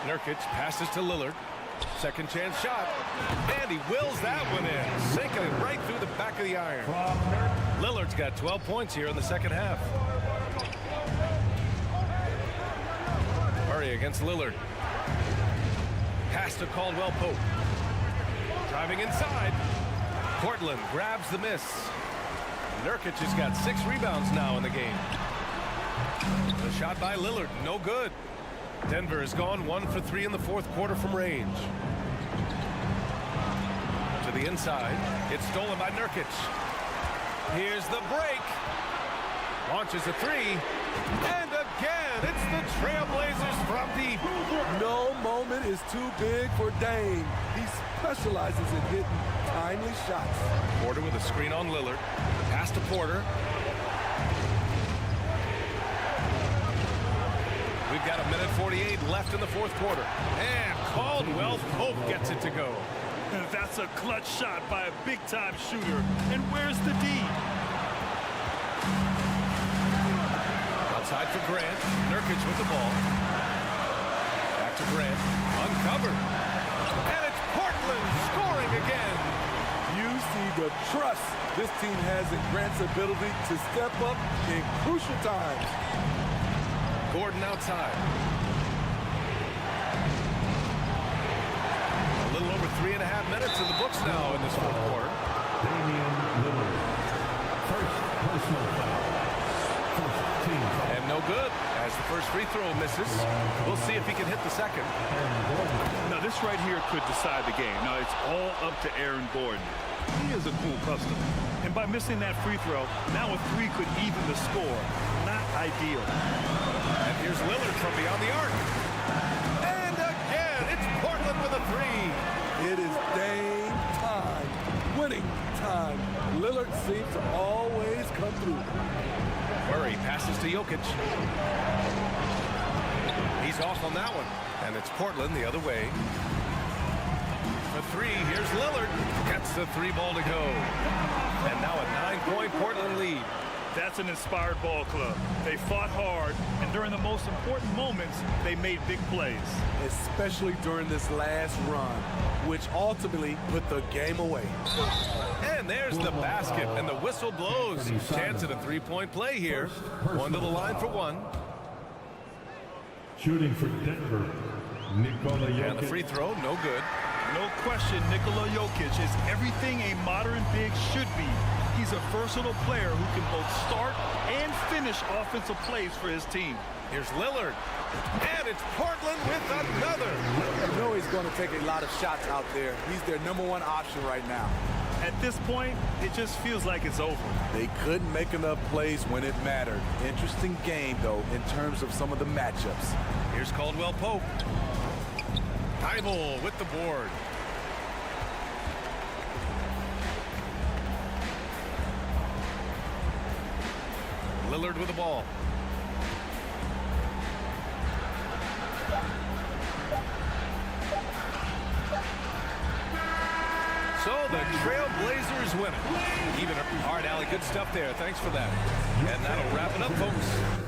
Nurkic passes to Lillard. Second chance shot. And he wills that one in. Sinking it right through the back of the iron. Lillard's got 12 points here in the second half. Murray against Lillard. Pass to Caldwell Pope. Driving inside. Portland grabs the miss. Nurkic has got 6 rebounds now in the game. The shot by Lillard, no good. Denver has gone 1 for 3 in the fourth quarter from range. To the inside, it's stolen by Nurkic. Here's the break. Launches a 3. And again, it's the Trailblazers from deep. No moment is too big for Dame. He specializes in hitting timely shots. Porter with a screen on Lillard. Pass to Porter. We've got 1:48 left in the fourth quarter. And Caldwell Pope gets it to go. That's a clutch shot by a big-time shooter. And where's the D? Outside for Grant. Nurkic with the ball. Back to Grant. Uncovered. And it's Portland scoring again. You see the trust this team has in Grant's ability to step up in crucial times. Gordon outside. A little over 3.5 minutes in the books now in this fourth quarter. And no good as the first free throw misses. We'll see if he can hit the second. Now this right here could decide the game. Now it's all up to Aaron Gordon. He is a cool customer. And by missing that free throw, now a 3 could even the score. Not ideal. And here's Lillard from beyond the arc. And again, it's Portland with a 3. It is Dame time. Winning time. Lillard seems to always come through. Murray passes to Jokic. He's off on that one. And it's Portland the other way. For three, here's Lillard. Gets the three ball to go. And now a 9-point Portland lead. That's an inspired ball club. They fought hard, and during the most important moments, they made big plays. Especially during this last run, which ultimately put the game away. And there's the basket, and the whistle blows. Chance at a three-point play here. One to the line for one. Shooting for Denver, Nikola Jokic. And the free throw, no good. No question, Nikola Jokic is everything a modern big should be. He's a versatile player who can both start and finish offensive plays for his team. Here's Lillard. And it's Portland with another. You know he's going to take a lot of shots out there. He's their #1 option right now. At this point, it just feels like it's over. They couldn't make enough plays when it mattered. Interesting game, though, in terms of some of the matchups. Here's Caldwell Pope. Tybal with the board. Lillard with the ball. So the Trailblazers win it. Even all right, Allie, good stuff there. Thanks for that. And that'll wrap it up, folks.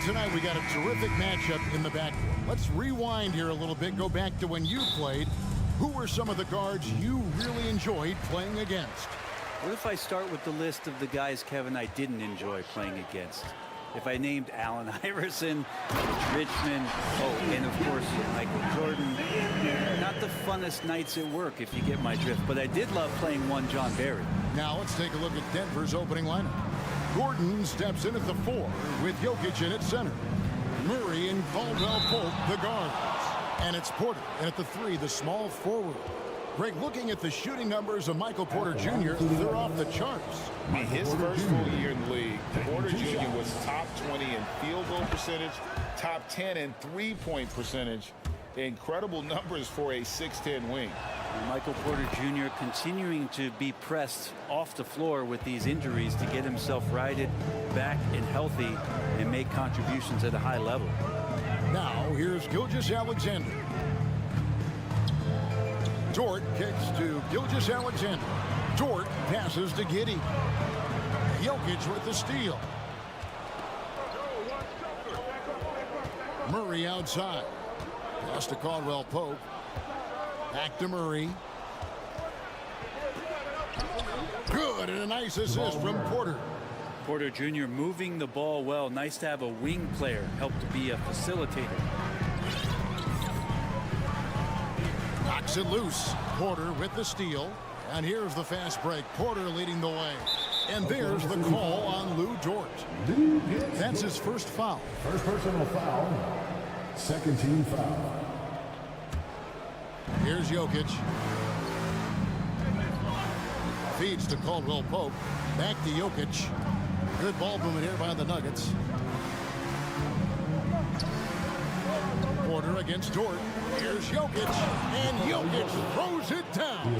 tonight we got a terrific matchup in the backcourt. Let's rewind here a little bit, go back to when you played. Who were some of the guards you really enjoyed playing against? What if I start with the list of the guys, Kevin, I didn't enjoy playing against? If I named Allen Iverson, Richmond, and of course Michael Jordan, not the funnest nights at work, if you get my drift, but I did love playing one John Barry. Now let's take a look at Denver's opening lineup. Gordon steps in at the 4 with Jokic in at center. Murray and Caldwell Pope, the guards. And it's Porter in at the 3, the small forward. Greg, looking at the shooting numbers of Michael Porter Jr., they're off the charts. I mean, his first full year in the league, Porter Jr. was top 20 in field goal percentage, top 10 in three-point percentage. Incredible numbers for a 6'10 wing. Michael Porter Jr. continuing to be pressed off the floor with these injuries to get himself righted back and healthy and make contributions at a high level. Now here's Gilgeous-Alexander. Dort kicks to Gilgeous-Alexander. Dort passes to Giddey. Jokic with the steal. Murray outside. Pass to Caldwell Pope. Back to Murray. Good, and a nice assist from Porter. Porter Jr. moving the ball well. Nice to have a wing player help to be a facilitator. Knocks it loose. Porter with the steal. And here's the fast break. Porter leading the way. And there's the call on Lou Dort. That's his first foul. First personal foul. Second team foul. Here's Jokic. Feeds to Caldwell Pope. Back to Jokic. Good ball movement here by the Nuggets. Porter against Dort. Here's Jokic. And Jokic throws it down.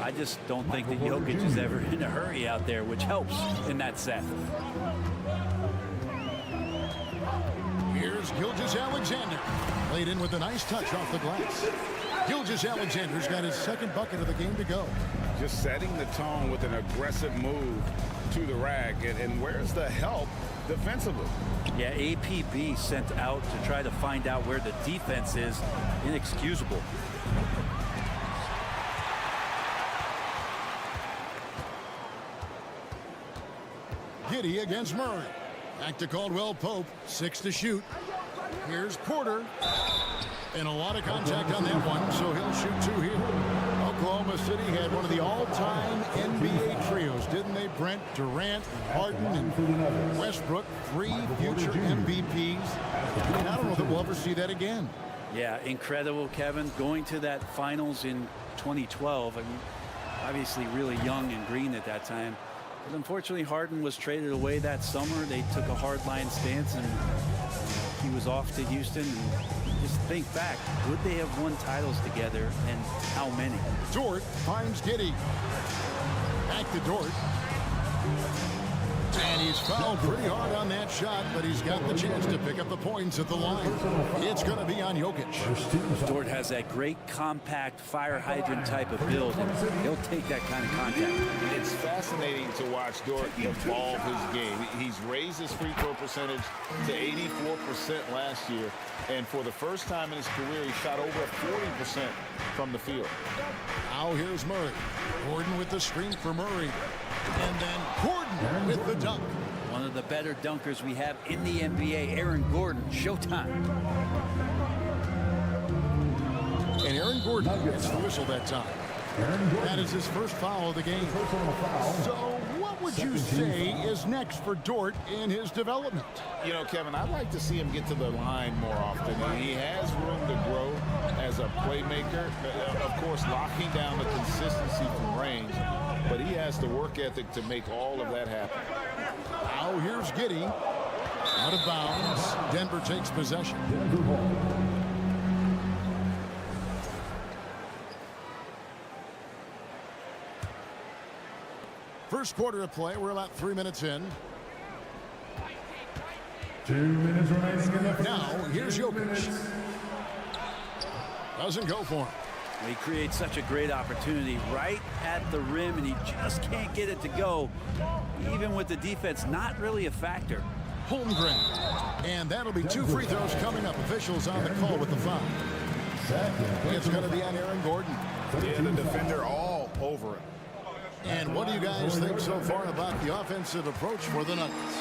I just don't think that Jokic is ever in a hurry out there, which helps in that set. Here's Gilgeous-Alexander. Laid in with a nice touch off the glass. Gilgeous-Alexander's got his second bucket of the game to go. Just setting the tone with an aggressive move to the rack. And where's the help defensively? Yeah, APB sent out to try to find out where the defense is. Inexcusable. Giddey against Murray. Back to Caldwell Pope. 6 to shoot. Here's Porter. And a lot of contact on that one, so he'll shoot 2 here. Oklahoma City had one of the all-time NBA trios, didn't they, Brent? Durant, Harden, and Westbrook, 3 future MVPs. And I don't know that we'll ever see that again. Yeah, incredible, Kevin. Going to that finals in 2012. I mean, obviously really young and green at that time. But unfortunately, Harden was traded away that summer. They took a hardline stance, and he was off to Houston. And just think back, would they have won titles together, and how many? Dort finds Giddey. Back to Dort. And he's fouled pretty hard on that shot, but he's got the chance to pick up the points at the line. It's going to be on Jokic. Dort has that great compact fire hydrant type of build, and he'll take that kind of contact. It's fascinating to watch Dort evolve his game. He's raised his free throw percentage to 84% last year, and for the first time in his career, he shot over 40% from the field. Now here's Murray. Gordon with the screen for Murray. And then Gordon with the dunk. One of the better dunkers we have in the NBA, Aaron Gordon. Showtime. And Aaron Gordon gets the whistle that time. That is his first foul of the game. So what would you say is next for Dort in his development? You know, Kevin, I'd like to see him get to the line more often. He has room to grow as a playmaker. Of course, locking down the consistency from range. But he has the work ethic to make all of that happen. Now here's Giddey. Out of bounds. Denver takes possession. First quarter of play. We're about 3 minutes in. 2 minutes remaining. Now here's Jokic. Doesn't go for him. He creates such a great opportunity right at the rim, and he just can't get it to go. Even with the defense not really a factor. Holmgren. And that'll be 2 free throws coming up. Officials on the call with the foul. It's going to be on Aaron Gordon. Yeah, the defender all over him. And what do you guys think so far about the offensive approach for the Nuggets?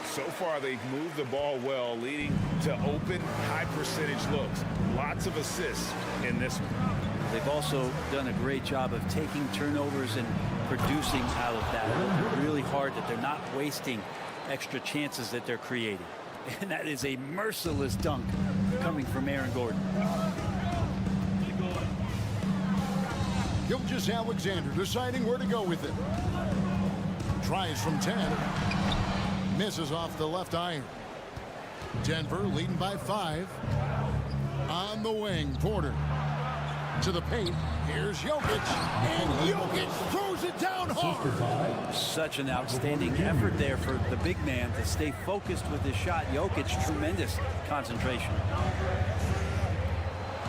So far, they've moved the ball well, leading to open, high-percentage looks. Lots of assists in this one. They've also done a great job of taking turnovers and producing out of that. It's really hard that they're not wasting extra chances that they're creating. And that is a merciless dunk coming from Aaron Gordon. Gilgeous-Alexander deciding where to go with it. Tries from 10. Misses off the left iron. Denver leading by 5. On the wing, Porter. To the paint. Here's Jokic. And Jokic throws it down hard. Such an outstanding effort there for the big man to stay focused with his shot. Jokic, tremendous concentration.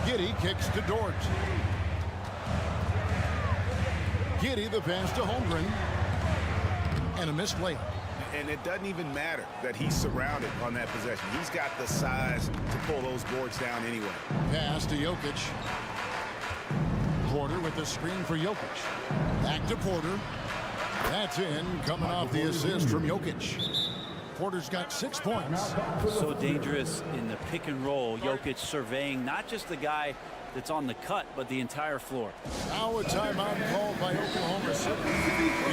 Giddey kicks to Dort. Giddey the pass to Holmgren. And a missed layup. And it doesn't even matter that he's surrounded on that possession. He's got the size to pull those boards down anyway. Pass to Jokic. Porter with the screen for Jokic. Back to Porter. That's in, coming off the assist from Jokic. Porter's got 6 points. So dangerous in the pick and roll. Jokic surveying not just the guy that's on the cut, but the entire floor. Now a timeout called by Oklahoma City.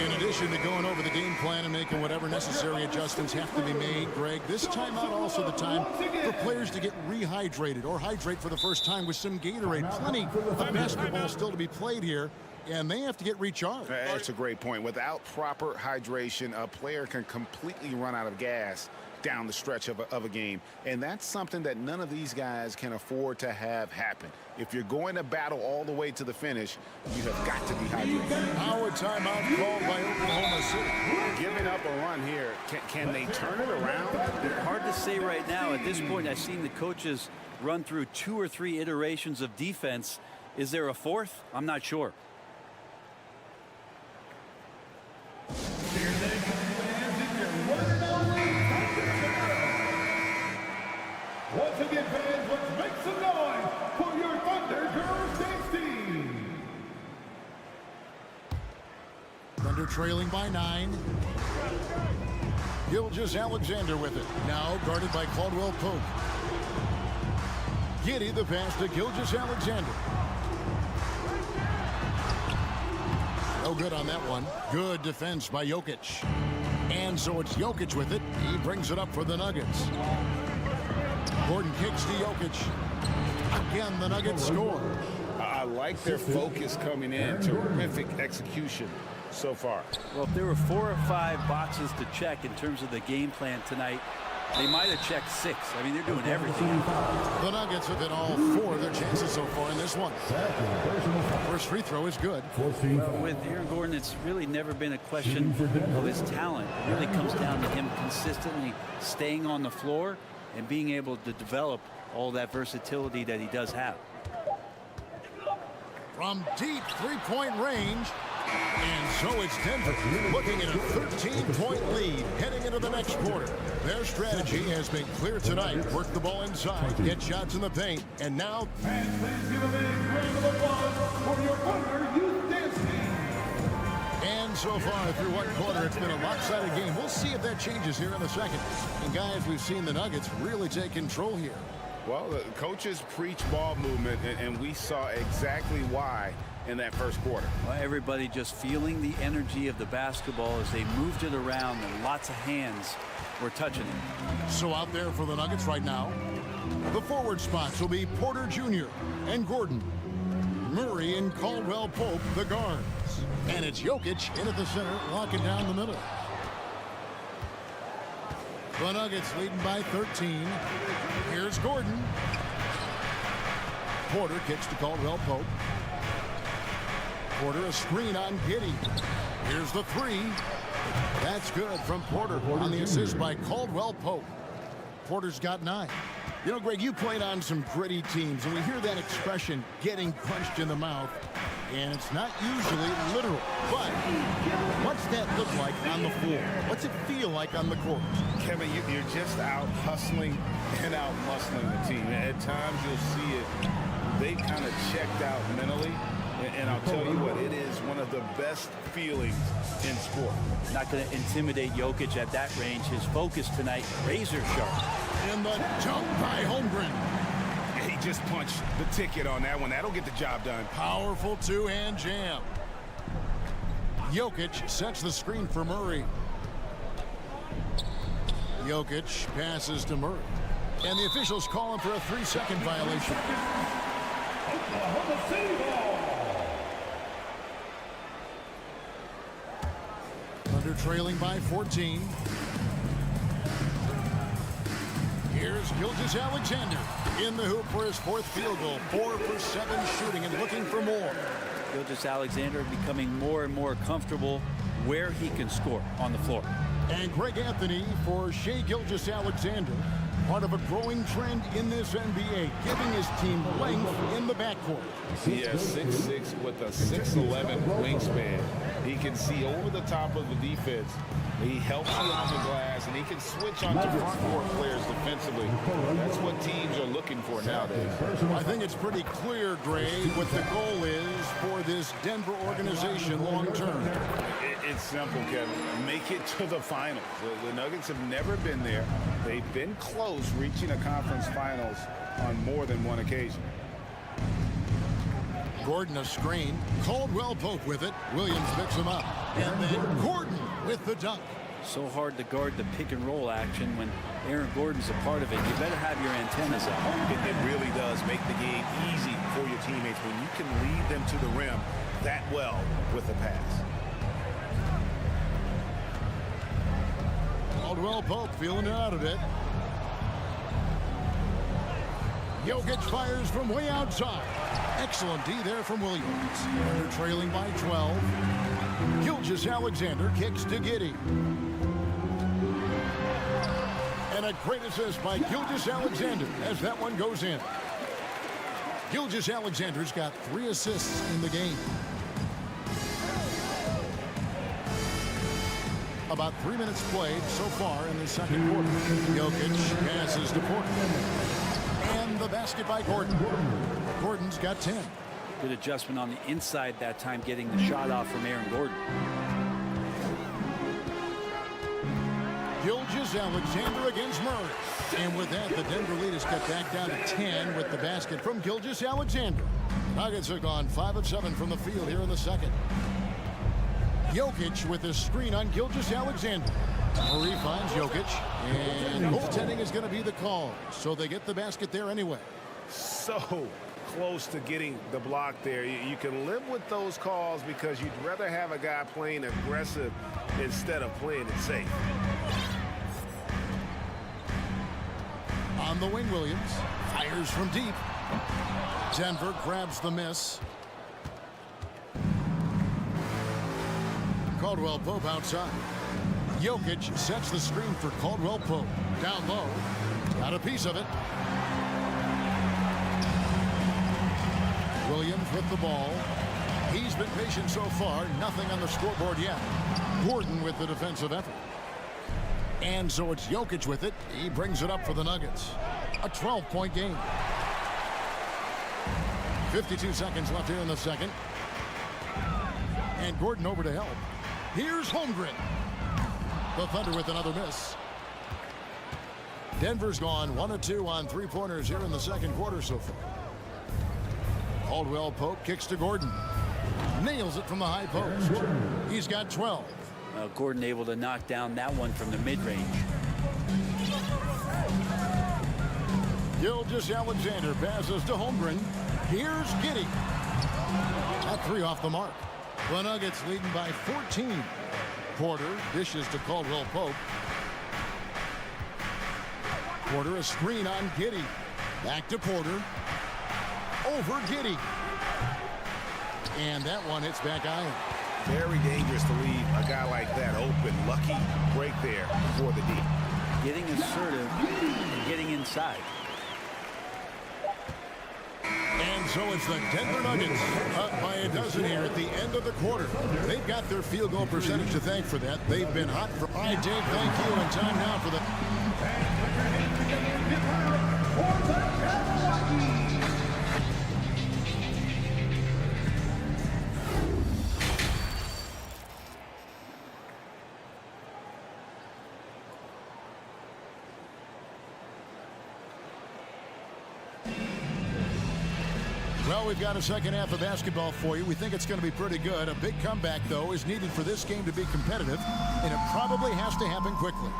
In addition to going over the game plan and making whatever necessary adjustments have to be made, Greg, this timeout also the time for players to get rehydrated or hydrate for the first time with some Gatorade. Plenty of basketball still to be played here, and they have to get recharged. That's a great point. Without proper hydration, a player can completely run out of gas down the stretch of a game. And that's something that none of these guys can afford to have happen. If you're going to battle all the way to the finish, you have got to be hydrated. Now a timeout called by Oklahoma City. Giving up a run here, can they turn it around? Hard to say right now. At this point, I've seen the coaches run through 2 or 3 iterations of defense. Is there a 4th? I'm not sure. Once again, fans, let's make some noise for your Thunder Girls Dance team. Thunder trailing by 9. Gilgeous-Alexander with it. Now guarded by Caldwell Pope. Giddey the pass to Gilgeous-Alexander. No good on that one. Good defense by Jokic. And so it's Jokic with it. He brings it up for the Nuggets. Gordon kicks to Jokic. Again, the Nuggets score. I like their focus coming in. Terrific execution so far. Well, if there were 4 or 5 boxes to check in terms of the game plan tonight, they might have checked 6. I mean, they're doing everything. The Nuggets have hit all 4 of their chances so far in this one. First free throw is good. Well, with Aaron Gordon, it's really never been a question of his talent. It really comes down to him consistently staying on the floor and being able to develop all that versatility that he does have. From deep three-point range. And so it's Denver looking at a 13-point lead heading into the next quarter. Their strategy has been clear tonight. Work the ball inside, get shots in the paint, and now... And please give a big round of applause for your Thunder Youth Dance team. And so far through one quarter, it's been a lopsided game. We'll see if that changes here in a second. And guys, we've seen the Nuggets really take control here. Well, the coaches preach ball movement, and we saw exactly why in that first quarter. Well, everybody just feeling the energy of the basketball as they moved it around, and lots of hands were touching it. So out there for the Nuggets right now, the forward spots will be Porter Jr. and Gordon. Murray and Caldwell Pope, the guards. And it's Jokic in at the center, locking down the middle. The Nuggets leading by 13. Here's Gordon. Porter kicks to Caldwell Pope. Porter a screen on Giddey. Here's the 3. That's good from Porter on the assist by Caldwell Pope. Porter's got 9. You know, Greg, you played on some gritty teams, and we hear that expression, getting punched in the mouth. And it's not usually literal, but what's that look like on the floor? What's it feel like on the court? Kevin, you're just out hustling and out muscling the team. At times you'll see it. They kind of checked out mentally. And I'll tell you what, it is one of the best feelings in sport. Not going to intimidate Jokic at that range. His focus tonight, razor sharp. And the dunk by Holmgren. He just punched the ticket on that one. That'll get the job done. Powerful two-hand jam. Jokic sets the screen for Murray. Jokic passes to Murray. And the officials call him for a 3-second violation. Oklahoma City ball. Thunder trailing by 14. Here's Gilgeous-Alexander in the hoop for his 4th field goal. 4 for 7 shooting and looking for more. Gilgeous-Alexander becoming more and more comfortable where he can score on the floor. And Greg Anthony for Shai Gilgeous-Alexander. Part of a growing trend in this NBA, giving his team length in the backcourt. He has 6'6" with a 6'11" wingspan. He can see over the top of the defense. He helps you on the glass, and he can switch onto front court players defensively. That's what teams are looking for nowadays. I think it's pretty clear, Gray, what the goal is for this Denver organization long term. It's simple, Kevin. Make it to the finals. The Nuggets have never been there. They've been close reaching a conference finals on more than one occasion. Gordon a screen. Caldwell Pope with it. Williams picks him up. And then Gordon with the dunk. So hard to guard the pick and roll action when Aaron Gordon's a part of it. You better have your antennas up. It really does make the game easy for your teammates when you can lead them to the rim that well with a pass. Caldwell Pope feeling it out a bit. Jokic fires from way outside. Excellent D there from Williams. They're trailing by 12. Gilgeous-Alexander kicks to Giddey. And a great assist by Gilgeous-Alexander as that one goes in. Gilgeous-Alexander's got 3 assists in the game. About 3 minutes played so far in the second quarter. Jokic passes to Porter. And the basket by Gordon. Gordon's got 10. Good adjustment on the inside that time, getting the shot off from Aaron Gordon. Gilgeous-Alexander against Murray. And with that, the Denver lead is cut back down to 10 with the basket from Gilgeous-Alexander. Nuggets have gone 5 of 7 from the field here in the second. Jokic with a screen on Gilgeous-Alexander. Murray finds Jokic, and goaltending is going to be the call, so they get the basket there anyway. So close to getting the block there. You can live with those calls because you'd rather have a guy playing aggressive instead of playing it safe. On the wing, Williams fires from deep. Denver grabs the miss. Caldwell Pope outside. Jokic sets the screen for Caldwell Pope. Down low. Got a piece of it. Williams with the ball. He's been patient so far. Nothing on the scoreboard yet. Gordon with the defensive effort. And so it's Jokic with it. He brings it up for the Nuggets. A 12-point game. 52 seconds left here in the second. And Gordon over to help. Here's Holmgren. The Thunder with another miss. Denver's gone 1 of 2 on 3-pointers here in the second quarter so far. Caldwell Pope kicks to Gordon. Nails it from the high post. He's got 12. Gordon able to knock down that one from the mid-range. Gilgeous-Alexander passes to Holmgren. Here's Giddey. That 3 off the mark. The Nuggets leading by 14. Porter dishes to Caldwell Pope. Porter a screen on Giddey. Back to Porter. Over Giddey. And that one hits back iron. Very dangerous to leave a guy like that open. Lucky break there for the D. Getting assertive and getting inside. And So it's the Denver Nuggets up by a dozen here at the end of the quarter. They've got their field goal percentage to thank for that. They've been hot for... All right, Dave, thank you. And time now for the... Well, we've got a second half of basketball for you. We think it's going to be pretty good. A big comeback, though, is needed for this game to be competitive, and it probably has to happen quickly.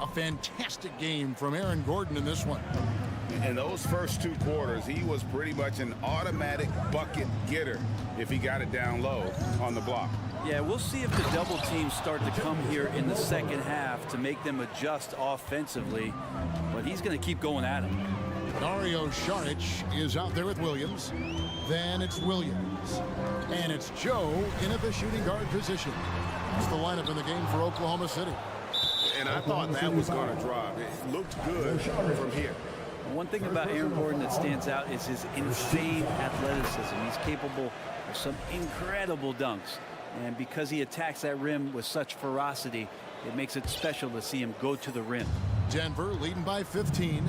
A fantastic game from Aaron Gordon in this one. In those first 2 quarters, he was pretty much an automatic bucket getter if he got it down low on the block. Yeah, we'll see if the double teams start to come here in the second half to make them adjust offensively, but he's going to keep going at him. Dario Saric is out there with Williams. Then it's Williams. And it's Joe in at the shooting guard position. That's the lineup in the game for Oklahoma City. And I thought that was going to drop. It looked good from here. One thing about Aaron Gordon that stands out is his insane athleticism. He's capable of some incredible dunks. And because he attacks that rim with such ferocity, it makes it special to see him go to the rim. Denver leading by 15.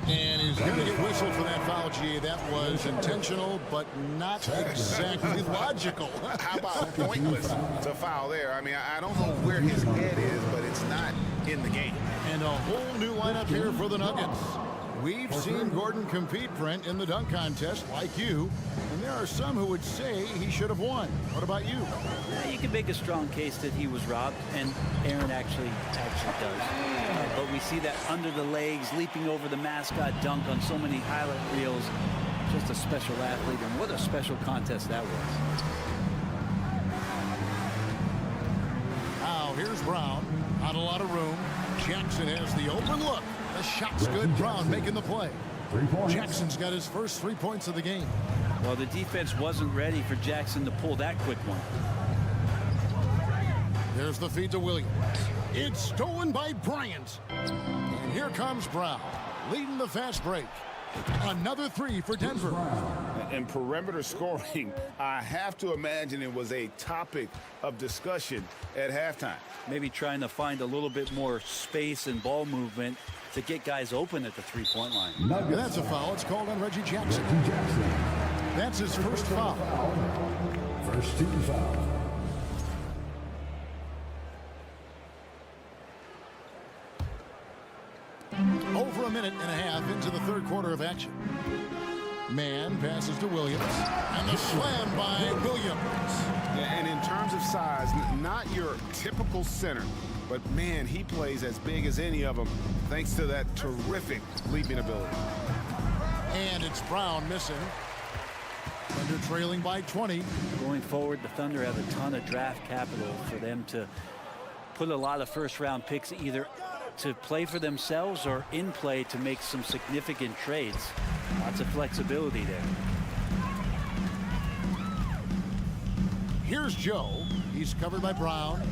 And he's going to get whistled for that foul, G. That was intentional, but not exactly logical. How about pointless to foul there? I mean, I don't know where his head is, but it's not in the game. And a whole new lineup here for the Nuggets. We've seen Gordon compete, Brent, in the dunk contest like you, and there are some who would say he should have won. What about you? Yeah, you can make a strong case that he was robbed, and Aaron actually does. But we see that under the legs, leaping over the mascot dunk on so many highlight reels. Just a special athlete, and what a special contest that was. Now here's Brown. Not a lot of room. Jackson has the open look. The shot's good. Brown making the play. Jackson's got his first 3 points of the game. Well, the defense wasn't ready for Jackson to pull that quick one. There's the feed to Williams. It's stolen by Bryant. And here comes Brown, leading the fast break. Another 3 for Denver. And perimeter scoring, I have to imagine it was a topic of discussion at halftime. Maybe trying to find a little bit more space and ball movement to get guys open at the three-point line. And that's a foul. It's called on Reggie Jackson. That's his first foul. First team foul. Over a minute and a half into the third quarter of action. Man passes to Williams. And the slam by Williams. And in terms of size, not your typical center, but man, he plays as big as any of them thanks to that terrific leaping ability. And it's Brown missing. Thunder trailing by 20. Going forward, the Thunder have a ton of draft capital for them to put a lot of first-round picks either to play for themselves or in play to make some significant trades. Lots of flexibility there. Here's Joe. He's covered by Brown.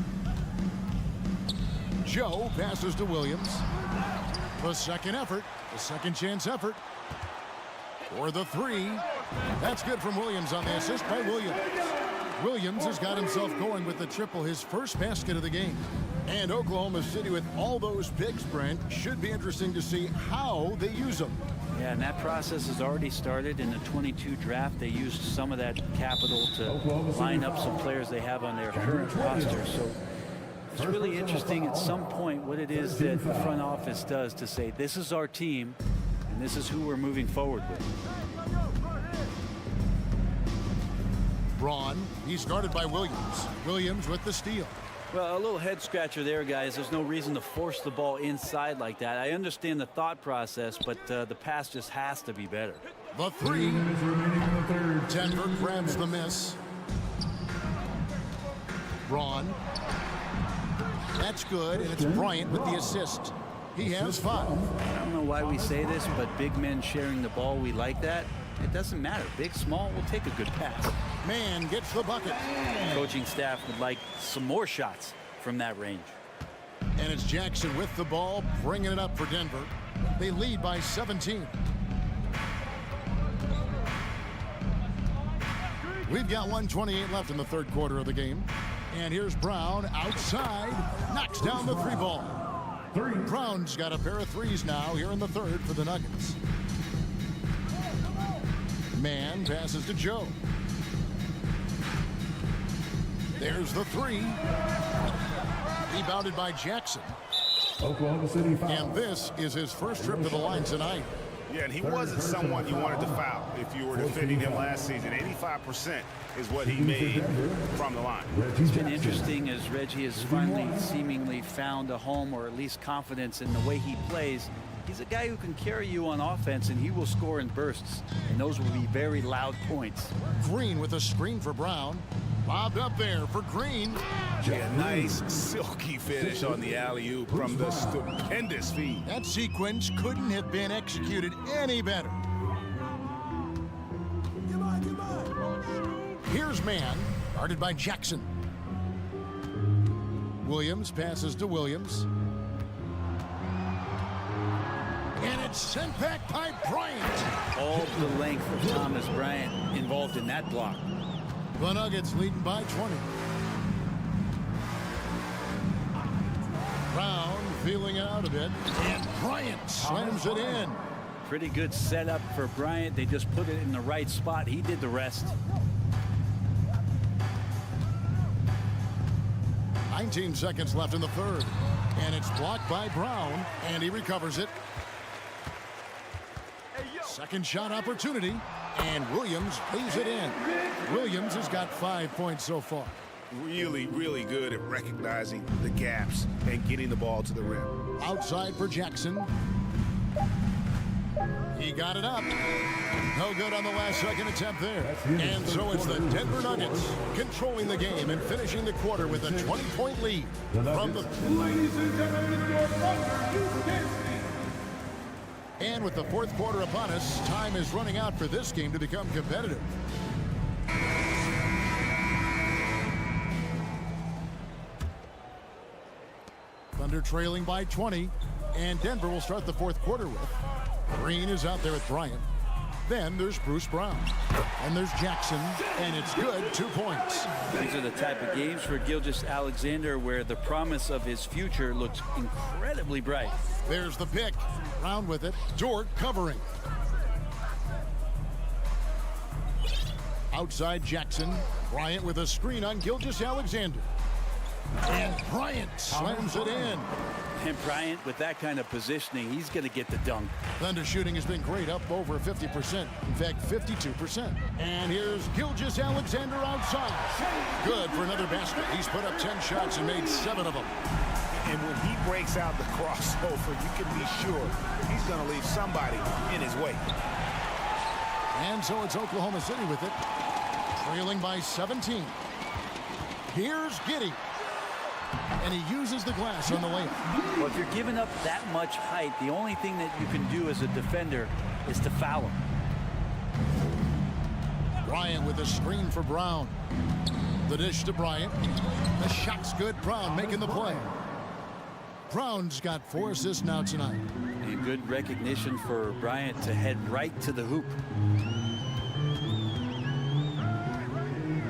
Joe passes to Williams. The second effort, the second chance effort. For the 3. That's good from Williams on the assist by Williams. Williams has got himself going with the triple, his first basket of the game. And Oklahoma City with all those picks, Brent, should be interesting to see how they use them. Yeah, and that process has already started in the 22 draft. They used some of that capital to line up some players they have on their current roster. So it's really interesting at some point what it is that the front office does to say, this is our team, and this is who we're moving forward with. Braun, he's guarded by Williams. Williams with the steal. Well, a little head scratcher there, guys. There's no reason to force the ball inside like that. I understand the thought process, but the pass just has to be better. The 3. Denver grabs the miss. Braun. That's good, and it's Bryant with the assist. He has 5. I don't know why we say this, but big men sharing the ball, we like that. It doesn't matter. Big, small, we'll take a good pass. Man gets the bucket. Coaching staff would like some more shots from that range. And it's Jackson with the ball, bringing it up for Denver. They lead by 17. We've got 1:28 left in the third quarter of the game. And here's Brown outside, knocks down the three ball. Brown's got a pair of threes now here in the third for the Nuggets. Mann passes to Joe. There's the three. Rebounded by Jackson. Oklahoma City foul. And this is his first trip to the line tonight. Yeah, and he wasn't someone you wanted to foul if you were defending him last season. 85% is what he made from the line. It's been interesting as Reggie has finally seemingly found a home, or at least confidence in the way he plays. He's a guy who can carry you on offense, and he will score in bursts, and those will be very loud points. Green with a screen for Brown. Lobbed up there for Green. Yeah, nice silky finish on the alley-oop from the stupendous feed. That sequence couldn't have been executed any better. Here's Mann, guarded by Jackson. Williams passes to Williams. And it's sent back by Bryant. All the length of Thomas Bryant involved in that block. The Nuggets leading by 20. Brown feeling it out a bit. And Bryant slams it in. Pretty good setup for Bryant. They just put it in the right spot. He did the rest. 19 seconds left in the third. And it's blocked by Brown. And he recovers it. Second shot opportunity. And Williams leaves it in. Williams has got 5 points so far. Really, really good at recognizing the gaps and getting the ball to the rim. Outside for Jackson. He got it up. No good on the last second attempt there. And so it's the Denver Nuggets controlling the game and finishing the quarter with a 20-point lead. From the Ladies and gentlemen, your Thunder, and with the fourth quarter upon us, time is running out for this game to become competitive. Thunder trailing by 20, and Denver will start the fourth quarter with. Green is out there with Bryant. Then there's Bruce Brown. And there's Jackson, and it's good, 2 points. These are the type of games for Gilgeous-Alexander where the promise of his future looks incredibly bright. There's the pick. Brown with it. Dort covering. Outside Jackson. Bryant with a screen on Gilgeous-Alexander. And Bryant slams it in. And Bryant, with that kind of positioning, he's going to get the dunk. Thunder shooting has been great, up over 50%. In fact, 52%. And here's Gilgeous-Alexander outside. Good for another basket. He's put up 10 shots and made 7 of them. And when he breaks out the crossover, you can be sure he's going to leave somebody in his way. And so it's Oklahoma City with it, trailing by 17. Here's Giddey. And he uses the glass on the layup. Well, if you're giving up that much height, the only thing that you can do as a defender is to foul him. Bryant with a screen for Brown. The dish to Bryant. The shot's good. Brown making the play. Brown's got 4 assists now tonight. And good recognition for Bryant to head right to the hoop.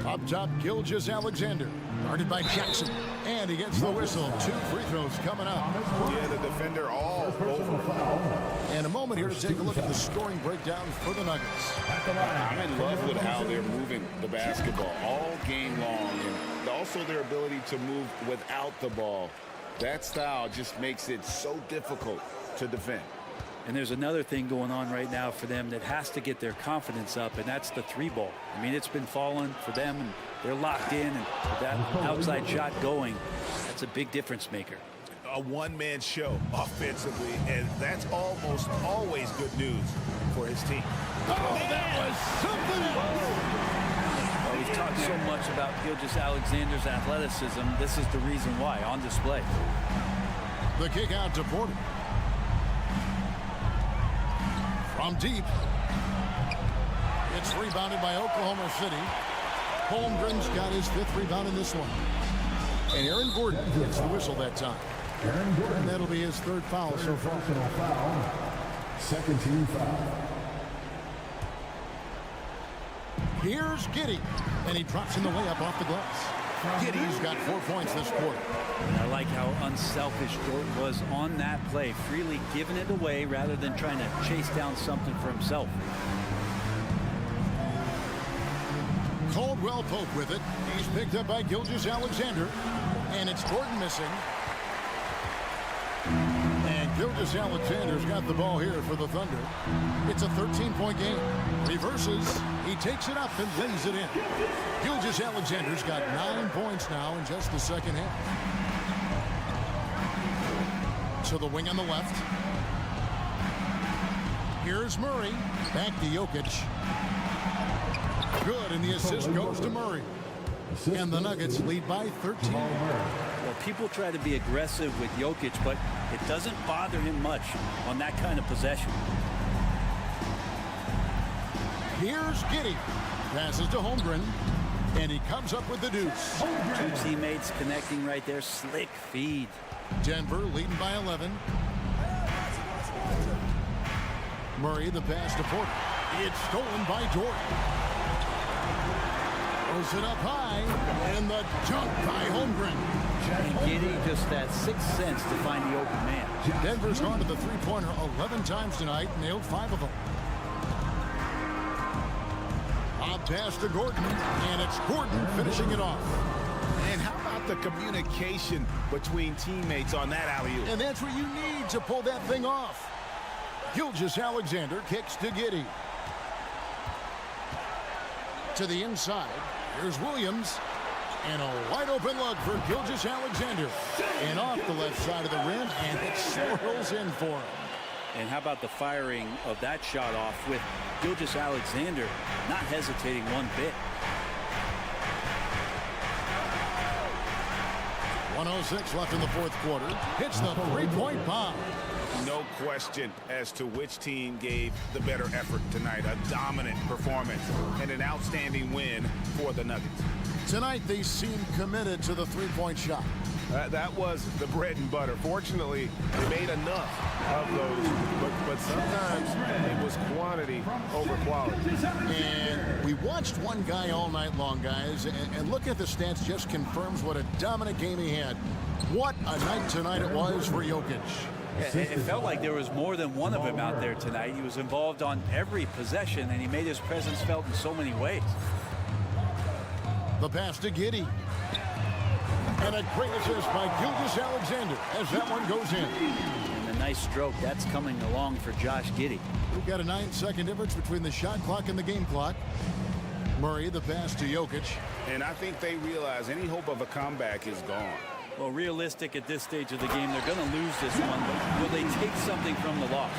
Up top, Gilgeous-Alexander. Guarded by Jackson. And he gets the whistle. 2 free throws coming up. Yeah, the defender all over. And a moment here to take a look at the scoring breakdown for the Nuggets. I'm in love with how they're moving the basketball all game long, and also their ability to move without the ball. That style just makes it so difficult to defend. And there's another thing going on right now for them that has to get their confidence up, and that's the 3-ball. I mean, it's been falling for them, and they're locked in, and with that outside shot going, that's a big difference maker. A one-man show offensively, and that's almost always good news for his team. Oh, that was something else! Well, we've talked so much about Gilgeous-Alexander's athleticism. This is the reason why, on display. The kick out to Porter. From deep. It's rebounded by Oklahoma City. Holmgren's got his 5th rebound in this one. And Aaron Gordon gets the whistle that time. And that'll be his 3rd foul so far. Second team foul. Here's Giddey, and he drops in the layup off the glass. Giddey's got 4 points this quarter. And I like how unselfish Dort was on that play, freely giving it away rather than trying to chase down something for himself. Caldwell Pope with it. He's picked up by Gilgeous-Alexander, and it's Gordon missing. And Gilgeous-Alexander's got the ball here for the Thunder. It's a 13-point game. Reverses. He takes it up and lays it in. Gilgeous-Alexander's got 9 points now in just the second half. So the wing on the left. Here's Murray. Back to Jokic. Good, and the assist goes to Murray. And the Nuggets lead by 13. Well, people try to be aggressive with Jokic, but it doesn't bother him much on that kind of possession. Here's Giddey. Passes to Holmgren. And he comes up with the deuce. Two teammates connecting right there. Slick feed. Denver leading by 11. Murray, the pass to Porter. It's stolen by Jordan. Throws it up high. And the dunk by Holmgren. And Giddey just that sixth sense to find the open man. Denver's gone to the three-pointer 11 times tonight. Nailed 5 of them. Pass to Gordon, and it's Gordon finishing it off. And how about the communication between teammates on that alley-oop? And that's what you need to pull that thing off. Gilgeous-Alexander kicks to Giddey. To the inside, here's Williams. And a wide-open look for Gilgeous-Alexander. And off the left side of the rim, and it swirls in for him. And how about the firing of that shot off with Gilgeous-Alexander not hesitating one bit. 1:06 left in the fourth quarter. Hits the three-point bomb. No question as to which team gave the better effort tonight. A dominant performance and an outstanding win for the Nuggets. Tonight, they seem committed to the three-point shot. That was the bread and butter. Fortunately, they made enough of those, but sometimes it was quantity over quality. And we watched one guy all night long, guys, and look at the stats just confirms what a dominant game he had. What a night tonight it was for Jokic. It felt like there was more than one of them out there tonight. He was involved on every possession, and he made his presence felt in so many ways. The pass to Giddey. And a great assist by Gilgeous-Alexander as that one goes in. And a nice stroke. That's coming along for Josh Giddey. We've got a 9-second difference between the shot clock and the game clock. Murray, the pass to Jokic. And I think they realize any hope of a comeback is gone. Well, realistic at this stage of the game, they're going to lose this one. But will they take something from the loss?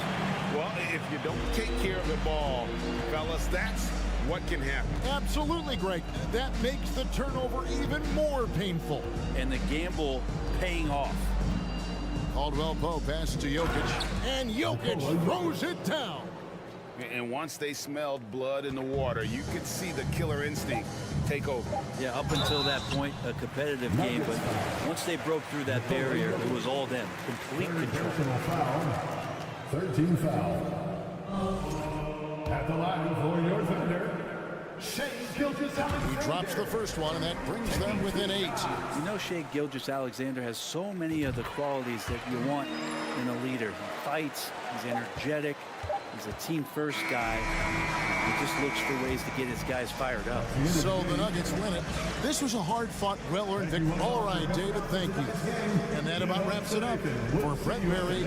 Well, if you don't take care of the ball, fellas, that's what can happen. Absolutely, Greg. That makes the turnover even more painful. And the gamble paying off. Caldwell Pope passes to Jokic. And Jokic throws it down. And once they smelled blood in the water, you could see the killer instinct take over. Yeah, up until that point, a competitive game. But once they broke through that barrier, it was all them. Complete control. 13 foul. At the line for your Thunder, Shai Gilgeous-Alexander. He drops the first one, and that brings them within 8. You know, Shai Gilgeous-Alexander has so many of the qualities that you want in a leader. He fights, he's energetic, he's a team-first guy. He just looks for ways to get his guys fired up. So the Nuggets win it. This was a hard-fought, well-earned victory. All right, David, thank you. And that about wraps it up for Brett Berry.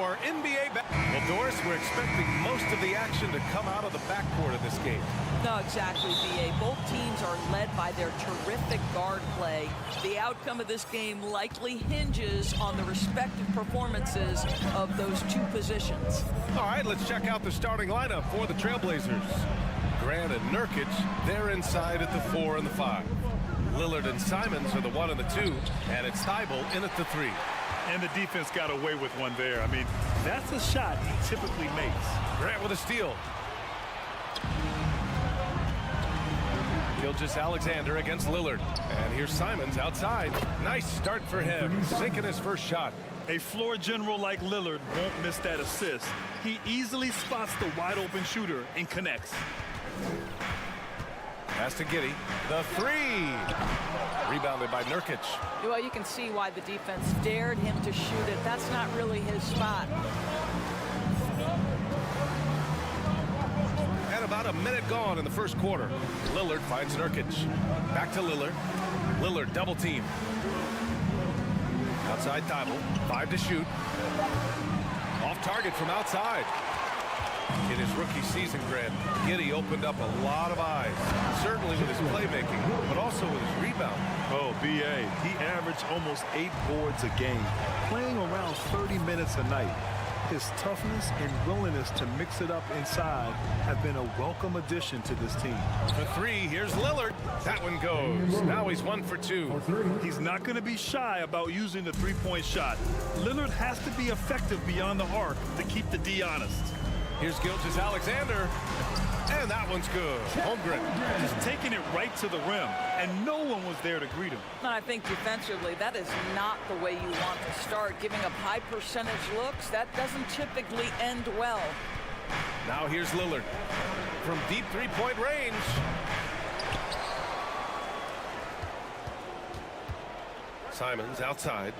for NBA. Well, Doris, we're expecting most of the action to come out of the backcourt of this game. No, exactly, B.A. Both teams are led by their terrific guard play. The outcome of this game likely hinges on the respective performances of those two positions. All right, let's check out the starting lineup for the Trailblazers. Grant and Nurkic, they're inside at the 4 and the 5. Lillard and Simons are the 1 and the 2, and it's Thibault in at the 3. And the defense got away with one there. I mean, that's a shot he typically makes. Grant with a steal. Gilgeous-Alexander against Lillard. And here's Simons outside. Nice start for him, sinking his first shot. A floor general like Lillard won't miss that assist. He easily spots the wide open shooter and connects. Pass to Giddey. The 3. Rebounded by Nurkic. Well, you can see why the defense dared him to shoot it. That's not really his spot. And about a minute gone in the first quarter. Lillard finds Nurkic. Back to Lillard. Lillard double team. Outside Thibault. 5 to shoot. Off target from outside. In his rookie season, Grant, Giddey opened up a lot of eyes, certainly with his playmaking, but also with his rebound. Oh, B.A., he averaged almost 8 boards a game, playing around 30 minutes a night. His toughness and willingness to mix it up inside have been a welcome addition to this team. For 3, here's Lillard. That one goes. Now he's 1 for 2. He's not going to be shy about using the three-point shot. Lillard has to be effective beyond the arc to keep the D honest. Here's Gilgeous-Alexander, and that one's good. Holmgren. Just taking it right to the rim, and no one was there to greet him. And I think defensively, that is not the way you want to start. Giving up high percentage looks, that doesn't typically end well. Now here's Lillard from deep three-point range. Simons outside.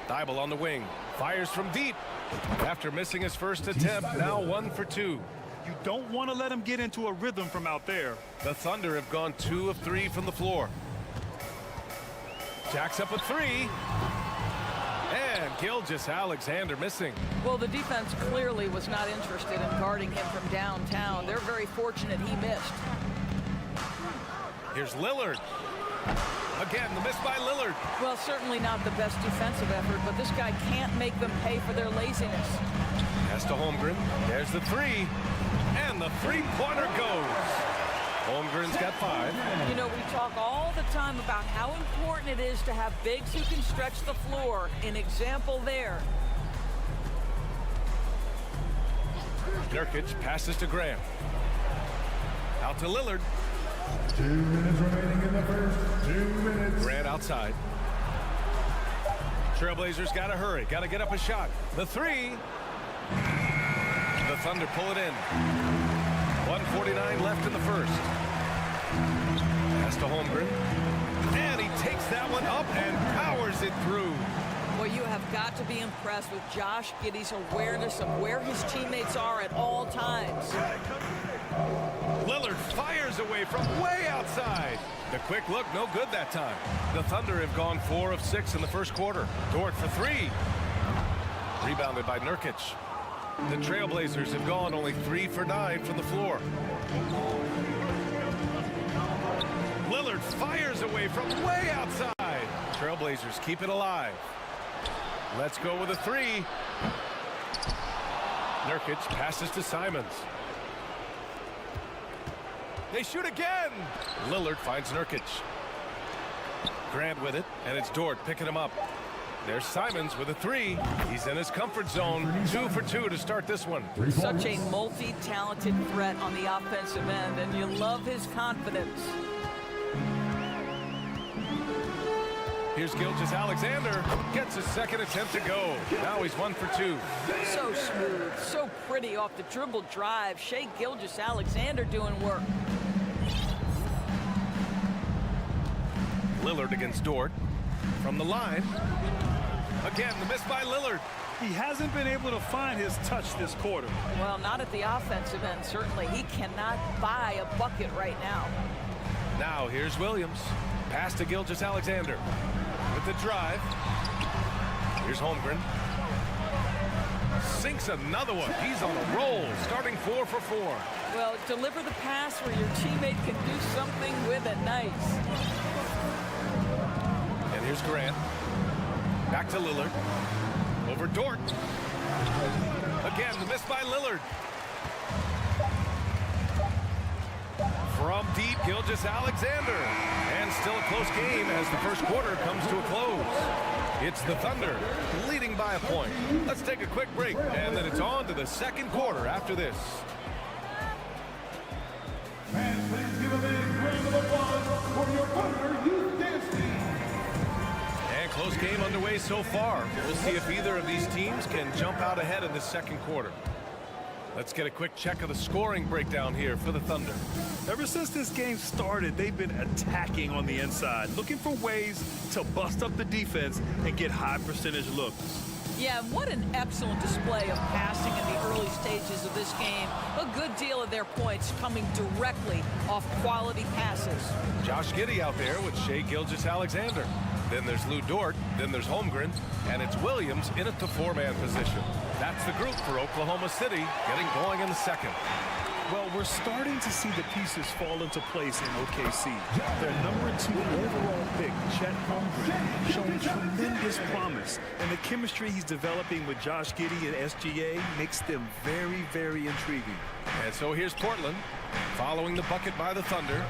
Thibault on the wing. Fires from deep. After missing his first attempt, now 1 for 2. You don't want to let him get into a rhythm from out there. The Thunder have gone 2 of 3 from the floor. Jacks up a 3. And Gilgeous-Alexander missing. Well, the defense clearly was not interested in guarding him from downtown. They're very fortunate he missed. Here's Lillard. Again, the miss by Lillard. Well, certainly not the best defensive effort, but this guy can't make them pay for their laziness. Pass to Holmgren. There's the 3. And the three-pointer goes. Holmgren's got 5. You know, we talk all the time about how important it is to have bigs who can stretch the floor. An example there. Nurkic passes to Graham. Out to Lillard. 2 minutes remaining in the first. 2 minutes. Grant outside. Trailblazers got to hurry. Got to get up a shot. The 3. The Thunder pull it in. 1:49 left in the first. Pass to Holmgren. And he takes that one up and powers it through. Well, you have got to be impressed with Josh Giddey's awareness of where his teammates are at all times. Lillard fires away from way outside. The quick look, no good that time. The Thunder have gone 4 of 6 in the first quarter. Dort for 3. Rebounded by Nurkic. The Trailblazers have gone only 3 for 9 from the floor. Lillard fires away from way outside. Trailblazers keep it alive. Let's go with a 3. Nurkic passes to Simons. They shoot again. Lillard finds Nurkic. Grant with it, and it's Dort picking him up. There's Simons with a 3. He's in his comfort zone. 2 for 2 to start this one. Such a multi-talented threat on the offensive end, and you love his confidence. Here's Gilgeous-Alexander. Gets his second attempt to go. Now he's 1 for 2. So smooth, so pretty off the dribble drive. Shai Gilgeous-Alexander doing work. Lillard against Dort. From the line. Again, the miss by Lillard. He hasn't been able to find his touch this quarter. Well, not at the offensive end, certainly. He cannot buy a bucket right now. Now here's Williams. Pass to Gilgeous-Alexander. With the drive. Here's Holmgren. Sinks another one. He's on a roll, starting 4 for 4. Well, deliver the pass where your teammate can do something with it. Nice. And here's Grant. Back to Lillard. Over Dort. Again, the miss by Lillard. From deep, Gilgeous-Alexander. And still a close game as the first quarter comes to a close. It's the Thunder leading by a point. Let's take a quick break, and then it's on to the second quarter after this. And please give a big round of applause for your Thunder Youth Dance Team. And close game underway so far. We'll see if either of these teams can jump out ahead in the second quarter. Let's get a quick check of the scoring breakdown here for the Thunder. Ever since this game started, they've been attacking on the inside, looking for ways to bust up the defense and get high percentage looks. Yeah, what an excellent display of passing in the early stages of this game. A good deal of their points coming directly off quality passes. Josh Giddey out there with Shai Gilgeous-Alexander. Then there's Lou Dort, then there's Holmgren, and it's Williams in at the 4-man position. That's the group for Oklahoma City getting going in the second. Well, we're starting to see the pieces fall into place in OKC. Their #2 overall pick, Chet Holmgren, showing tremendous promise. And the chemistry he's developing with Josh Giddey and SGA makes them very, very intriguing. And so here's Portland, following the bucket by the Thunder.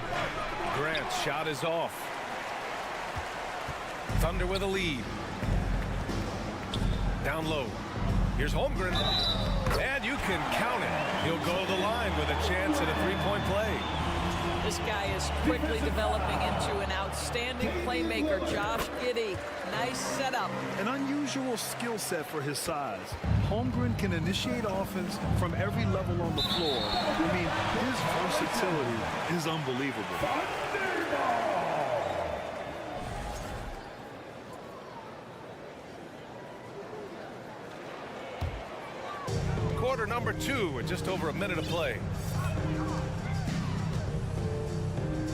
Grant's shot is off. Thunder with a lead. Down low. Here's Holmgren. And you can count it. He'll go to the line with a chance at a three-point play. This guy is quickly developing into an outstanding playmaker, Josh Giddey. Nice setup. An unusual skill set for his size. Holmgren can initiate offense from every level on the floor. I mean, his versatility is unbelievable. Quarter number 2 with just over a minute of play.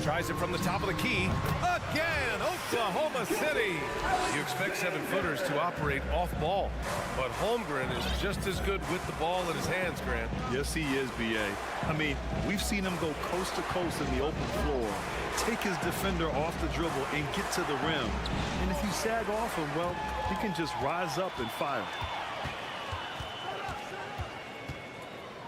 Tries it from the top of the key. Again, Oklahoma City. You expect 7-footers to operate off ball, but Holmgren is just as good with the ball in his hands, Grant. Yes, he is, B.A. I mean, we've seen him go coast to coast in the open floor, take his defender off the dribble and get to the rim. And if you sag off him, well, he can just rise up and fire.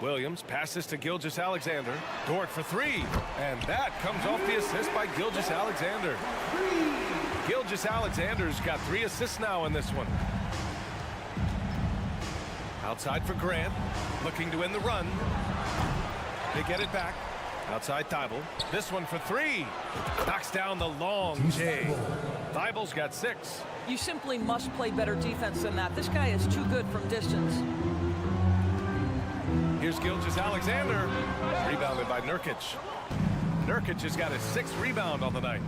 Williams passes to Gilgeous-Alexander. Dort for 3. And that comes off the assist by Gilgeous-Alexander. Gilgeous-Alexander's got 3 assists now in this one. Outside for Grant. Looking to end the run. They get it back. Outside Thibault. This one for 3. Knocks down the long J. Thibault's got 6. You simply must play better defense than that. This guy is too good from distance. Here's Gilgeous-Alexander, rebounded by Nurkic. Nurkic has got his 6th rebound on the night.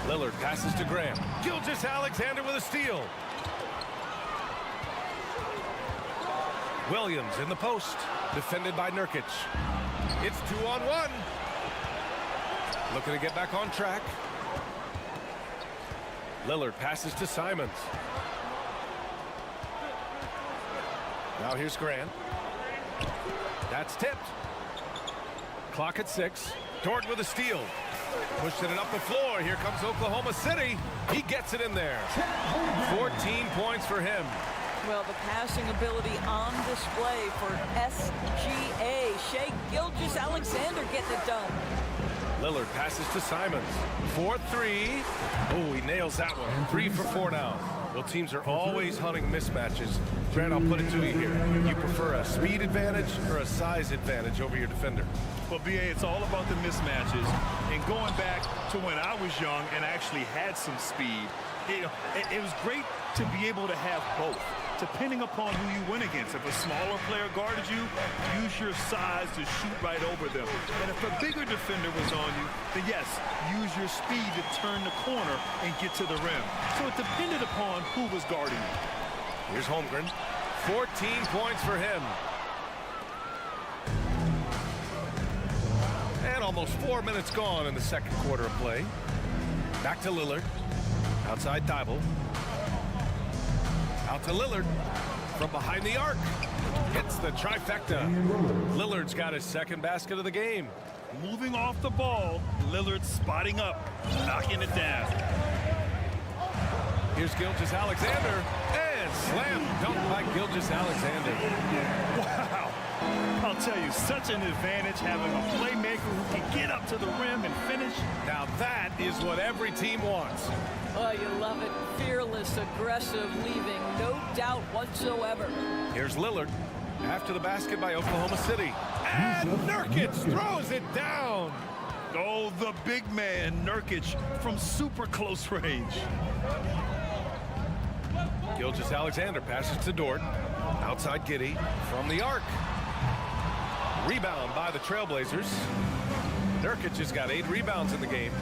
Lillard passes to Grant. Gilgeous-Alexander with a steal. Williams in the post, defended by Nurkic. It's 2-on-1. Looking to get back on track. Lillard passes to Simons. Now here's Grant. That's tipped. Clock at 6. Dort with a steal. Pushing it up the floor. Here comes Oklahoma City. He gets it in there. 14 points for him. Well, the passing ability on display for SGA. Shai Gilgeous-Alexander getting it done. Lillard passes to Simons. 4-3. Oh, he nails that one. 3 for 4 now. Well, teams are always hunting mismatches. Grant, I'll put it to you here. You prefer a speed advantage or a size advantage over your defender? Well, B.A., it's all about the mismatches. And going back to when I was young and actually had some speed, it was great to be able to have both, depending upon who you went against. If a smaller player guarded you, use your size to shoot right over them. And if a bigger defender was on you, then yes, use your speed to turn the corner and get to the rim. So it depended upon who was guarding you. Here's Holmgren. 14 points for him. And almost 4 minutes gone in the second quarter of play. Back to Lillard. Outside Thibault. Out to Lillard. from behind the arc. Hits the trifecta. Lillard's got his second basket of the game. Moving off the ball, Lillard spotting up, knocking it down. Here's Gilgeous-Alexander, and slam dunk by Gilgeous-Alexander. Wow. I'll tell you, such an advantage having a playmaker who can get up to the rim and finish. Now that is what every team wants. Oh, you love it. Fearless, aggressive, leaving no doubt whatsoever. Here's Lillard after the basket by Oklahoma City. And Nurkic throws it down. Oh, the big man, Nurkic, from super close range. Gilgeous-Alexander passes to Dort. Outside Giddey from the arc. Rebound by the Trailblazers. Nurkic has got 8 rebounds in the game.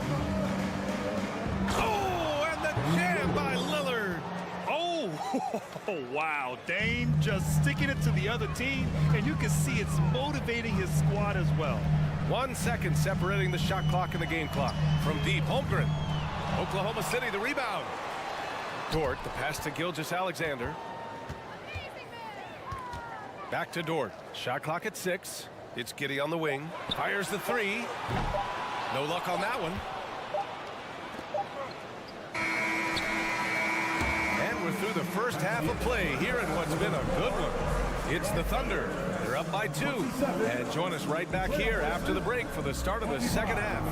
Oh, and the jam by Lillard. Oh, wow. Dame just sticking it to the other team, and you can see it's motivating his squad as well. 1 second separating the shot clock and the game clock. From deep, Holmgren. Oklahoma City, the rebound. Dort, the pass to Gilgeous-Alexander. Back to Dort. Shot clock at 6. It's Giddey on the wing. Fires the 3. No luck on that one. And we're through the first half of play here in what's been a good one. It's the Thunder. They're up by 2. And join us right back here after the break for the start of the second half.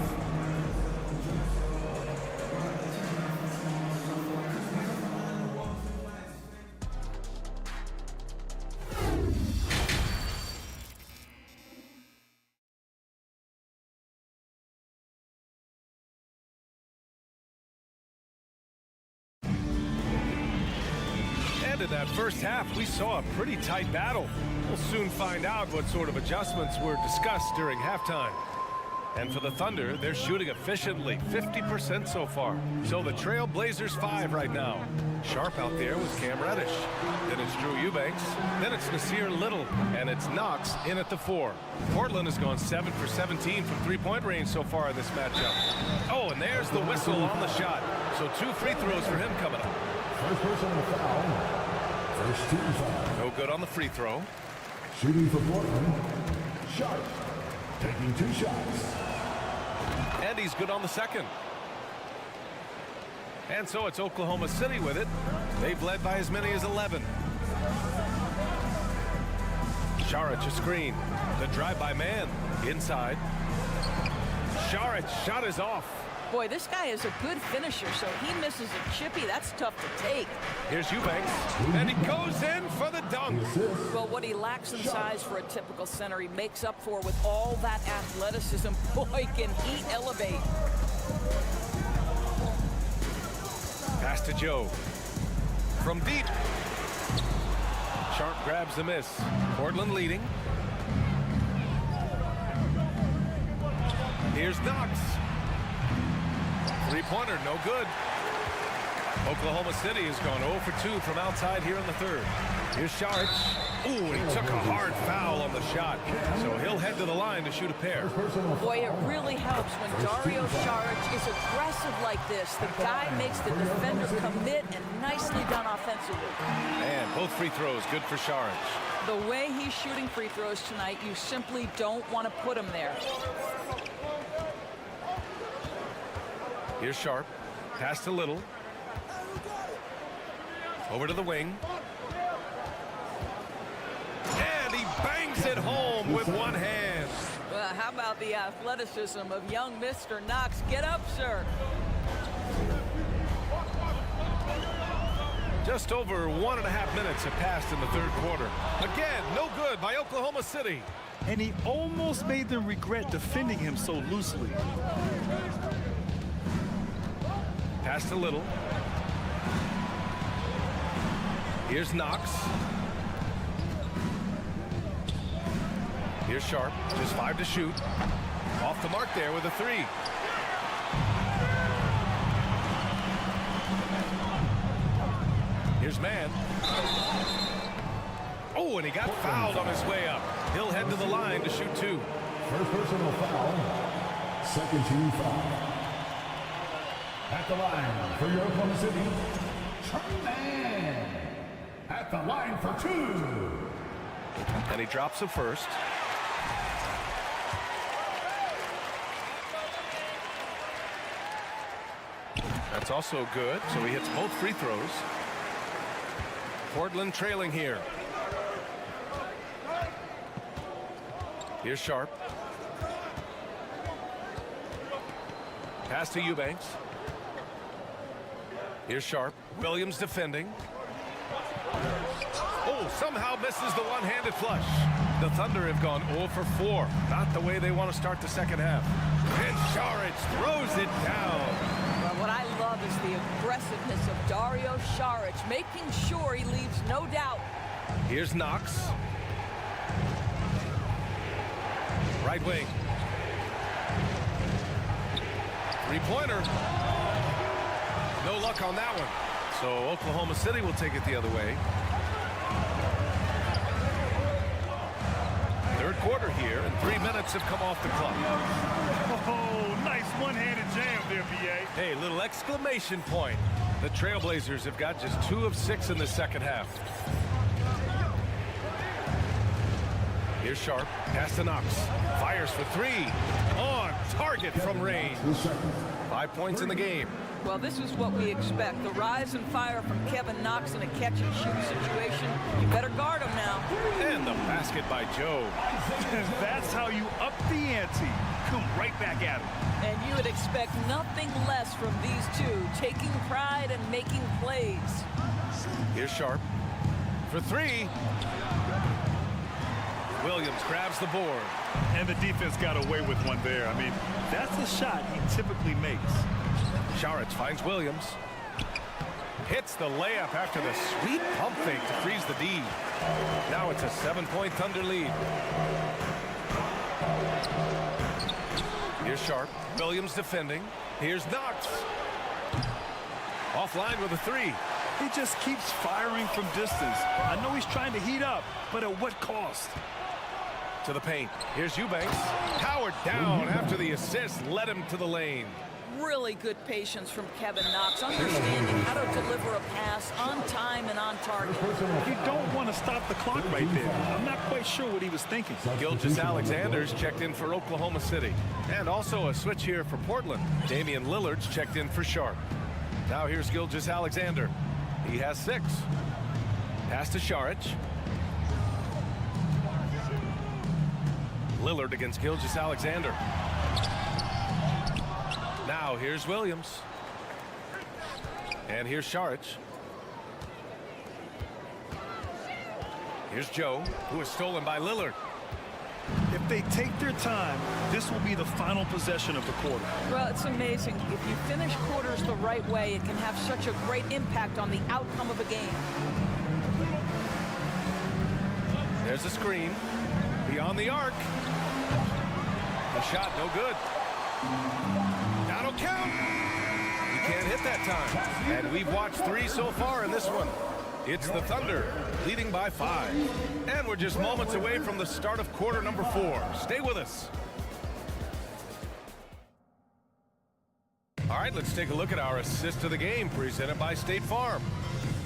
In that first half, we saw a pretty tight battle. We'll soon find out what sort of adjustments were discussed during halftime. And for the Thunder, they're shooting efficiently, 50% so far. So the Trailblazers 5 right now. Sharp out there with Cam Reddish. Then it's Drew Eubanks. Then it's Nasir Little. And it's Knox in at the 4. Portland has gone 7 for 17 from three-point range so far in this matchup. Oh, and there's the whistle on the shot. So 2 free throws for him coming up. First personal foul. First team foul. No good on the free throw. Shooting for Portland. Sharp. Taking 2 shots. And he's good on the second. And so it's Oklahoma City with it. They've led by as many as 11. Šarić a screen. The drive-by man. Inside. Šarić shot is off. Boy, this guy is a good finisher, so he misses a chippy. That's tough to take. Here's Eubanks, and he goes in for the dunk. Well, what he lacks in size for a typical center, he makes up for with all that athleticism. Boy, can he elevate. Pass to Joe. From deep. Sharp grabs the miss. Portland leading. Here's Knox. Three-pointer, no good. Oklahoma City has gone 0 for 2 from outside here in the third. Here's Šarić. Ooh, he took a hard foul on the shot. So he'll head to the line to shoot a pair. Boy, it really helps when Dario Šarić is aggressive like this. The guy makes the defender commit, and nicely done offensively. And both free throws good for Šarić. The way he's shooting free throws tonight, you simply don't want to put him there. Here's Sharp. Pass to Little. Over to the wing. And he bangs it home with one hand. Well, how about the athleticism of young Mr. Knox? Get up, sir. Just over 1.5 minutes have passed in the third quarter. Again, no good by Oklahoma City. And he almost made them regret defending him so loosely. Pass to Little. Here's Knox. Here's Sharp. Just 5 to shoot. Off the mark there with a 3. Here's Mann. Oh, and he got fouled on his way up. He'll head to the line to shoot 2. First personal foul. Second team foul. At the line for your Oklahoma City, Mann. At the line for 2. And he drops the first. That's also good, so he hits both free throws. Portland trailing here. Here's Sharp. Pass to Eubanks. Here's Sharp. Williams defending. Oh, somehow misses the one-handed flush. The Thunder have gone 0 for 4. Not the way they want to start the second half. And Saric throws it down. Well, what I love is the aggressiveness of Dario Saric, making sure he leaves no doubt. Here's Knox. Right wing. Three-pointer. No luck on that one. So Oklahoma City will take it the other way. Third quarter here, and 3 minutes have come off the clock. Oh, nice one-handed jam there, B.A. Hey, little exclamation point. The Trailblazers have got just 2 of 6 in the second half. Here's Sharp. Pass to Knox. Fires for 3. On target from range. 5 points in the game. Well, this is what we expect. The rise and fire from Kevin Knox in a catch-and-shoot situation. You better guard him now. And the basket by Joe. That's how you up the ante. Come right back at him. And you would expect nothing less from these two, taking pride and making plays. Here's Sharp. For 3. Williams grabs the board. And the defense got away with one there. I mean, that's a shot he typically makes. Saric finds Williams. Hits the layup after the sweet pump fake to freeze the D. Now it's a 7-point Thunder lead. Here's Sharp. Williams defending. Here's Knox. Offline with a 3. He just keeps firing from distance. I know he's trying to heat up, but at what cost? To the paint. Here's Eubanks. Powered down after the assist led him to the lane. Really good patience from Kevin Knox, understanding how to deliver a pass on time and on target. You don't want to stop the clock right there. I'm not quite sure what he was thinking. Gilgeous-Alexander's checked in for Oklahoma City. And also a switch here for Portland. Damian Lillard's checked in for Sharp. Now here's Gilgeous-Alexander. He has 6. Pass to Saric. Lillard against Gilgeous-Alexander. Now here's Williams. And here's Saric. Here's Joe, who is stolen by Lillard. If they take their time, this will be the final possession of the quarter. Well, it's amazing. If you finish quarters the right way, it can have such a great impact on the outcome of a game. There's a screen. Beyond the arc. The shot, no good. That'll count. You can't hit that time. And we've watched 3 so far in this one. It's the Thunder leading by 5. And we're just moments away from the start of quarter number 4. Stay with us. All right, let's take a look at our assist of the game presented by State Farm.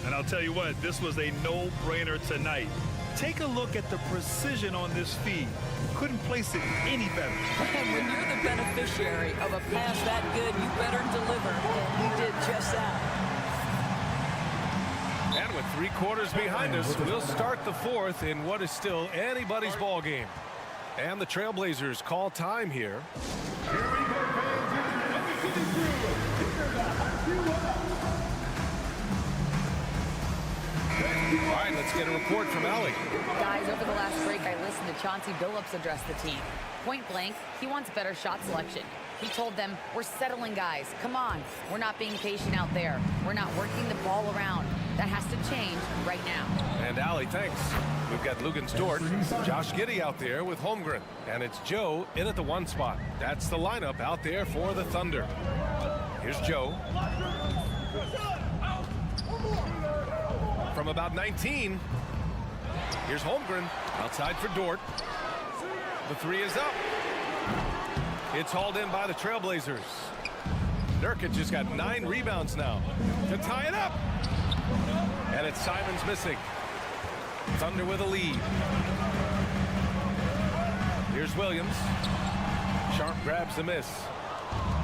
And I'll tell you what, this was a no-brainer tonight. Take a look at the precision on this feed. Couldn't place it any better. And when you're the beneficiary of a pass that good, you better deliver. And he did just that. And with 3 quarters behind us, we'll start the 4th in what is still anybody's ball game. And the Trailblazers call time here. Here we go, All right, let's get a report from Allie. Guys, over the last break, I listened to Chauncey Billups address the team. Point blank, he wants better shot selection. He told them, we're settling, guys. Come on. We're not being patient out there. We're not working the ball around. That has to change right now. And Allie, thanks. We've got Lugens Dort, Josh Giddey out there with Holmgren. And it's Joe in at the 1 spot. That's the lineup out there for the Thunder. Here's Joe. From about 19. Here's Holmgren outside for Dort. The 3 is up. It's hauled in by the Trailblazers. Nurkic just got 9 rebounds now to tie it up. And it's Simons missing. Thunder with a lead. Here's Williams. Sharp grabs the miss.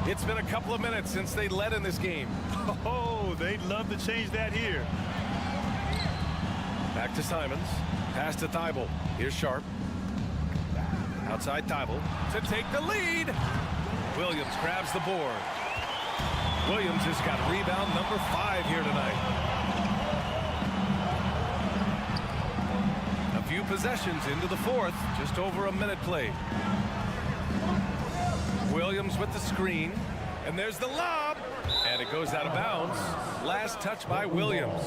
It's been a couple of minutes since they led in this game. Oh, they'd love to change that here. Back to Simons. Pass to Thibault. Here's Sharp. Outside Thibault to take the lead. Williams grabs the board. Williams has got rebound number 5 here tonight. A few possessions into the fourth. Just over a minute played. Williams with the screen. And there's the lob. And it goes out of bounds. Last touch by Williams.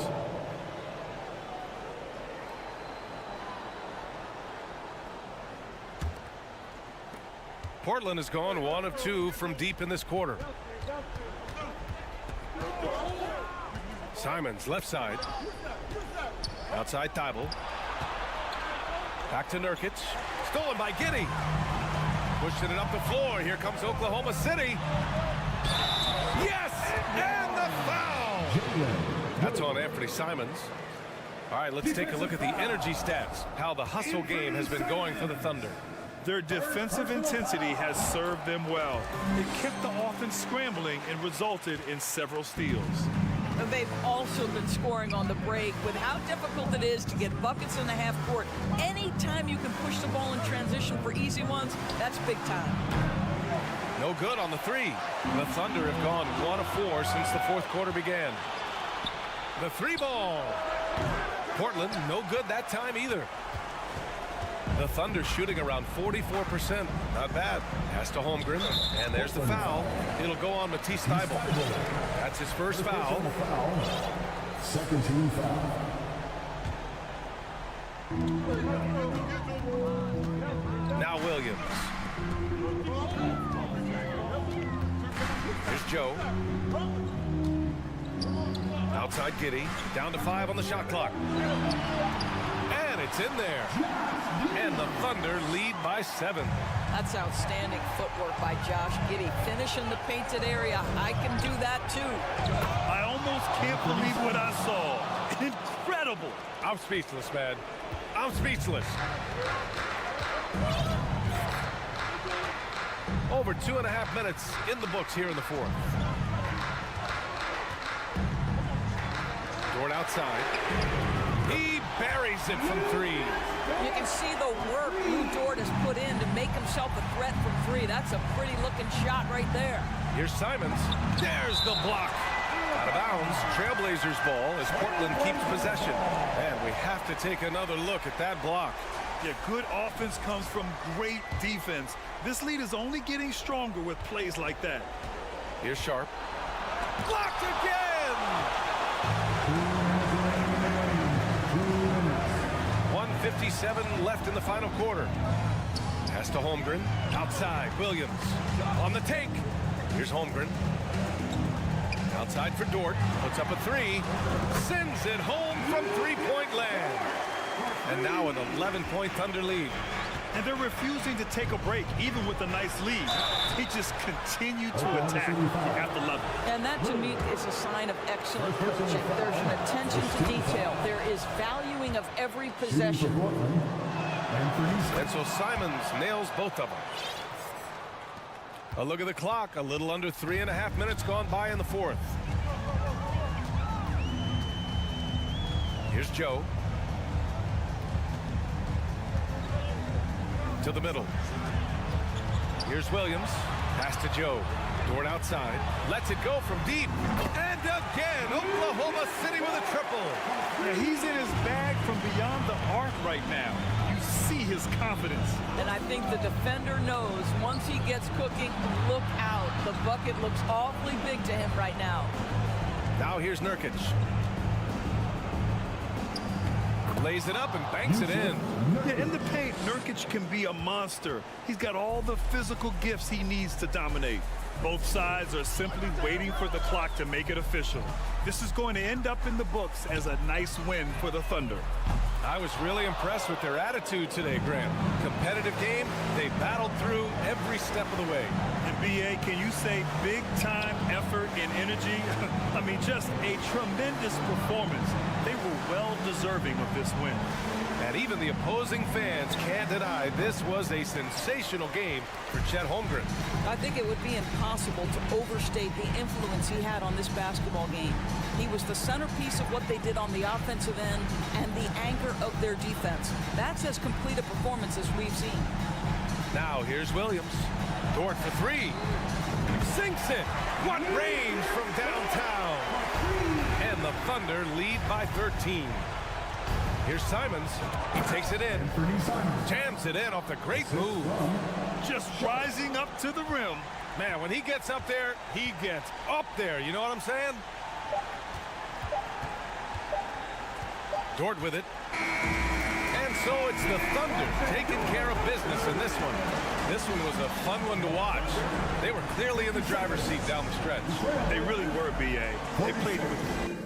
Portland has gone 1 of 2 from deep in this quarter. Simons left side. Outside Thibault. Back to Nurkic. Stolen by Giddey. Pushing it up the floor. Here comes Oklahoma City. Yes! And the foul! That's on Anthony Simons. All right, let's take a look at the energy stats. How the hustle game has been going for the Thunder. Their defensive intensity has served them well. It kept the offense scrambling and resulted in several steals. They've also been scoring on the break. With how difficult it is to get buckets in the half court, anytime you can push the ball in transition for easy ones, that's big time. No good on the 3. The Thunder have gone 1 of 4 since the fourth quarter began. The 3 ball. Portland, no good that time either. The Thunder shooting around 44%. Not bad. Pass to Holmgren. And there's the foul. It'll go on Matisse Thybulle. That's his first foul. Second team foul. Now Williams. Here's Joe. Outside Giddey. Down to 5 on the shot clock. And it's in there. And the Thunder lead by 7. That's outstanding footwork by Josh Giddey. Finish in the painted area. I can do that too. I almost can't believe what I saw. Incredible. I'm speechless, man. I'm speechless. Over 2.5 minutes in the books here in the fourth. Dort outside. He buries it from 3. You can see the work Lou Dort has put in to make himself a threat from 3. That's a pretty looking shot right there. Here's Simons. There's the block. Out of bounds. Trailblazers ball as Portland keeps possession. And we have to take another look at that block. Yeah, good offense comes from great defense. This lead is only getting stronger with plays like that. Here's Sharp. Blocked again! 1:57 left in the final quarter. Pass to Holmgren. Outside, Williams. On the take. Here's Holmgren. Outside for Dort. Puts up a 3. Sends it home from three-point land. And now an 11-point Thunder lead. And they're refusing to take a break, even with a nice lead. They just continue to attack. You have to love it. And that, to me, is a sign of excellent coaching. There's an attention to detail. There is valuing of every possession. And so Simons nails both of them. A look at the clock. A little under 3.5 minutes gone by in the fourth. Here's Joe. To the middle. Here's Williams. Pass to Joe. Dort outside. Lets it go from deep. And again, Oklahoma City with a triple. Yeah, he's in his bag from beyond the arc right now. You see his confidence. And I think the defender knows once he gets cooking, look out. The bucket looks awfully big to him right now. Now here's Nurkic. Lays it up and banks it in. Yeah, in the paint, Nurkic can be a monster. He's got all the physical gifts he needs to dominate. Both sides are simply waiting for the clock to make it official. This is going to end up in the books as a nice win for the Thunder. I was really impressed with their attitude today, Grant. Competitive game, they battled through every step of the way. And BA, can you say big time effort and energy? I mean, just a tremendous performance. They were well deserving of this win. And even the opposing fans can't deny this was a sensational game for Chet Holmgren. I think it would be impossible to overstate the influence he had on this basketball game. He was the centerpiece of what they did on the offensive end and the anchor of their defense. That's as complete a performance as we've seen. Now here's Williams. Dort for three. Sinks it. What range from downtown. And the Thunder lead by 13. Here's Simons. He takes it in. Jams it in off the great move. Just rising up to the rim. Man, when he gets up there, he gets up there. You know what I'm saying? Dort with it. And so it's the Thunder taking care of business in this one. This one was a fun one to watch. They were clearly in the driver's seat down the stretch. They really were, BA. They played with